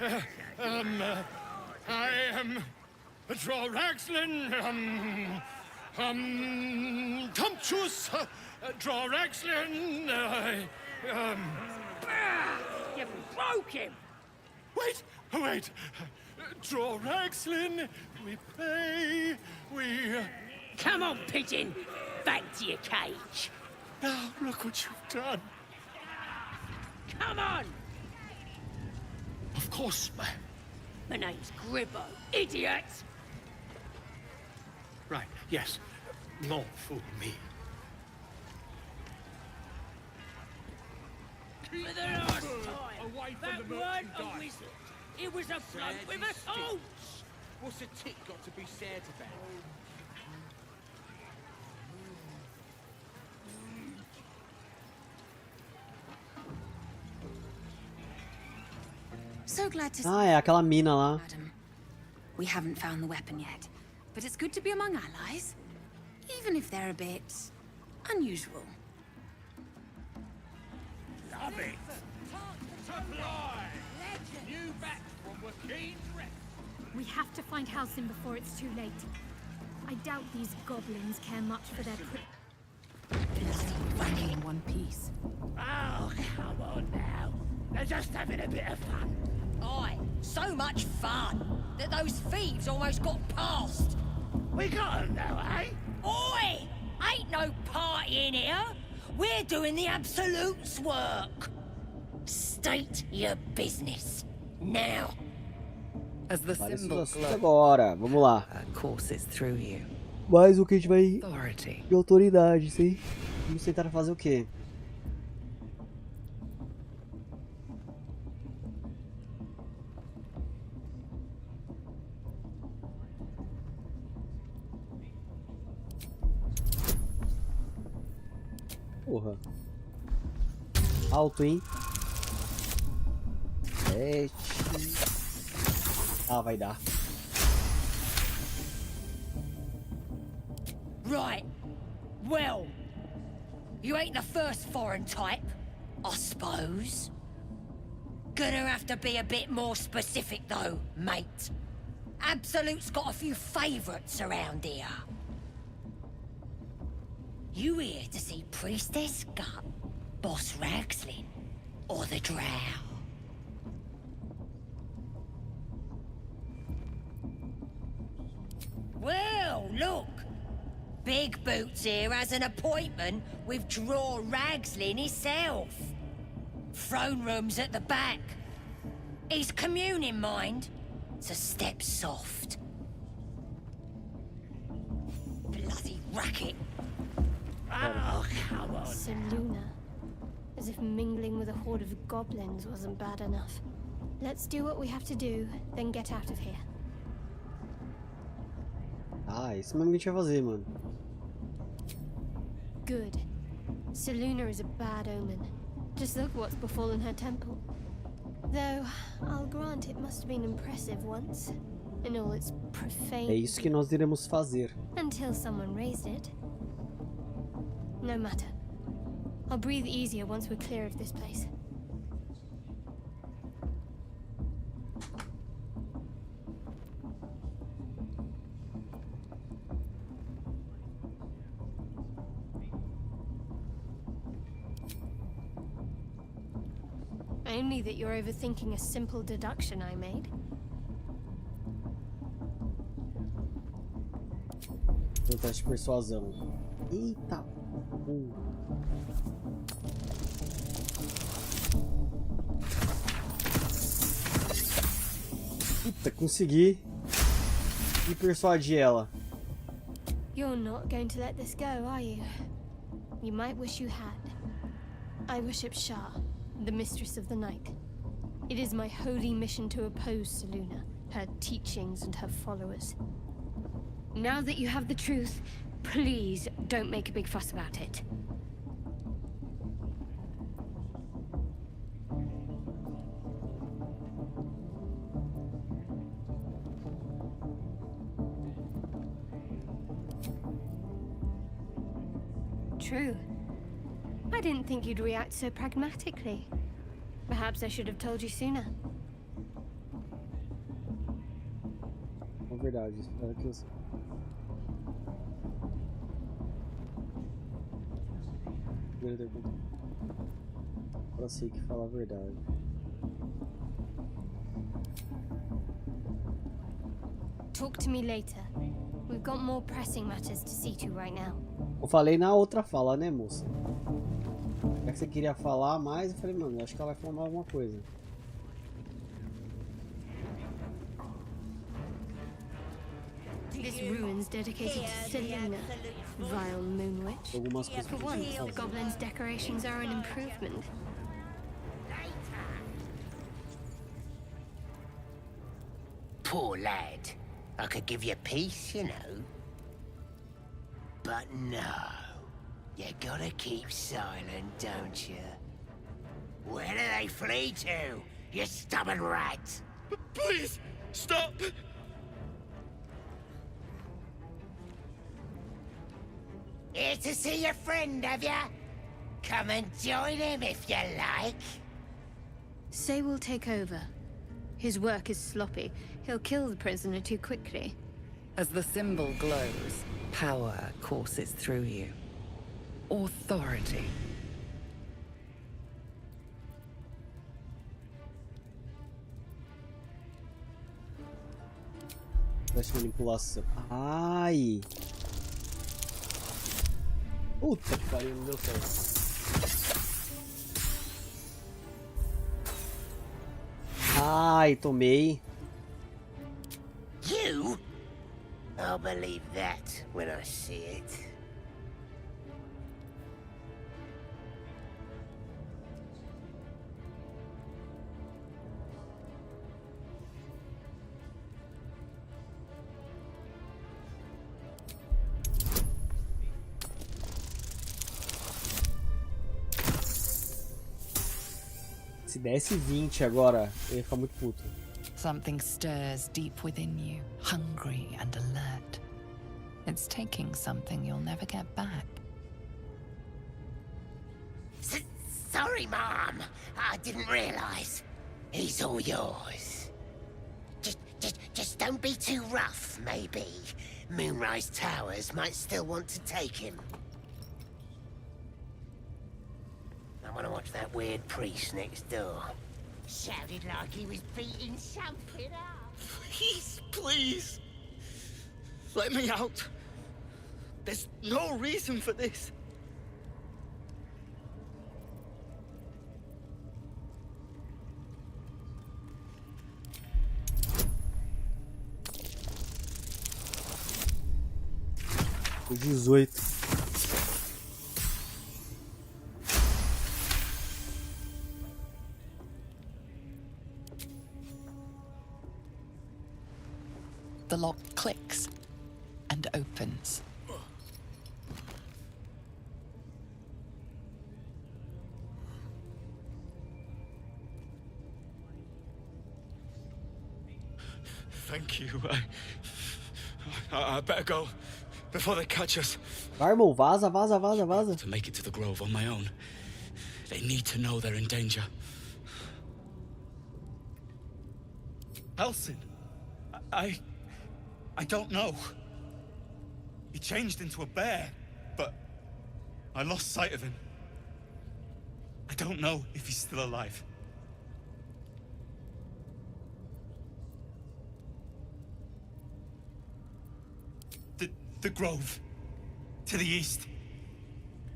I am Draw Ragslin, Tumptuous, Draw Ragslin, You broke him. Wait. Draw Ragslin, we play, we... Come on, pigeon. Back to your cage. Now, look what you've done. Come on. Of course, ma'am. My name's Gribbo, idiot. Right, yes. Not fool me. For the last time, that weren't a wizard. It was a bloke with a torch. What's a tick got to be sad about? So glad to see Ah, é aquela mina lá. Madam. We haven't found the weapon yet, but it's good to be among allies, even if they're a bit unusual. Love it. You back from Wakeen's rest. We have to find Halsin before it's too late. I doubt these goblins care much for their Bloody in one piece. Oh, come on now. They're just having a bit of fun. Aye, so much fun that those thieves almost got past. We got them now, eh? Oi! Ain't no party in here. We're doing the Absolute's work. State your business. Now. As the Várias symbol situações agora. Vamos lá. courses through you. Mais o que a gente vai Authority. de autoridade, sim. Vamos tentar fazer o quê? Porra. Alto, hein? 7. Ah, vai dar. Right. Well, you ain't the first foreign type, I suppose. Gonna have to be a bit more specific though, mate. Absolute's got a few favourites around here. You here to see Priestess Gut, Boss Ragslin, or the Drow? Well, look. Big Boots here has an appointment with Draw Ragslin himself. Throne room's at the back. He's communing, mind, so step soft. Bloody racket. Oh, come on. Seluna. As if mingling with a horde of goblins wasn't bad enough. Let's do what we have to do, then get out of here. Ah, isso mesmo que a gente vai fazer, mano. Good. Seluna is a bad omen. Just look what's befallen her temple. Though, I'll grant it must have been impressive once, in all its profane... É isso que nós iremos fazer. Until someone raised it. No matter. I'll breathe easier once we're clear of this place. me that you're overthinking a simple deduction I made. Um teste de persuasão. Eita. Puta, consegui. E persuadir ela. You're not going to let this go, are you? You might wish you had. I worship Shah, the mistress of the night. It is my holy mission to oppose Selûne, her teachings and her followers. Now that you have the truth, please don't make a big fuss about it. True. I didn't think you'd react so pragmatically. Perhaps I should have told you sooner. É verdade, espero que eu... Eu sei que fala a verdade. Talk to me later. We've got more pressing matters to see to right now. Eu falei na outra fala, né, moça? Já que você queria falar mais, eu falei, mano, acho que ela vai falar alguma coisa. This ruin's dedicated to Selûne, vile moon witch. Algumas coisas For once, the goblin's decorations are an improvement. Poor lad. I could give you peace, you know. But no. You gotta keep silent, don't you? Where do they flee to, you stubborn rat? Please, stop! Here to see your friend, have ya? Come and join him if you like. Say we'll take over. His work is sloppy. He'll kill the prisoner too quickly. As the symbol glows, power courses through you. Authority. Teste de manipulação. Ai! Puta que pariu, não deu certo. Ai, tomei. You? I'll believe that when I see it. Se desse 20 agora, eu ia ficar muito puto. Something stirs deep within you, hungry and alert. It's taking something you'll never get back. Sorry, Mom. I didn't realize. He's all yours. Just don't be too rough, maybe. Moonrise Towers might still want to take him. I want to watch that weird priest next door. Shouted like he was beating something up. Please, please. Let me out. There's no reason for this. O 18. The lock clicks and opens. Thank you. I better go before they catch us. Vai, irmão, vaza, vaza, vaza, vaza. To make it to the grove on my own, they need to know they're in danger. Elsin, I don't know. He changed into a bear, but I lost sight of him. I don't know if he's still alive. The grove. To the east.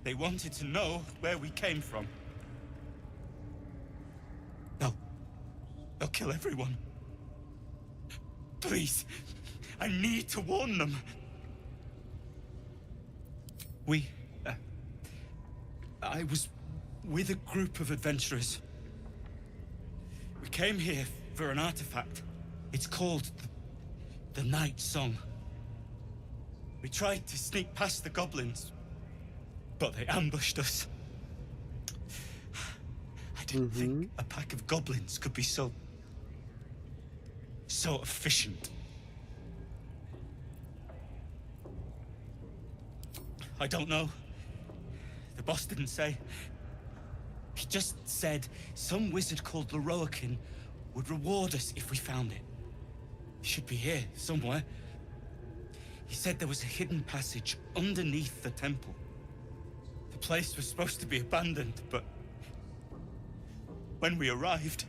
They wanted to know where we came from. They'll kill everyone. Please, I need to warn them. I was with a group of adventurers. We came here for an artifact. It's called the Night Song. We tried to sneak past the goblins, but they ambushed us. I didn't think a pack of goblins could be so efficient. I don't know. The boss didn't say. He just said some wizard called Leroakin would reward us if we found it. It should be here, somewhere. He said there was a hidden passage underneath the temple. The place was supposed to be abandoned, but when we arrived...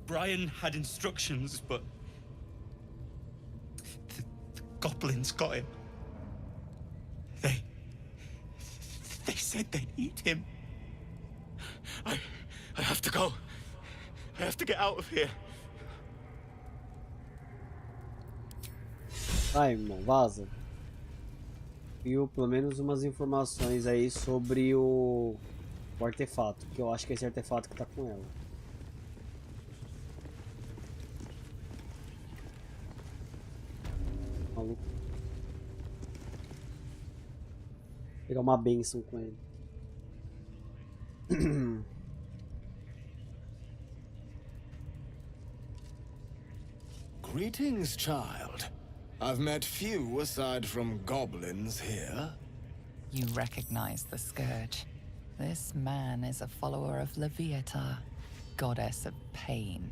Brian had instructions, but the goblins got him. They said they'd eat him. I have to go. I have to get out of here. Vai, irmão, vaza. Viu pelo menos umas informações aí sobre o artefato, que eu acho que é esse artefato que tá com ela. Maluco. Vou pegar uma bênção com ele. Greetings, child. I've met few aside from goblins here. You recognize the scourge. This man is a follower of Leviatha, goddess of pain.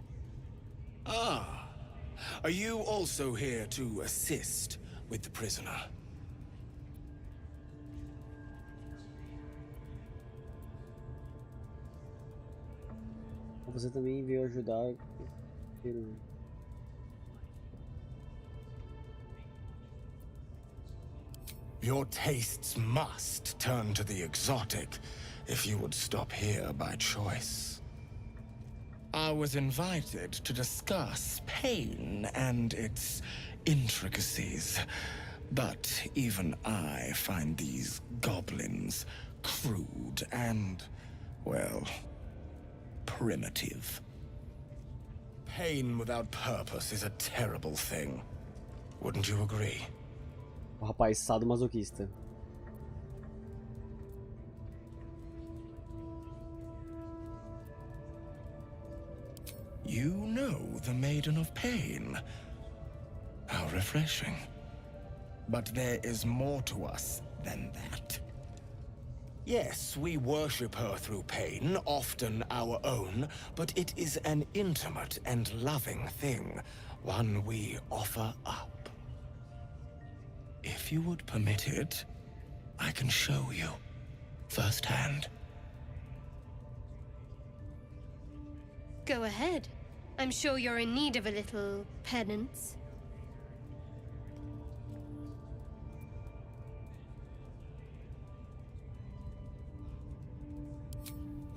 Ah. Are you also here to assist with the prisoner? Você também veio ajudar. Your tastes must turn to the exotic if you would stop here by choice. I was invited to discuss pain and its intricacies, but even I find these goblins crude and, well, primitive. Pain without purpose is a terrible thing. Wouldn't you agree? O rapaz sadomasoquista. You know the Maiden of Pain. How refreshing. But there is more to us than that. Yes, we worship her through pain, often our own, but it is an intimate and loving thing, one we offer up. If you would permit it, I can show you firsthand. Go ahead. I'm sure you're in need of a little penance.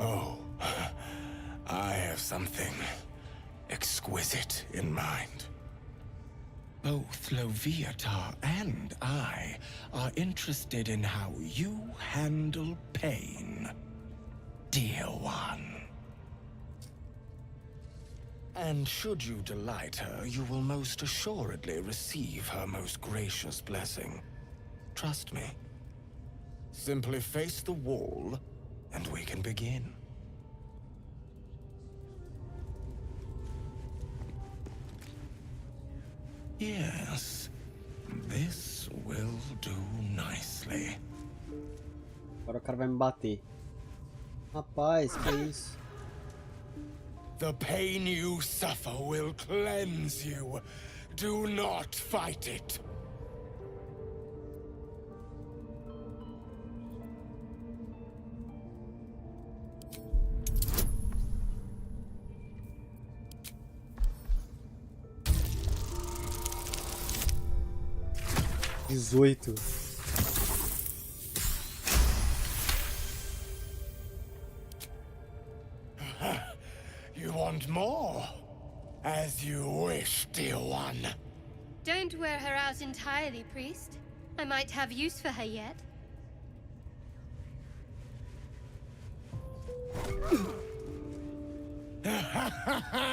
Oh, I have something exquisite in mind. Both Leviatha and I are interested in how you handle pain, dear one. And should you delight her, you will most assuredly receive her most gracious blessing. Trust me. Simply face the wall, and we can begin. Yes, this will do nicely. Agora o cara vai me bater. Rapaz, que isso? The pain you suffer will cleanse you. Do not fight it. 18. You want more? As you wish, dear one. Don't wear her out entirely, priest. I might have use for her yet.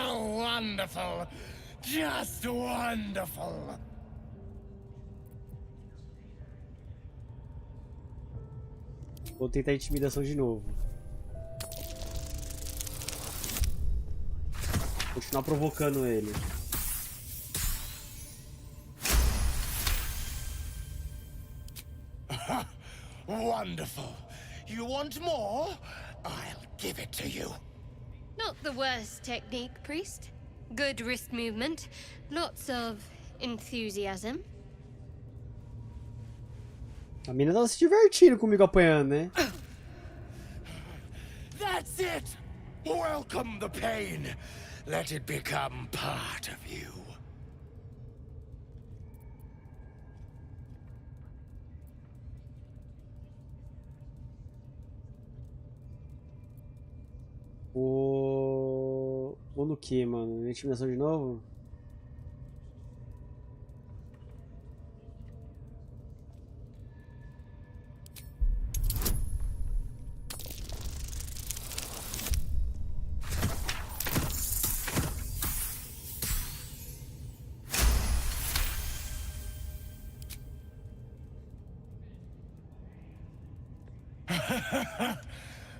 Wonderful. Just wonderful. Vou tentar intimidação de novo. Continuar provocando ele. Wonderful. You want more? I'll give it to you. Not the worst technique, priest. Good wrist movement. Lots of enthusiasm. A mina tava se divertindo comigo apanhando, né? That's it! Welcome the pain. Let it become part of you. Vou no que, mano? Intimidação de novo?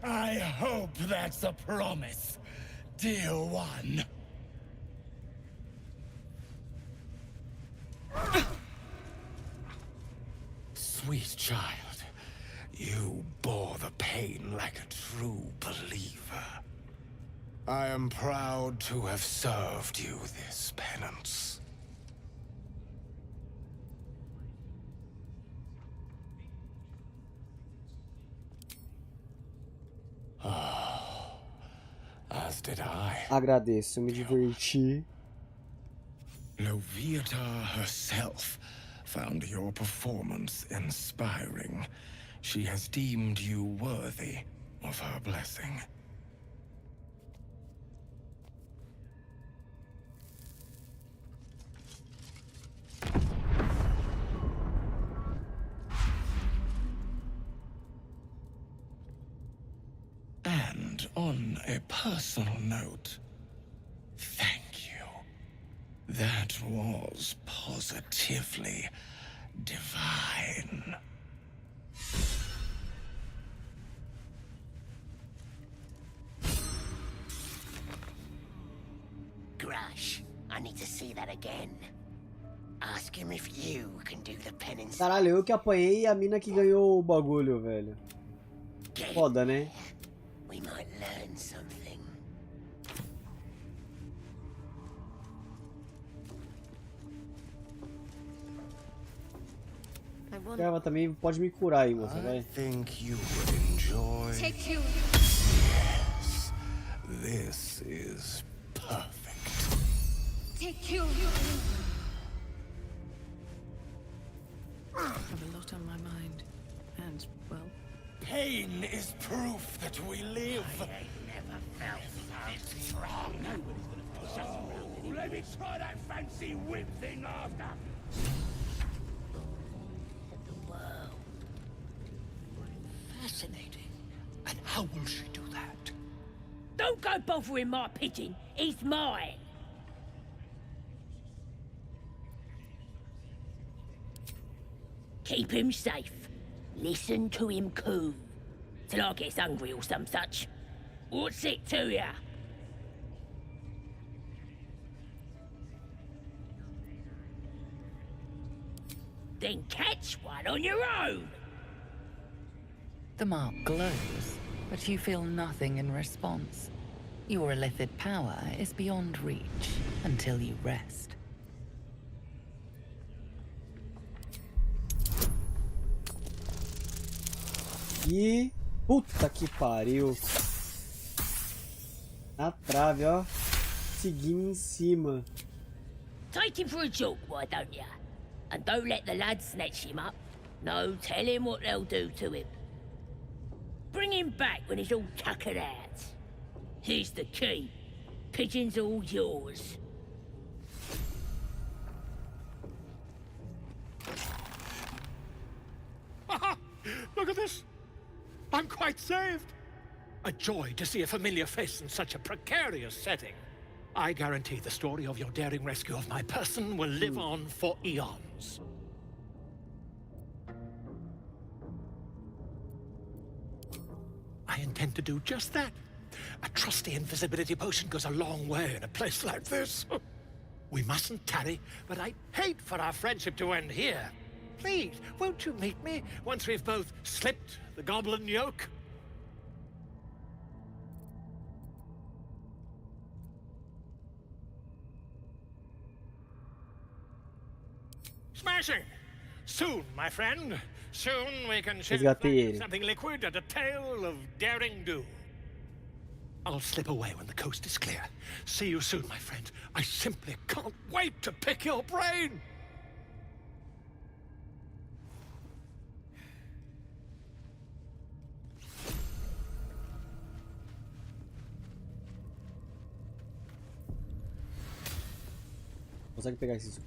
I hope that's a promise, dear one. Sweet child, you bore the pain like a true believer. I am proud to have served you this penance. As did I. Agradeço, me diverti. Loviatar herself found your performance inspiring. She has deemed you worthy of her blessing. And on a personal note, thank you. That was positively divine. Grush, I need to see that again. Ask him if you can do the penance. Caralho, eu que apanhei e a mina que ganhou o bagulho, velho. Foda, né? We might learn something. Ela também pode me curar aí, moça, vai. Think you would enjoy. Take you. Yes, this is perfect. Take you. I have a lot on my mind, and well. Pain is proof that we live. I ain't never felt so strong. Nobody's gonna push us around. Let me try that fancy whip thing after. Fascinating. And how will she do that? Don't go bothering my pigeon. He's mine. Keep him safe. Listen to him coo. Till I gets hungry or some such. What's it to ya? Then catch one on your own. The mark glows, but you feel nothing in response. Your illithid power is beyond reach until you rest. E puta que pariu. Na trave, ó. Seguindo em cima. Take him for a joke, why don't ya? And don't let the lads snatch him up. No, tell him what they'll do to him. Bring him back when he's all tuckered out. Here's the key. Pigeon's all yours. Look at this! I'm quite saved! A joy to see a familiar face in such a precarious setting. I guarantee the story of your daring rescue of my person will live on for eons. I intend to do just that. A trusty invisibility potion goes a long way in a place like this. We mustn't tarry, but I'd hate for our friendship to end here. Please, won't you meet me once we've both slipped the goblin yoke? Smashing! Soon, my friend. Soon we can share something liquid and a tale of daring do. I'll slip away when the coast is clear. See you soon, my friend. I simply can't wait to pick your brain! Consegue pegar esses.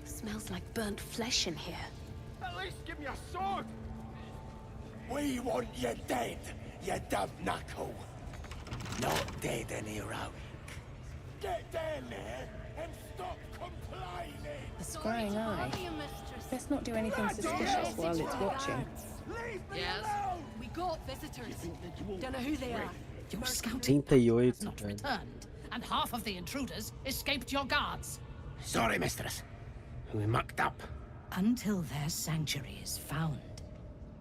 Smells like burnt flesh in here. At least give me a sword! We want you dead, you dumb knuckle. Not dead and heroic. Get down there and stop complaining! A scrying eye. Let's not do anything suspicious while it's watching. Yes, we got visitors. Don't know who they are. Your scouting 38, not velho. returned, and half of the intruders escaped your guards. Sorry, mistress. We mucked up. Until their sanctuary is found,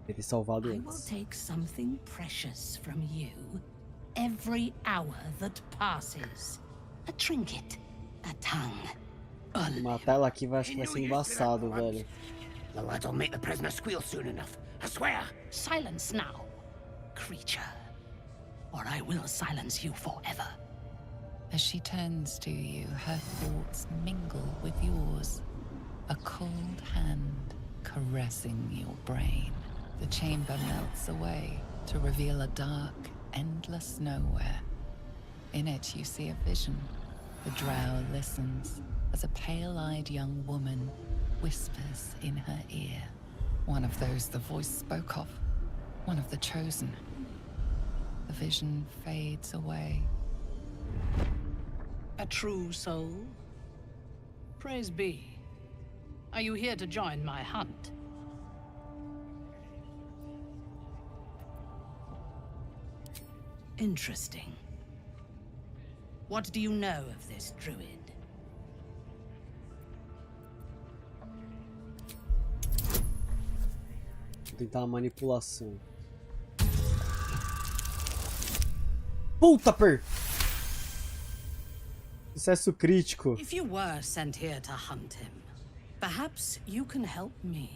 Ele salvado I will antes. take something precious from you every hour that passes. A trinket, a tongue. Matar ela aqui vai, acho que vai ser embaçado, velho. The lads will make the prisoner squeal soon enough. I swear. Silence now, creature, or I will silence you forever. As she turns to you, her thoughts mingle with yours. A cold hand caressing your brain. The chamber melts away to reveal a dark, endless nowhere. In it, you see a vision. The drow listens as a pale-eyed young woman whispers in her ear. One of those the voice spoke of. One of the chosen. The vision fades away. A true soul? Praise be. Are you here to join my hunt? Interesting. What do you know of this druid? Vou tentar uma manipulação. Puta per! Sucesso crítico. If you were sent here to hunt him, perhaps you can help me.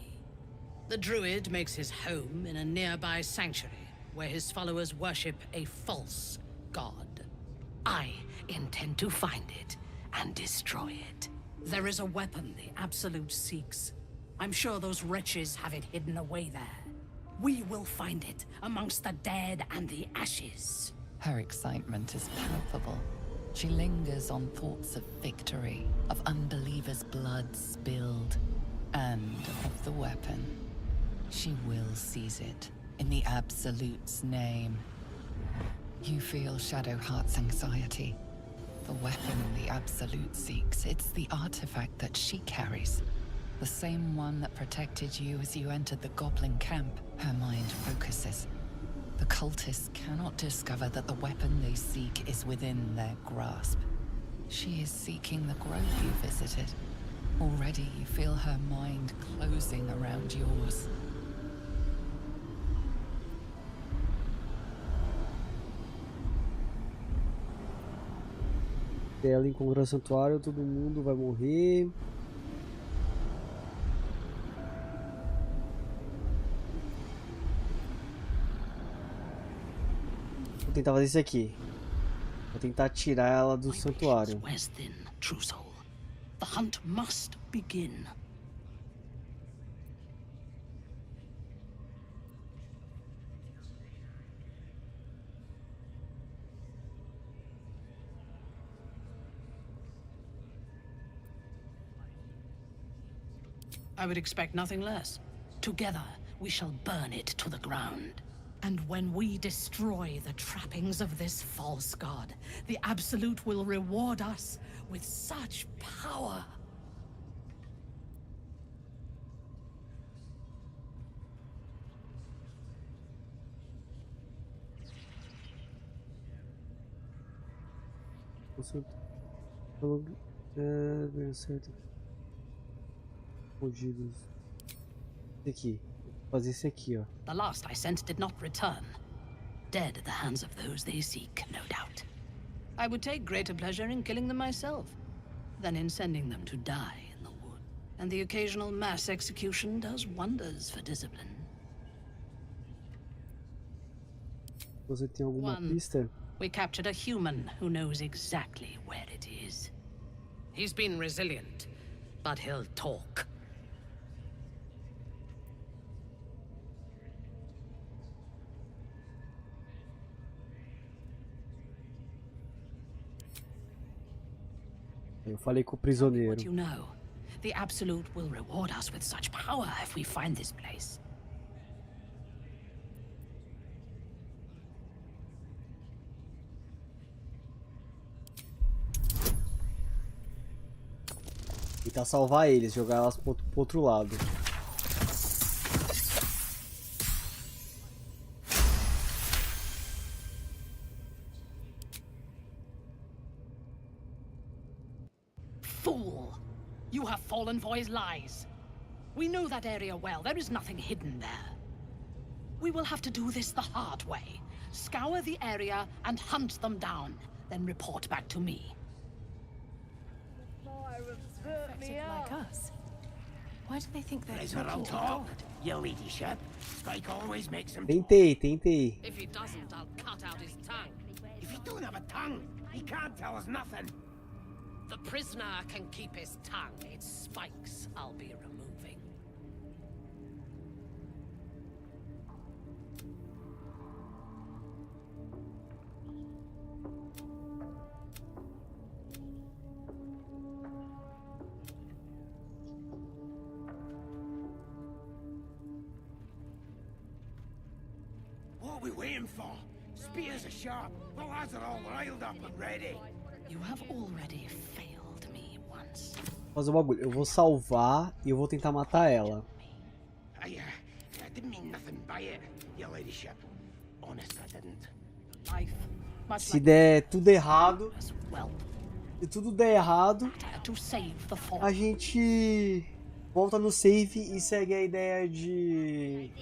The druid makes his home in a nearby sanctuary where his followers worship a false god. I intend to find it and destroy it. There is a weapon the Absolute seeks. I'm sure those wretches have it hidden away there. We will find it amongst the dead and the ashes. Her excitement is palpable. She lingers on thoughts of victory, of unbelievers' blood spilled, and of the weapon. She will seize it, in the Absolute's name. You feel Shadowheart's anxiety. The weapon the Absolute seeks, it's the artifact that she carries. The same one that protected you as you entered the goblin camp. Her mind focuses. The cultists cannot discover that the weapon they seek is within their grasp. She is seeking the grove you visited. Already you feel her mind closing around yours. Se ela encontrar o santuário, todo mundo vai morrer. Vou tentar fazer isso aqui. Vou tentar tirar ela do santuário. Wears thin, true soul. The hunt must begin. I would expect nothing less. Together, we shall burn it to the ground. And when we destroy the trappings of this false god, the Absolute will reward us with such power. Aqui. Vou fazer esse aqui, ó. The last I sent did not return. Dead at the hands of those they seek, no doubt. I would take greater pleasure in killing them myself than in sending them to die in the wood. And the occasional mass execution does wonders for discipline. Você tem alguma pista? We captured a human who knows exactly where it is. He's been resilient, but he'll talk. Eu falei com o prisioneiro. What you know. The Absolute will reward us with such power if we find this place. Tentar salvar eles, jogar elas pro outro lado. Fool! You have fallen for his lies. We know that area well. There is nothing hidden there. We will have to do this the hard way. Scour the area and hunt them down. Then report back to me. Like us. Why do they think they're Prisoner will talk, your ladyship. Spike always makes him Tentei. If he doesn't, I'll cut out his tongue. If he don't have a tongue, he can't tell us nothing. The prisoner can keep his tongue. Its spikes I'll be removing. What are we waiting for? Spears are sharp. The lads are all riled up and ready. You have already failed me once. Fazer o bagulho. Eu vou salvar e eu vou tentar matar ela. I didn't mean nothing by it, your ladyship. Honest, I didn't. Se der tudo errado, se tudo der errado, a gente volta no save e segue a ideia de...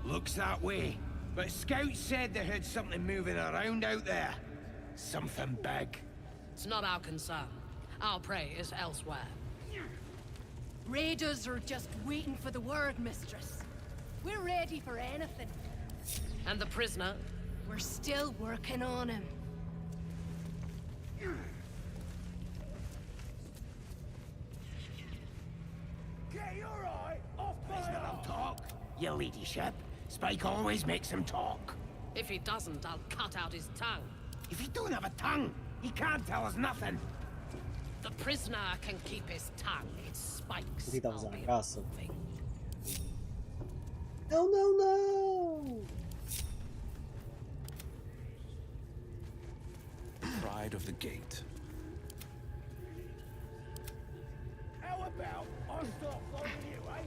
Looks that way. But scouts said they heard something moving around out there. Something big. It's not our concern. Our prey is elsewhere. Raiders are just waiting for the word, mistress. We're ready for anything. And the prisoner? We're still working on him. Get your eye off prisoner will talk, your ladyship. Spike always makes him talk. If he doesn't, I'll cut out his tongue. If he don't have a tongue, he can't tell us nothing. The prisoner can keep his tongue. Its spikes. Ele tá usando a caça. Não. Pride of the Gate. How about I stop following you, eh?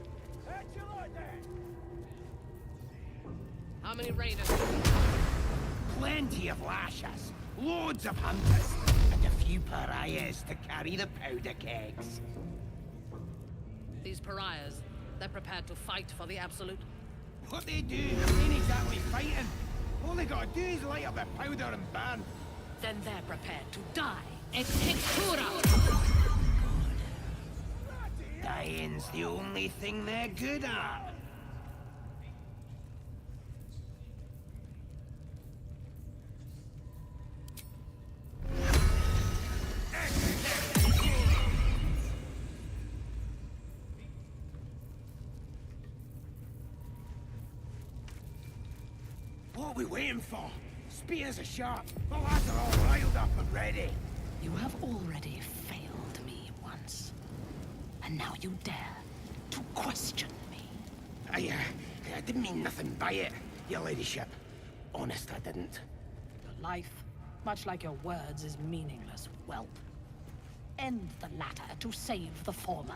How'd you like that? How many raiders? Plenty of lashes, loads of hunters, and a few pariahs to carry the powder kegs. These pariahs, they're prepared to fight for the Absolute? What they do ain't exactly fighting. All they gotta do is light up the powder and burn. Then they're prepared to die. Execura! Dying's the only thing they're good at. What are we waiting for? Spears are sharp. The lads are all riled up and ready. You have already failed me once. And now you dare to question me. I didn't mean nothing by it, your ladyship. Honest, I didn't. Your life, much like your words, is meaningless, whelp. End the latter to save the former.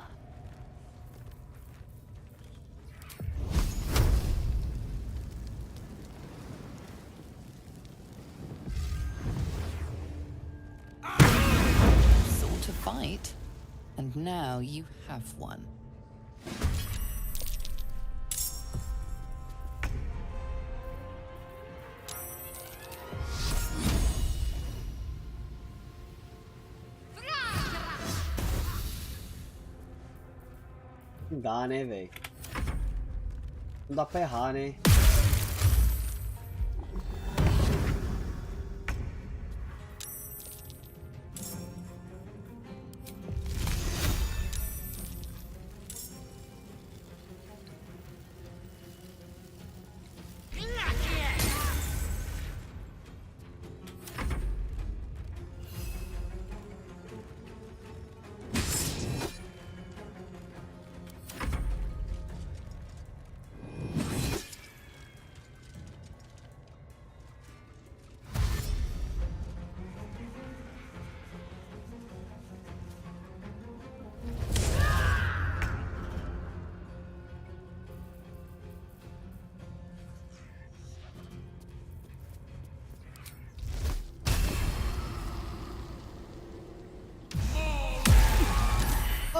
To fight, and now you have one. Não dá, né, velho? Não dá pra errar, né?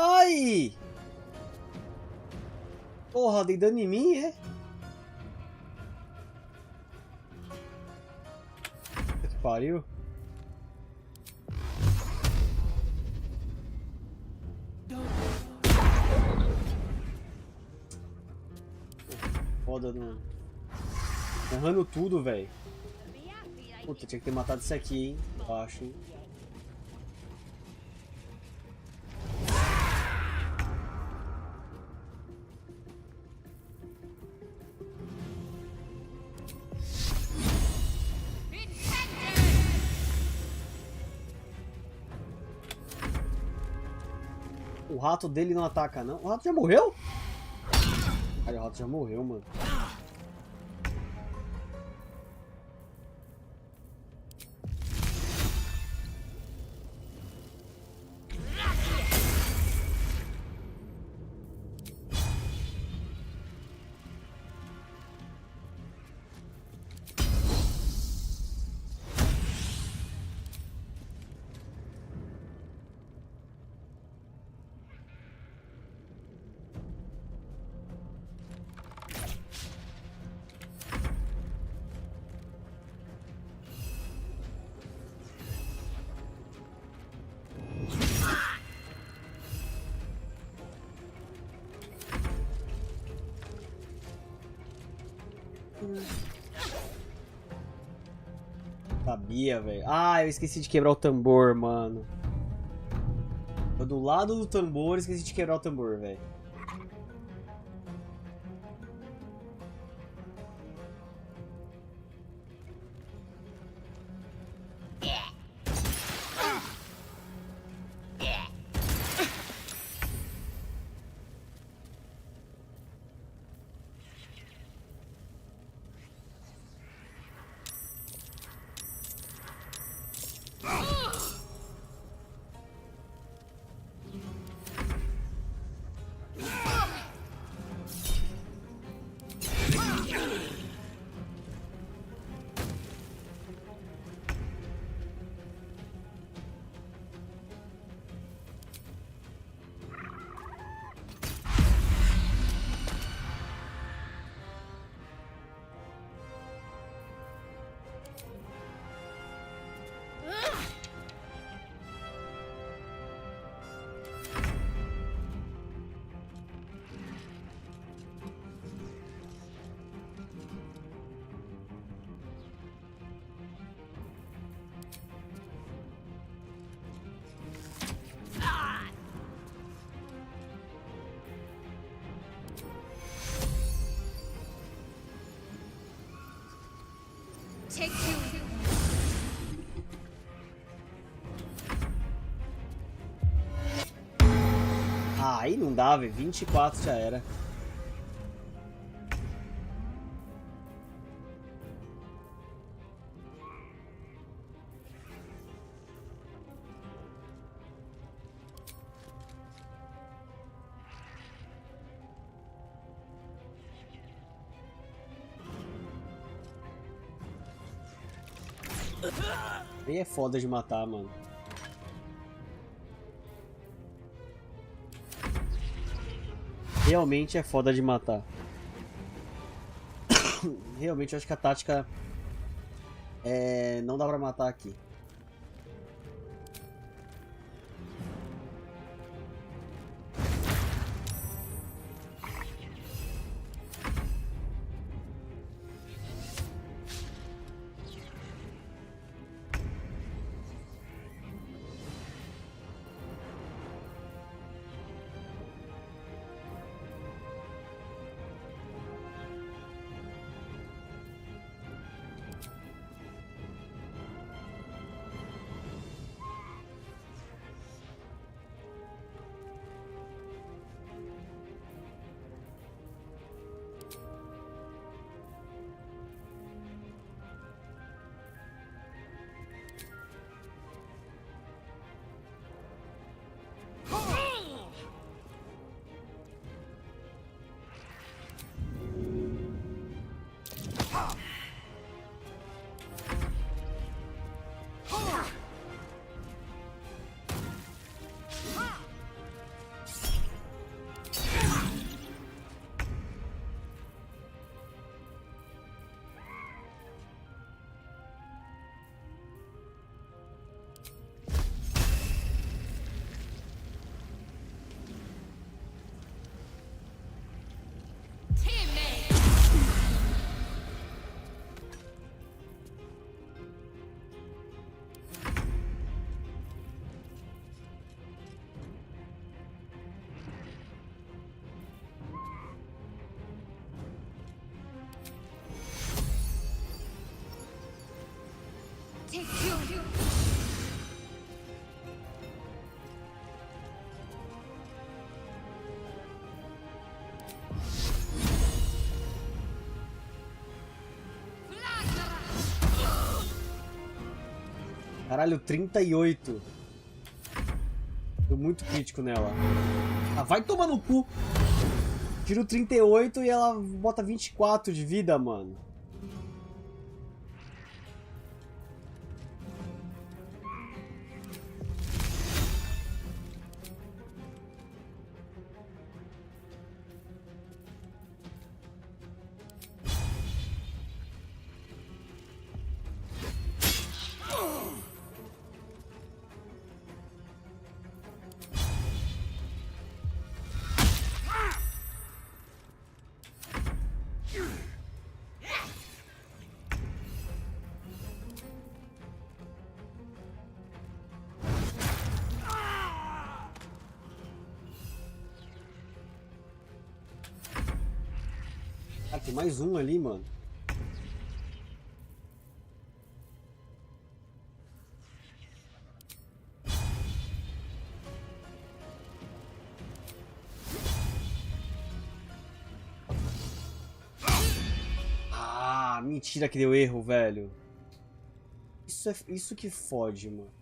Ai! Porra, dei dano em mim, é? Que pariu. Foda, não. Errando tudo, velho. Puta, tinha que ter matado isso aqui, hein? Eu acho, hein? O rato dele não ataca, não. O rato já morreu? Cara, o rato já morreu, mano. Sabia, velho. Ah, eu esqueci de quebrar o tambor, mano. Eu do lado do tambor esqueci de quebrar o tambor, velho. Take two. Ah, aí não dá, velho. 24 já era. Aí é foda de matar, mano. Realmente é foda de matar. Realmente eu acho que a tática não dá pra matar aqui. Take two. Caralho, 38. Tô muito crítico nela. Ah, vai tomar no cu. Tiro 38 e ela bota 24 de vida, mano. Ah, tem mais um ali, mano. Ah, mentira que deu erro, velho. Isso que fode, mano.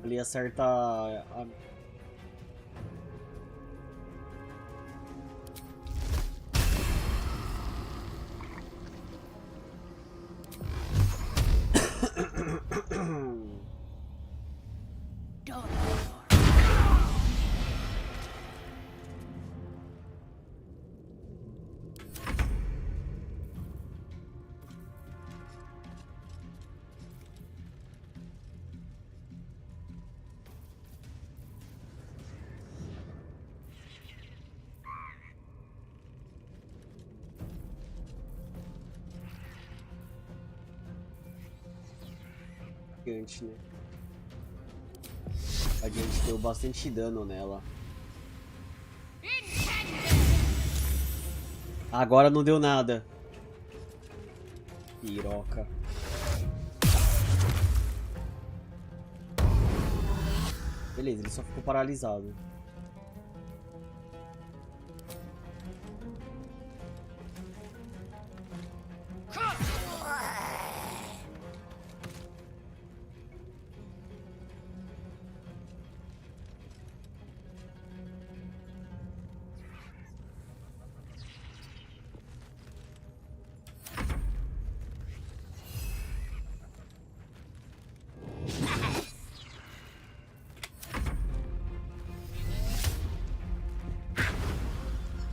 Ele acerta a... Adiante, né? Adiante deu bastante dano nela. Agora não deu nada. Piroca. Beleza, ele só ficou paralisado.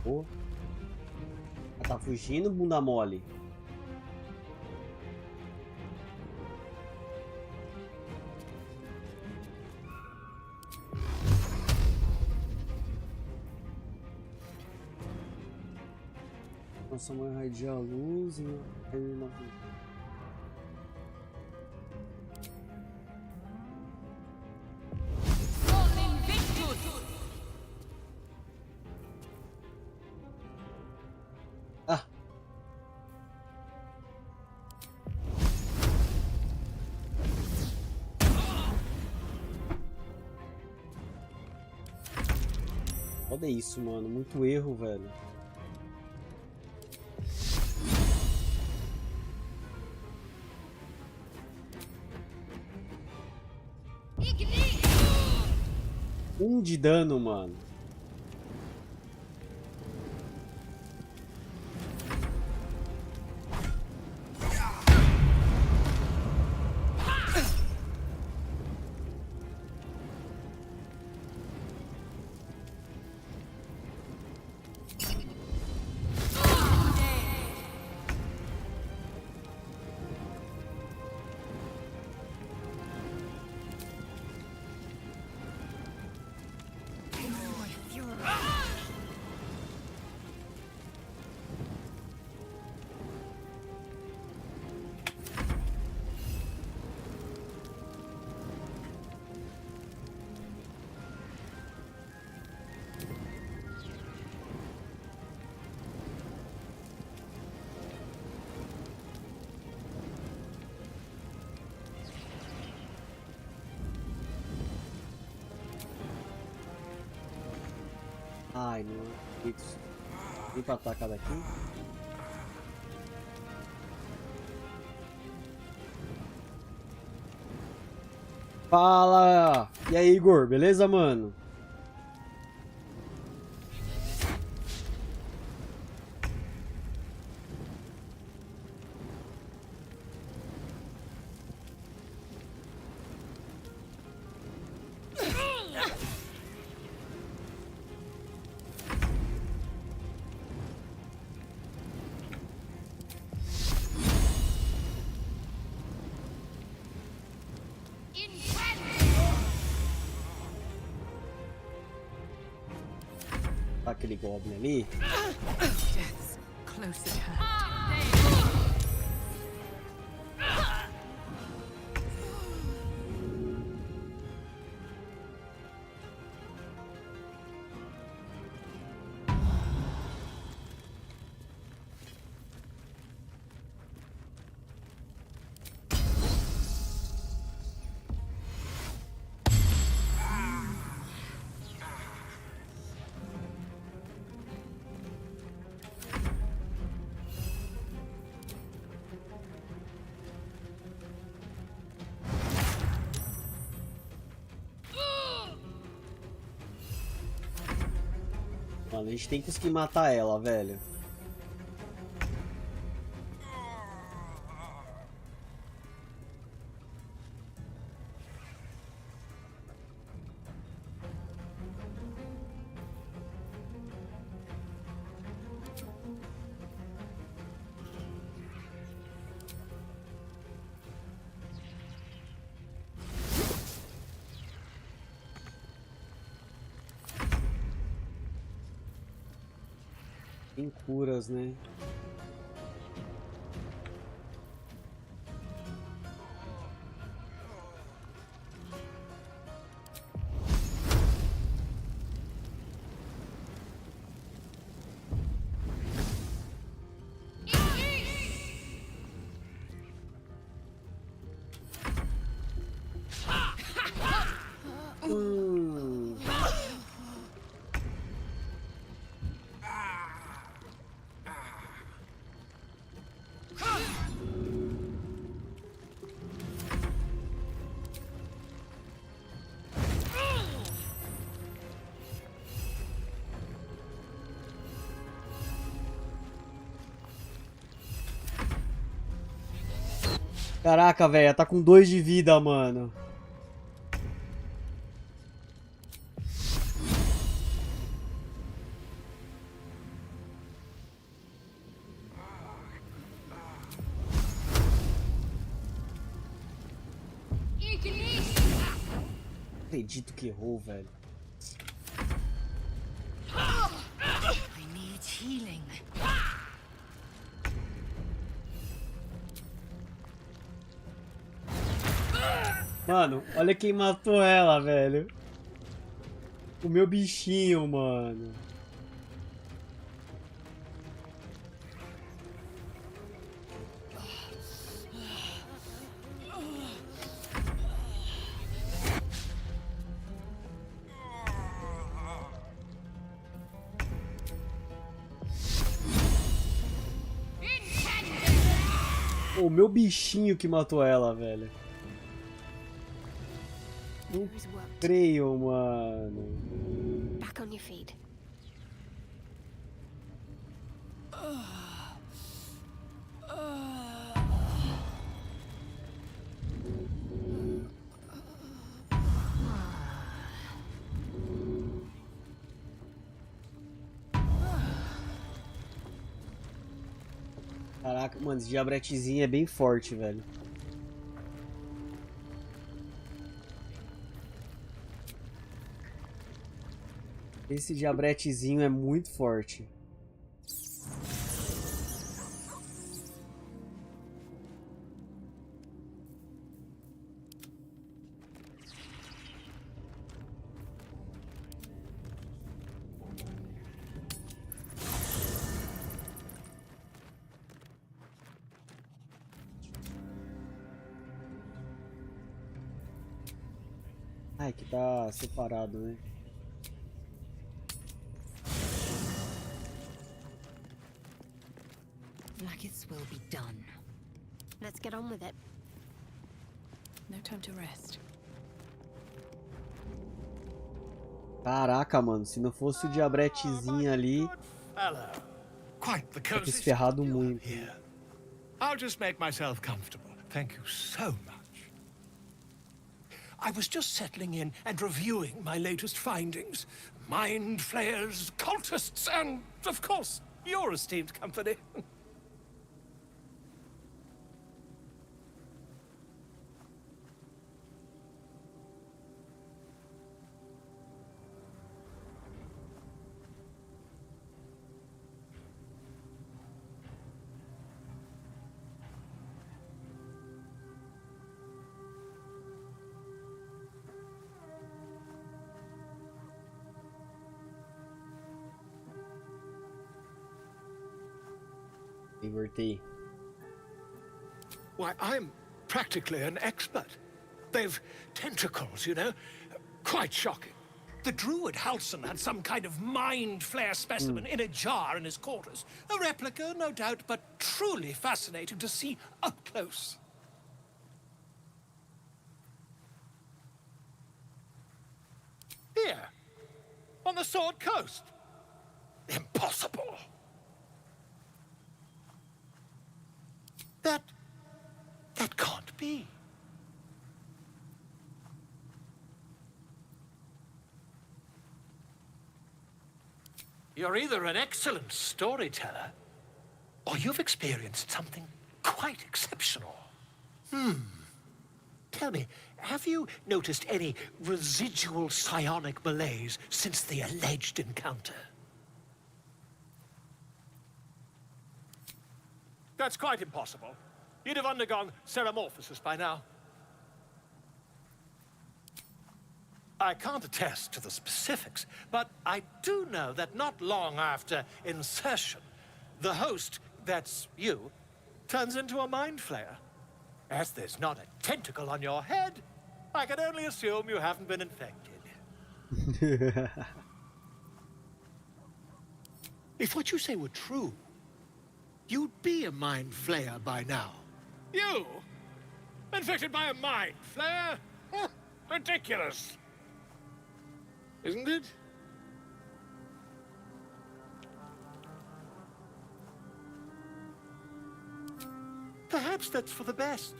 Oh. Ela tá fugindo, bunda mole. Nossa mãe radia a luz e ah. Olha isso, mano. Muito erro, velho. De dano, mano. Ai, não. Isso. Vem pra atacar daqui. Fala! E aí, Igor? Beleza, mano? Aquele goblin ali. Death's close at hand. Mano, a gente tem que conseguir matar ela, velho. Tem curas, né? Caraca, velho, tá com 2 de vida, mano. Não acredito que errou, velho. I need healing. Mano, olha quem matou ela, velho. O meu bichinho, mano. O meu bichinho que matou ela, velho. Não creio, mano. Back on your feet. Caraca, mano, esse diabretezinho é bem forte, velho. Esse diabretezinho é muito forte. Ai, que tá separado, né? Like its will be done. Let's get on with it. No time to rest. Caraca, mano, se não fosse o diabretezinho ali, Quite the ia ter se coziest ferrado muito. here. I'll just make myself comfortable. Thank you so much. I was just settling in and reviewing my latest findings. Mind flayers, cultists, and, of course, your esteemed company. Invertei. Why, I'm practically an expert. They've tentacles, you know? Quite shocking. The druid Halson had some kind of mind flare specimen in a jar in his quarters. A replica, no doubt, but truly fascinating to see up close. Here, on the Sword Coast. Impossible. That can't be. You're either an excellent storyteller, or you've experienced something quite exceptional. Tell me, have you noticed any residual psionic malaise since the alleged encounter? That's quite impossible. You'd have undergone ceramorphosis by now. I can't attest to the specifics, but I do know that not long after insertion, the host, that's you, turns into a mind flayer. As there's not a tentacle on your head, I can only assume you haven't been infected. If what you say were true, you'd be a mind flayer by now. You? Infected by a mind flayer? Ridiculous. Isn't it? Perhaps that's for the best.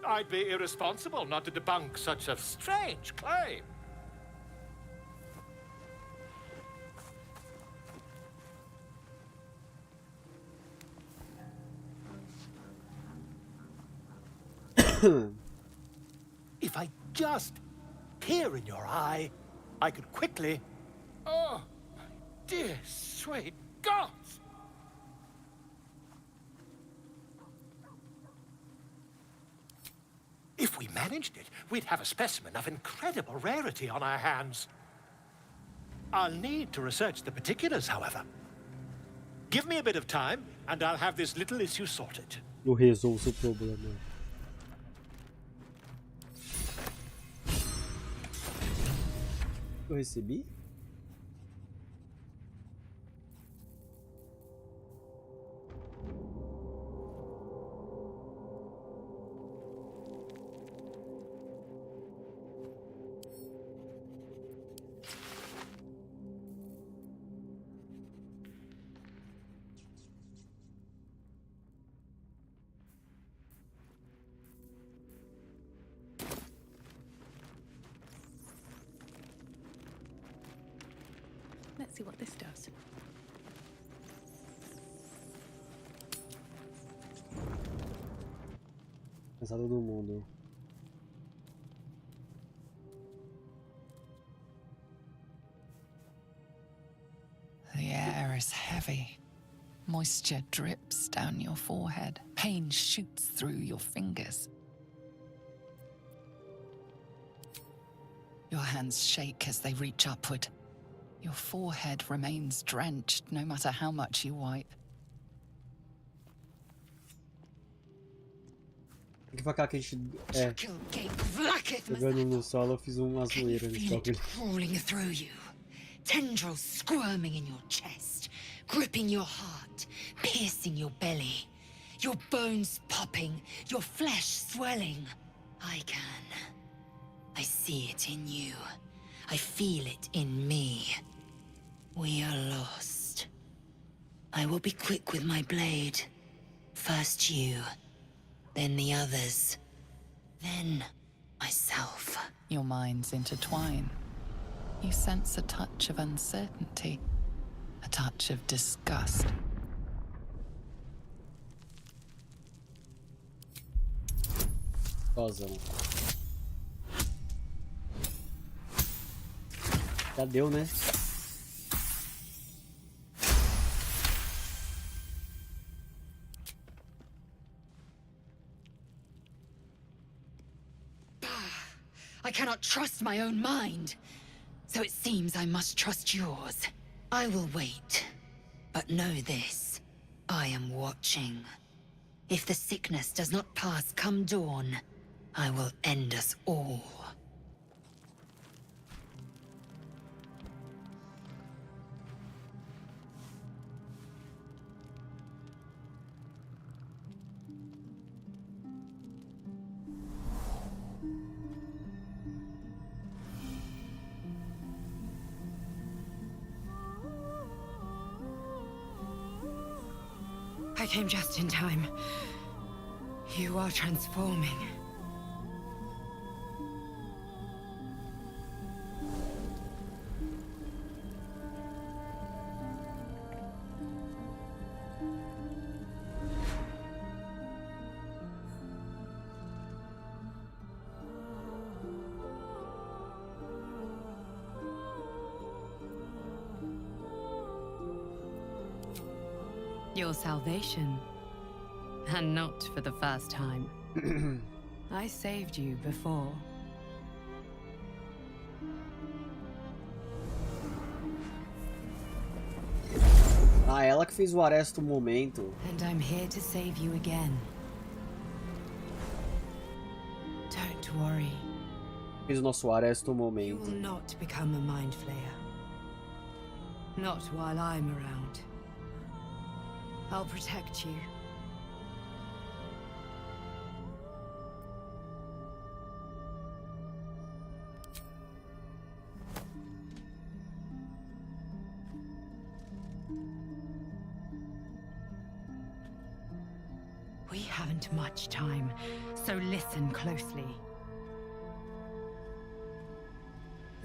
I'd be irresponsible not to debunk such a strange claim. If I just peer in your eye, I could quickly... Oh, my dear, sweet gods! If we managed it, we'd have a specimen of incredible rarity on our hands. I'll need to research the particulars, however. Give me a bit of time, and I'll have this little issue sorted. Eu resolvo o problema. Eu recebi? Let's see what this does. Cansado do mundo. The air is heavy. Moisture drips down your forehead. Pain shoots through your fingers. Your hands shake as they reach upward. Your forehead remains drenched no matter how much you wipe. Tem que focar que a gente jogando no solo, eu fiz uma zoeira nesse bagulho. Crawling through you, tendrils squirming in your chest, gripping your heart, piercing your belly, your bones popping, your flesh swelling. I see it in you. I feel it in me. We are lost. I will be quick with my blade. First you, then the others, then myself. Your minds intertwine. You sense a touch of uncertainty, a touch of disgust. Awesome. Já deu, né? I cannot trust my own mind. So it seems I must trust yours. I will wait. But know this. I am watching. If the sickness does not pass come dawn, I will end us all. I came just in time. You are transforming. Your salvation. And not for the first time. I saved you before. Ah, ela que fez o Aresto Momento. And I'm here to save you again. Don't worry. Fez o nosso Aresto You Momento. will not become a mind flayer. Not while I'm around. I'll protect you. We have haven't much time, so listen closely.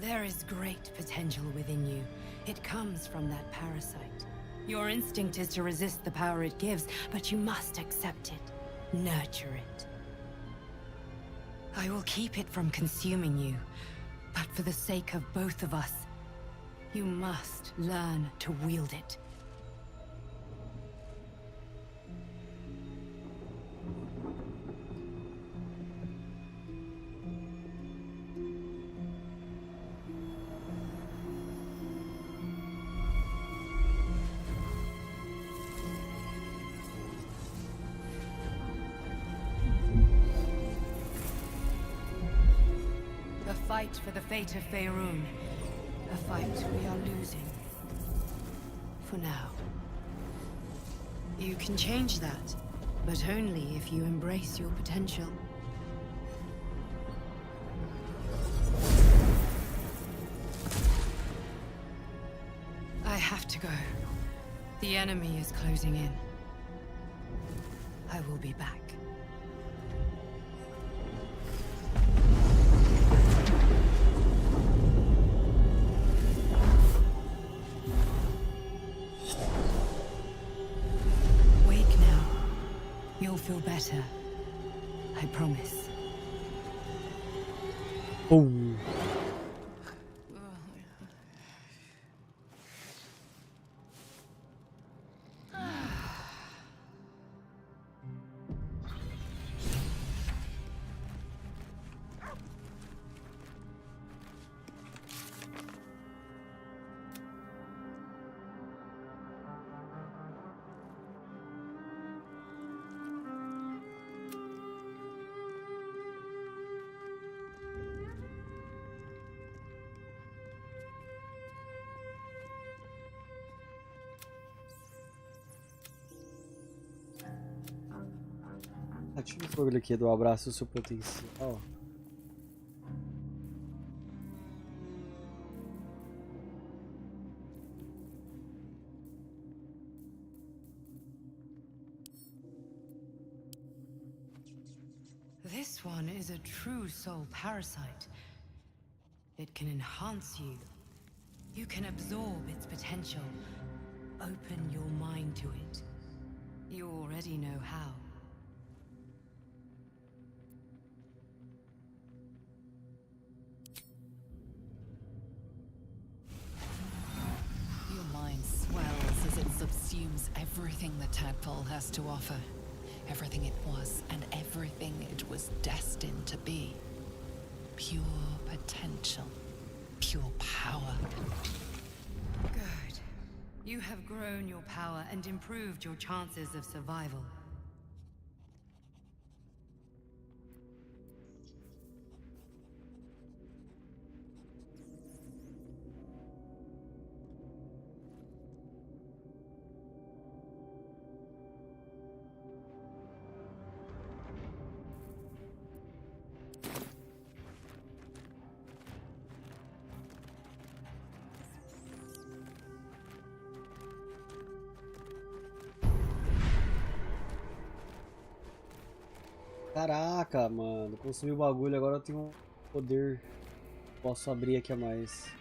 There is great potential within you. It comes from that parasite. Your instinct is to resist the power it gives, but you must accept it. Nurture it. I will keep it from consuming you, but for the sake of both of us, you must learn to wield it. A fight for the fate of Faerun. A fight we are losing. For now. You can change that, but only if you embrace your potential. I have to go. The enemy is closing in. I will be back. You'll feel better. I promise. Oh. Ative o bagulho aqui do abraço o seu potencial. This one is a true soul parasite. It can enhance you. You can absorb its potential. Open your mind to it. You already know how. Your mind swells as it subsumes everything the tadpole has to offer. Everything it was and everything it was destined to be. Pure potential. Pure power. Good. You have grown your power and improved your chances of survival. Caraca, mano, consumi o bagulho, agora eu tenho um poder. Posso abrir aqui a mais.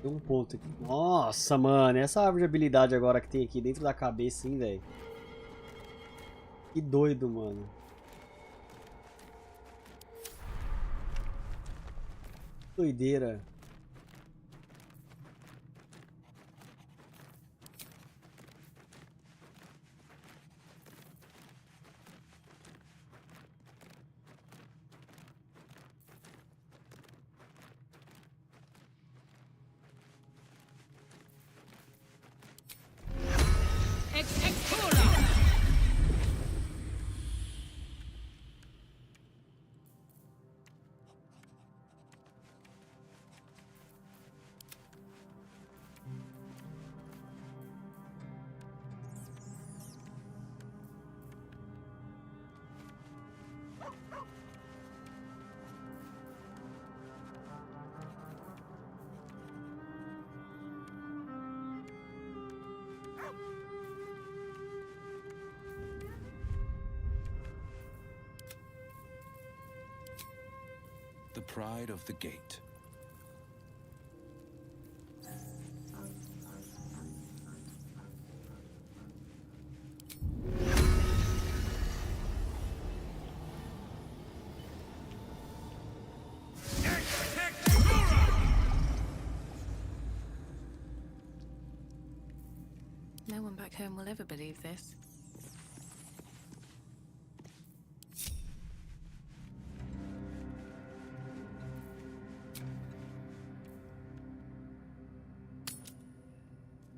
Tem um ponto aqui. Nossa, mano, essa árvore de habilidade agora que tem aqui dentro da cabeça, hein, velho. Que doido, mano. Doideira. The pride of the gate. No one back home will ever believe this.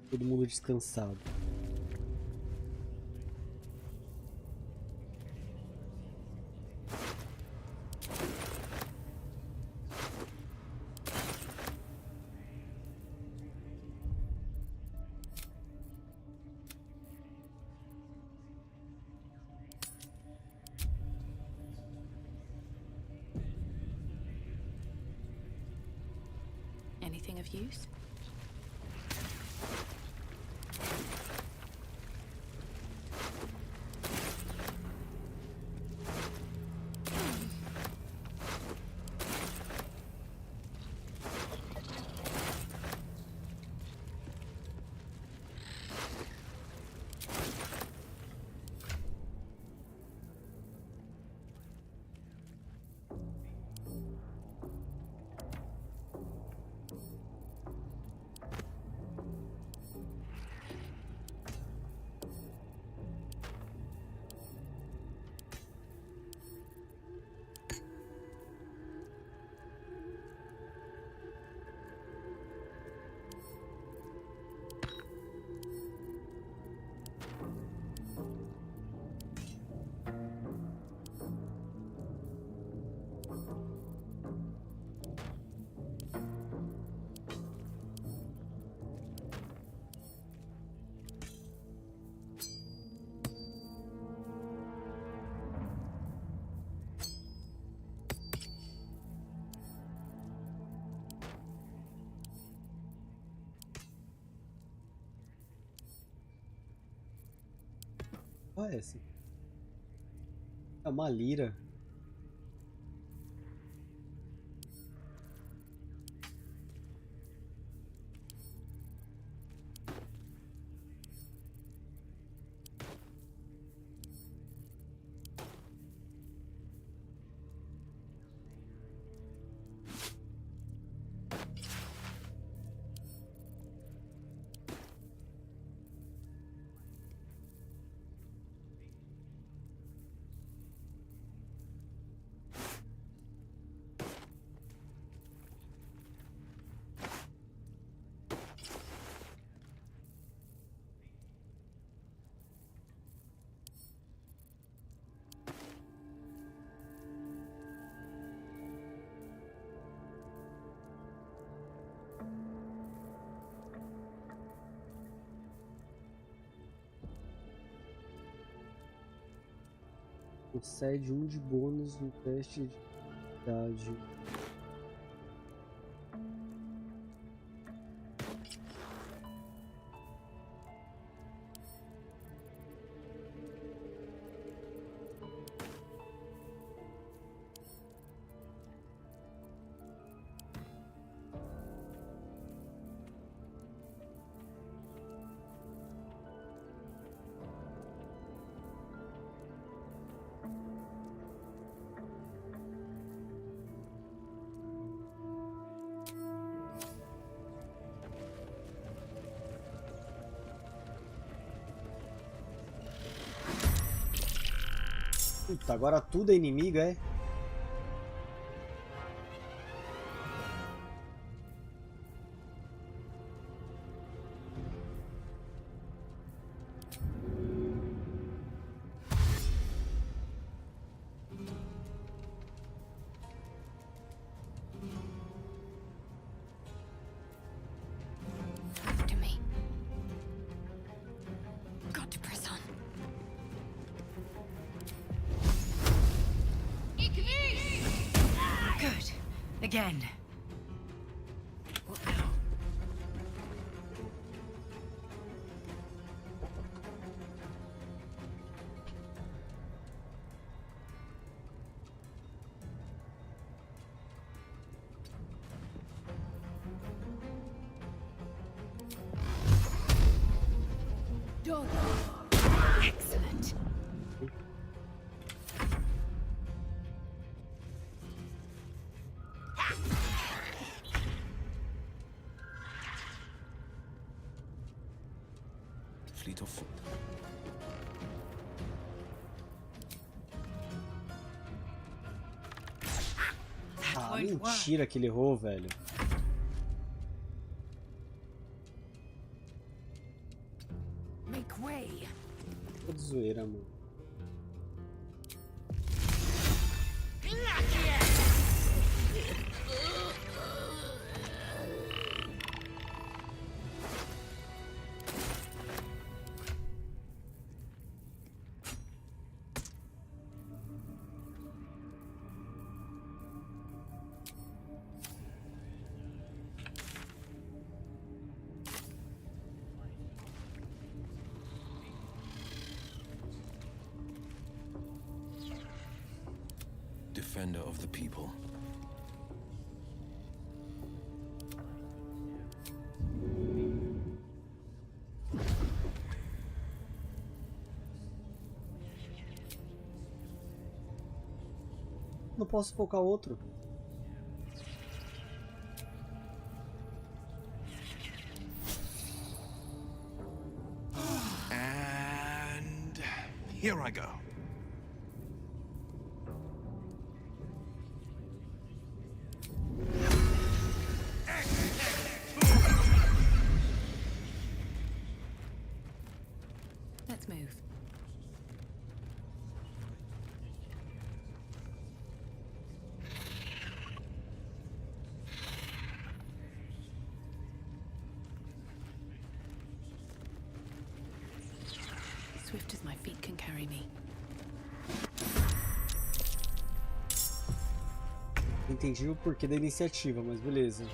Todo mundo descansado. Anything of use? Qual é essa? É uma lira. Concede 1 de bônus no teste de idade. Puta, agora tudo é inimigo, é? After me. Got to press on. again. Excellent. Fleet of foot. Ah, mentira que ele errou, velho. Make way. Tô de zoeira, mano. Defender of the people. Não posso focar outro. And here I go. Let's move. Swift as my feet can carry me. Não entendi o porquê da iniciativa, mas beleza.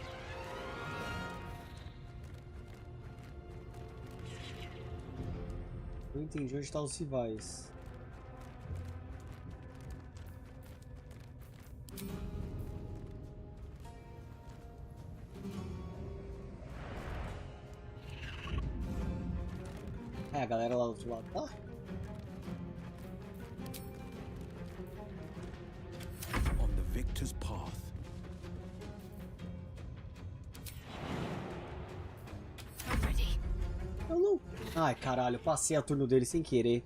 Não entendi onde estão os rivais. É, a galera lá do outro lado, tá? On the victor's path. Eu não... Ai, caralho, eu passei a turno dele sem querer.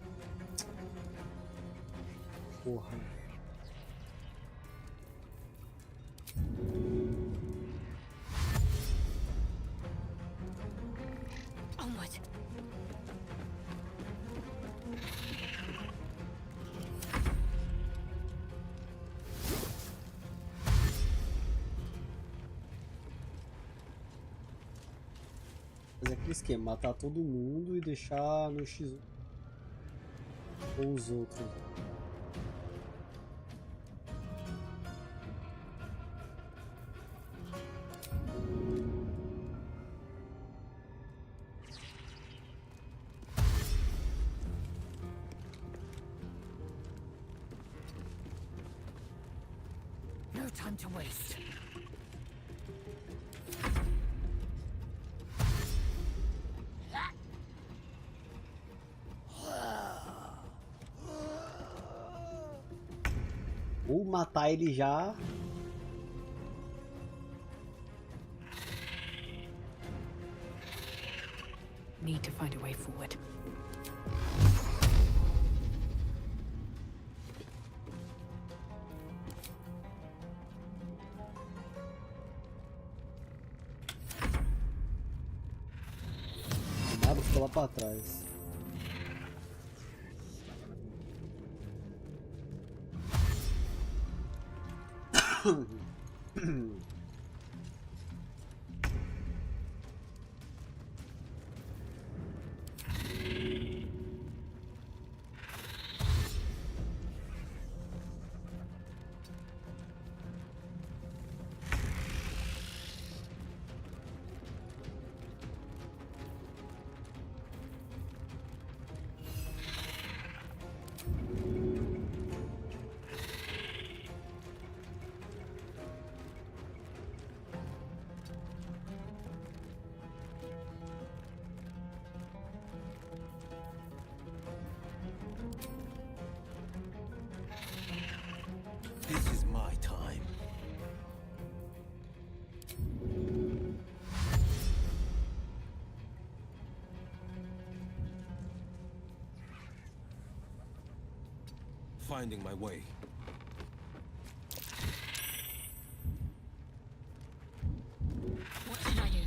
Porra. Onward. Fazer aquele esquema, matar todo mundo e deixar no X1 ou os outros. No time to waste. Ou matar ele já. Need to find a way forward. O mago ficou lá pra trás. finding my way. What should I do?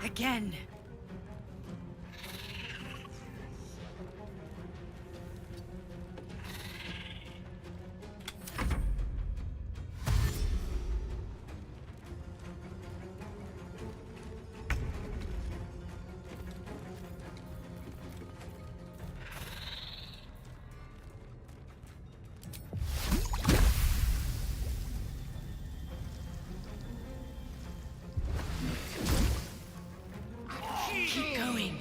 Again. Keep going.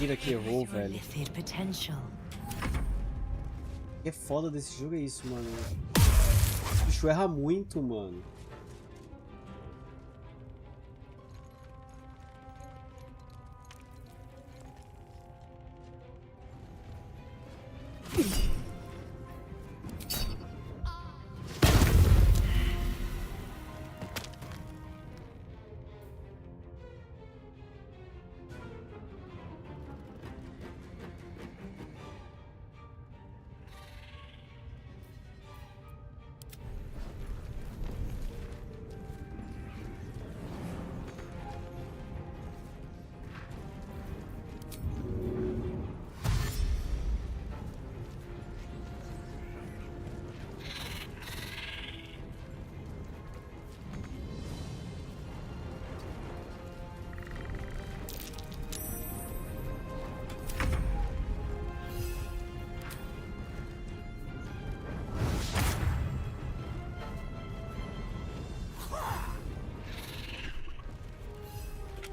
Mentira que errou, velho. O que é foda desse jogo é isso, mano. O bicho erra muito, mano.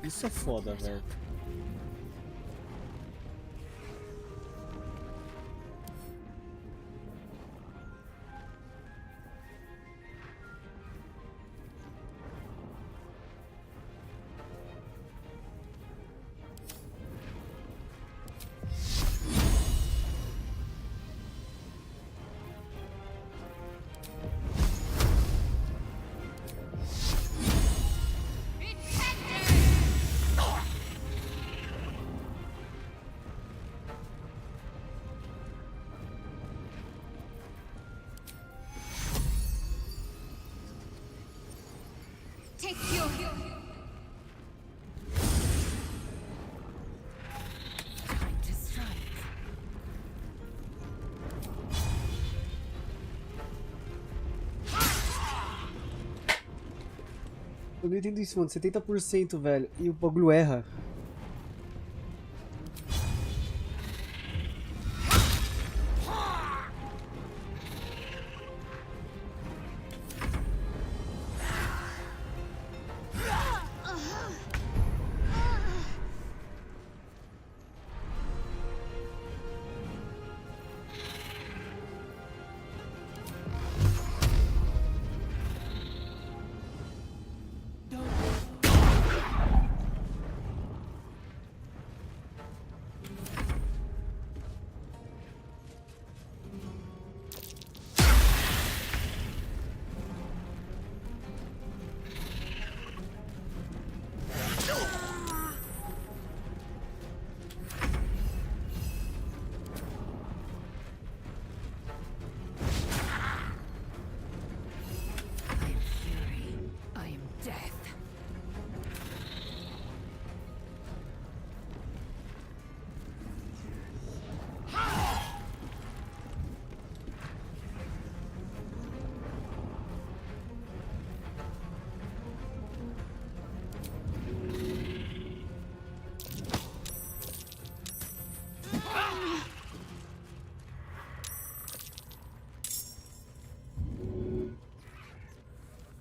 Isso é foda, velho. Eu não entendo isso, mano. 70%, velho. E o bagulho erra.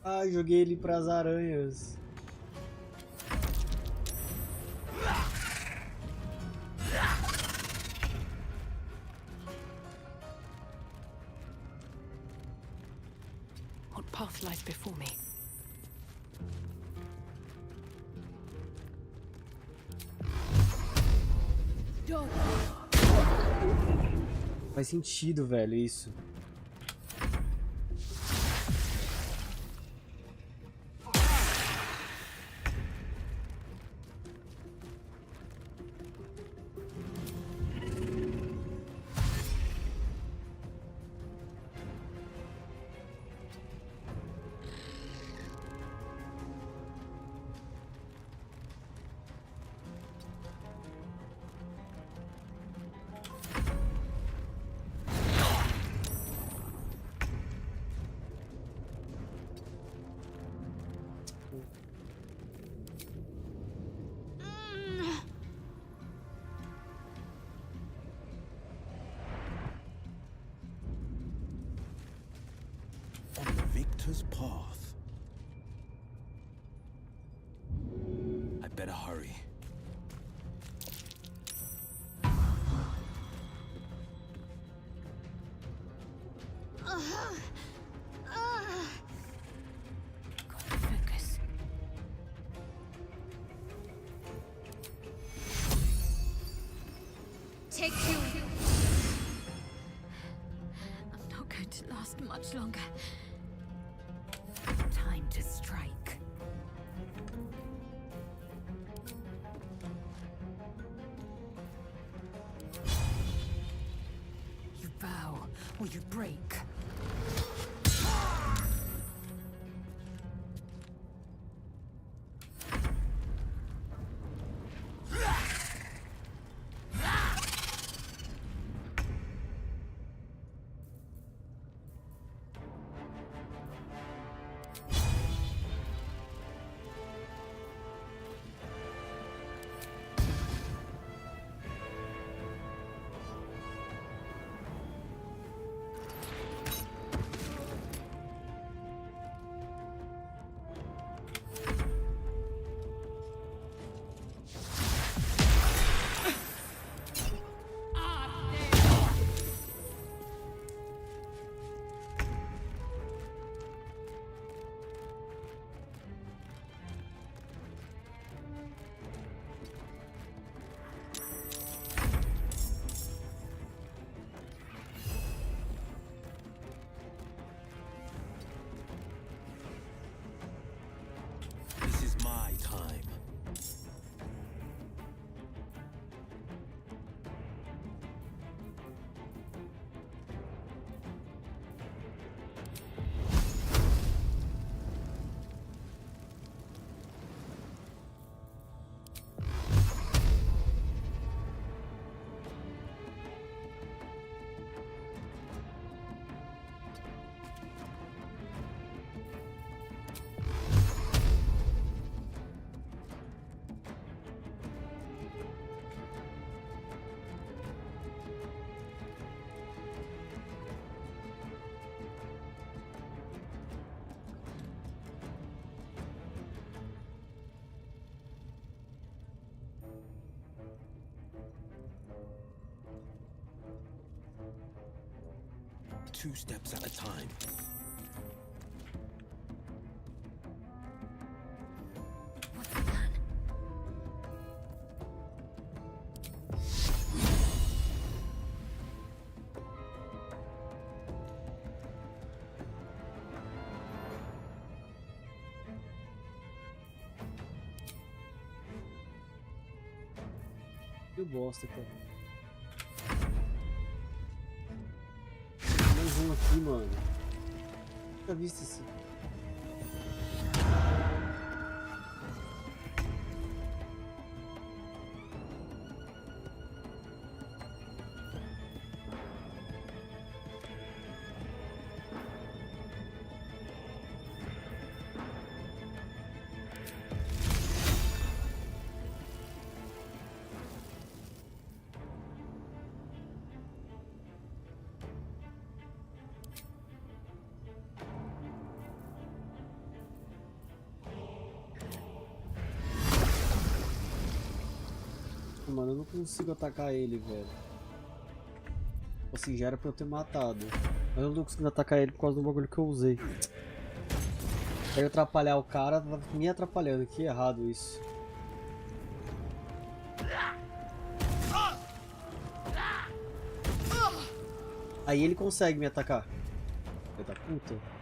Ah, joguei ele pras aranhas. What path lies before me? Faz sentido, velho, isso. On the victor's path. I better hurry. Focus. Take you. I'm not going to last much longer. Time to strike. You vow or you break. This is my time. Two steps at a time. What's the plan? Que bosta, cara. Mais um aqui, mano. Nunca visto isso. mano, eu não consigo atacar ele, velho. Assim, já era pra eu ter matado. Mas eu não tô conseguindo atacar ele por causa do bagulho que eu usei. Pra eu atrapalhar o cara, tá me atrapalhando. Que errado isso. Aí ele consegue me atacar. Filho da puta.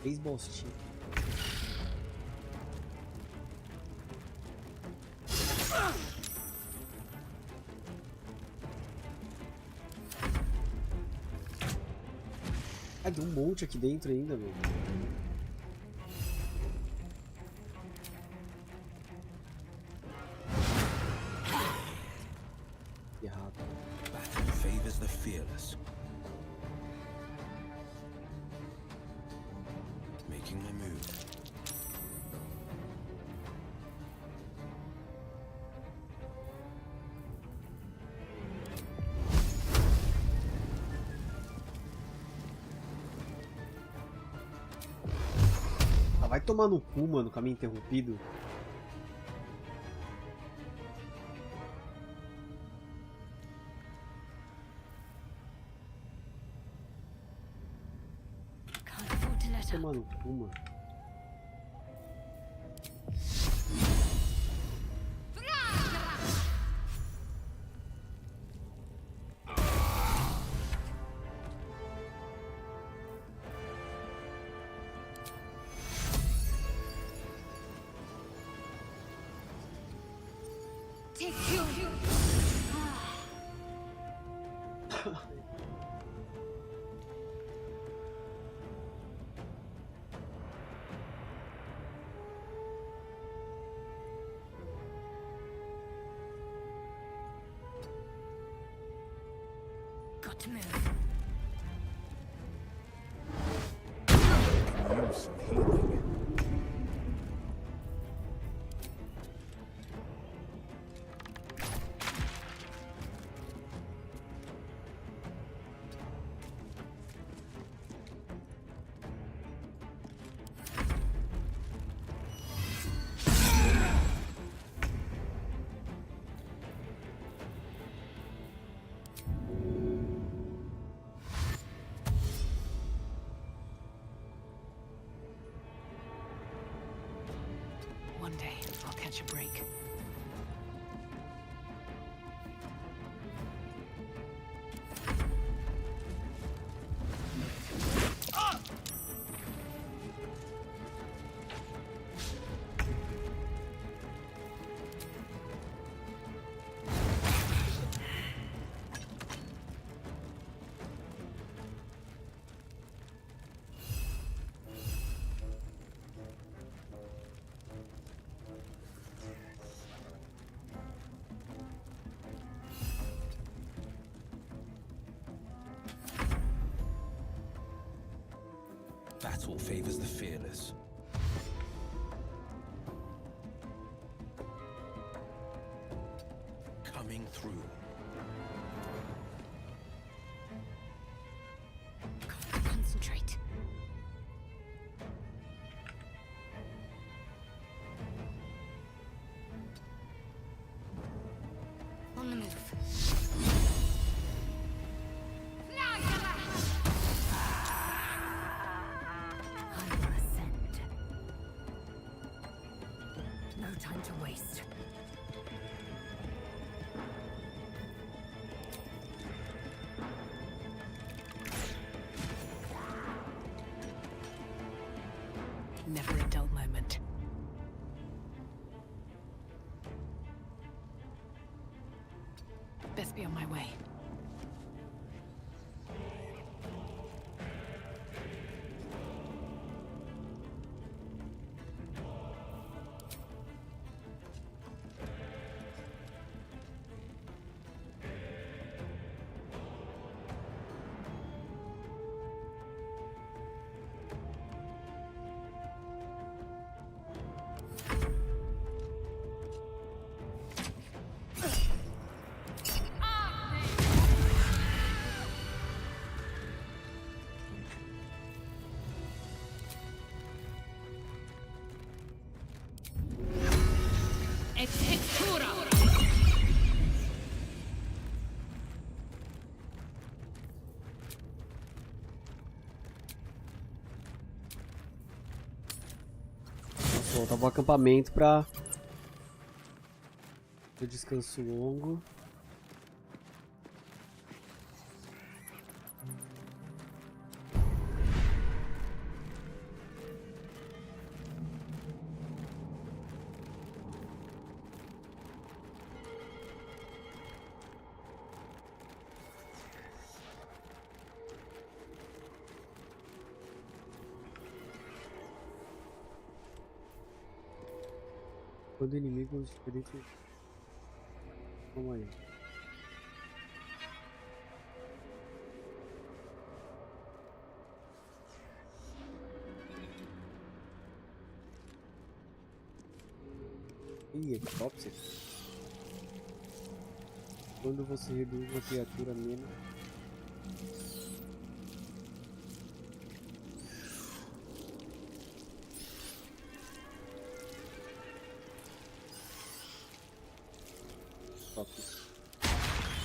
Baseball stick. Ah, tem um monte aqui dentro ainda, velho. Errado. Battle favors the fearless. Making my move. Ah, vai tomar no cu, mano, caminho interrompido. Tomar no cu, mano. Got to move. Use some healing. One day, I'll catch a break. Battle favors the fearless. Coming through. Concentrate. On the move. Time to waste. Never a dull moment. Best be on my way. Voltar pro acampamento pra descanso longo. Quando inimigos diferentes. Vamos aí. Ih, Ectopsy. Quando você reduz uma criatura menos.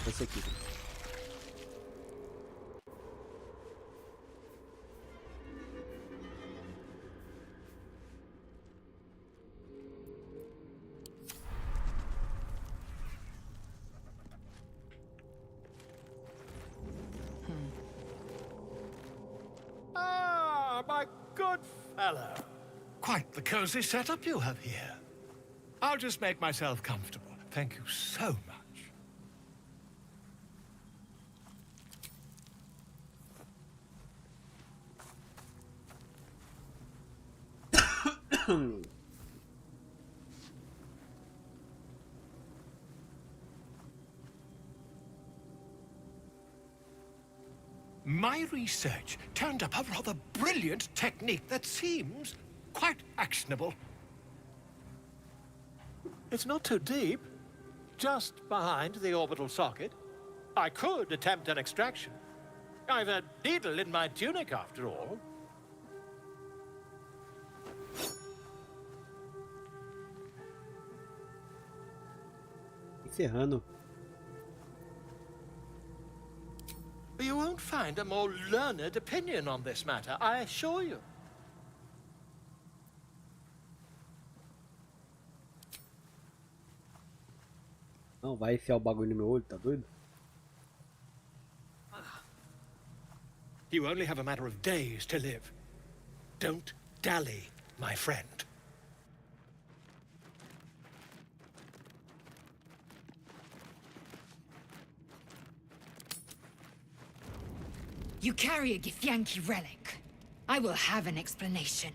Esse aqui. Ah, my good fellow. Quite the cozy setup you have here. I'll just make myself comfortable. Thank you so much. My research turned up a rather brilliant technique that seems quite actionable. It's not too deep, just behind the orbital socket. I could attempt an extraction. I've a needle in my tunic, after all. Encerrando. You won't find a more learned opinion on this matter, I assure you. Não, vai enfiar o bagulho no meu olho, tá doido? You only have a matter of days to live. Don't dally, my friend. You carry a Githyanki relic. I will have an explanation.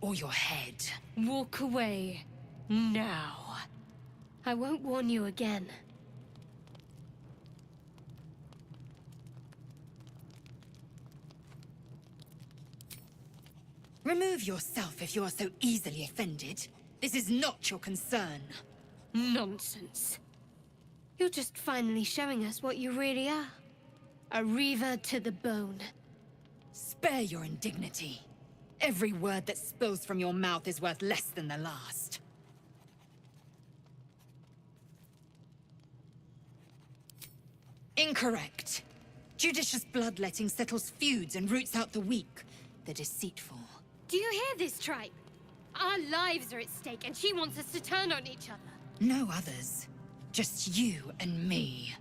Or your head. Walk away. Now. I won't warn you again. Remove yourself if you are so easily offended. This is not your concern. Nonsense. You're just finally showing us what you really are. A reaver to the bone. Spare your indignity. Every word that spills from your mouth is worth less than the last. Incorrect. Judicious bloodletting settles feuds and roots out the weak, the deceitful. Do you hear this, tribe? Our lives are at stake, and she wants us to turn on each other. No others. Just you and me.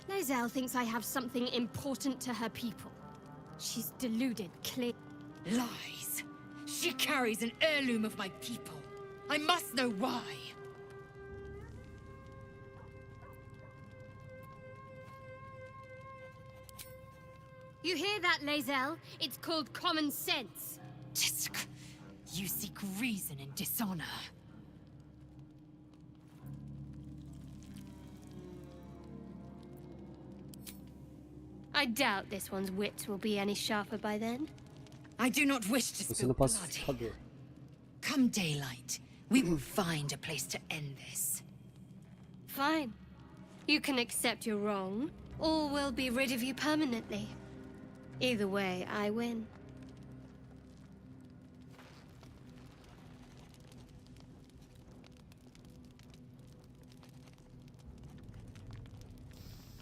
Lozelle thinks I have something important to her people. She's deluded, clear. Lies. She carries an heirloom of my people. I must know why. You hear that, Lozelle? It's called common sense. Tisk. You seek reason in dishonor. I doubt this one's wits will be any sharper by then. I do not wish to spill blood. Come daylight, we will find a place to end this. Fine. You can accept you're wrong, or we'll be rid of you permanently. Either way, I win.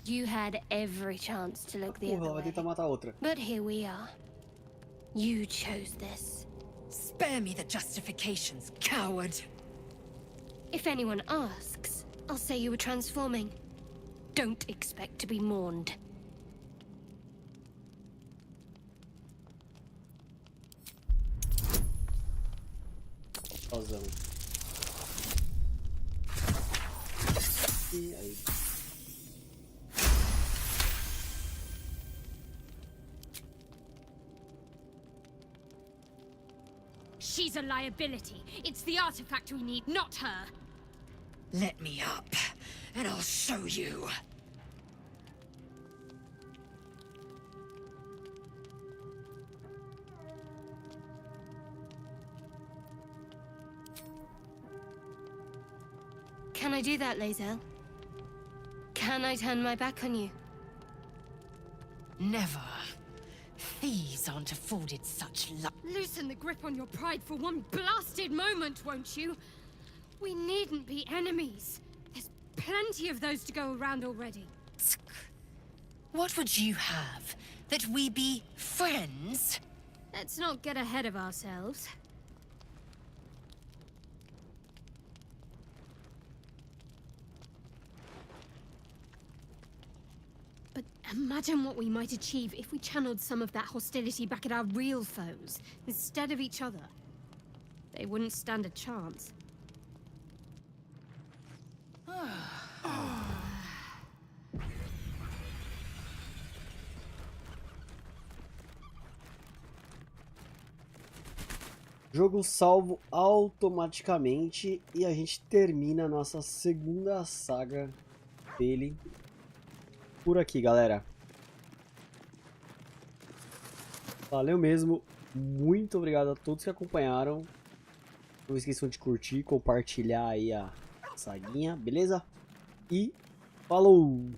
You had every chance to look the other way. Ela vai tentar matar a outra. But here we are. You chose this. Spare me the justifications, coward. If anyone asks, I'll say you were transforming. Don't expect to be mourned. Razão. E aí? She's a liability. It's the artifact we need, not her. Let me up, and I'll show you. Can I do that, Lae'zel? Can I turn my back on you? Never. Thieves aren't afforded such luck. Loosen the grip on your pride for one blasted moment, won't you? We needn't be enemies. There's plenty of those to go around already. What would you have? That we be friends? Let's not get ahead of ourselves. But imagine what we might achieve if we channeled some of that hostility back at our real foes, instead of each other. They wouldn't stand a chance. Jogo salvo automaticamente e a gente termina a nossa segunda saga dele por aqui, galera. Valeu mesmo, muito obrigado a todos que acompanharam. Não esqueçam de curtir, compartilhar aí a saguinha, beleza? E falou!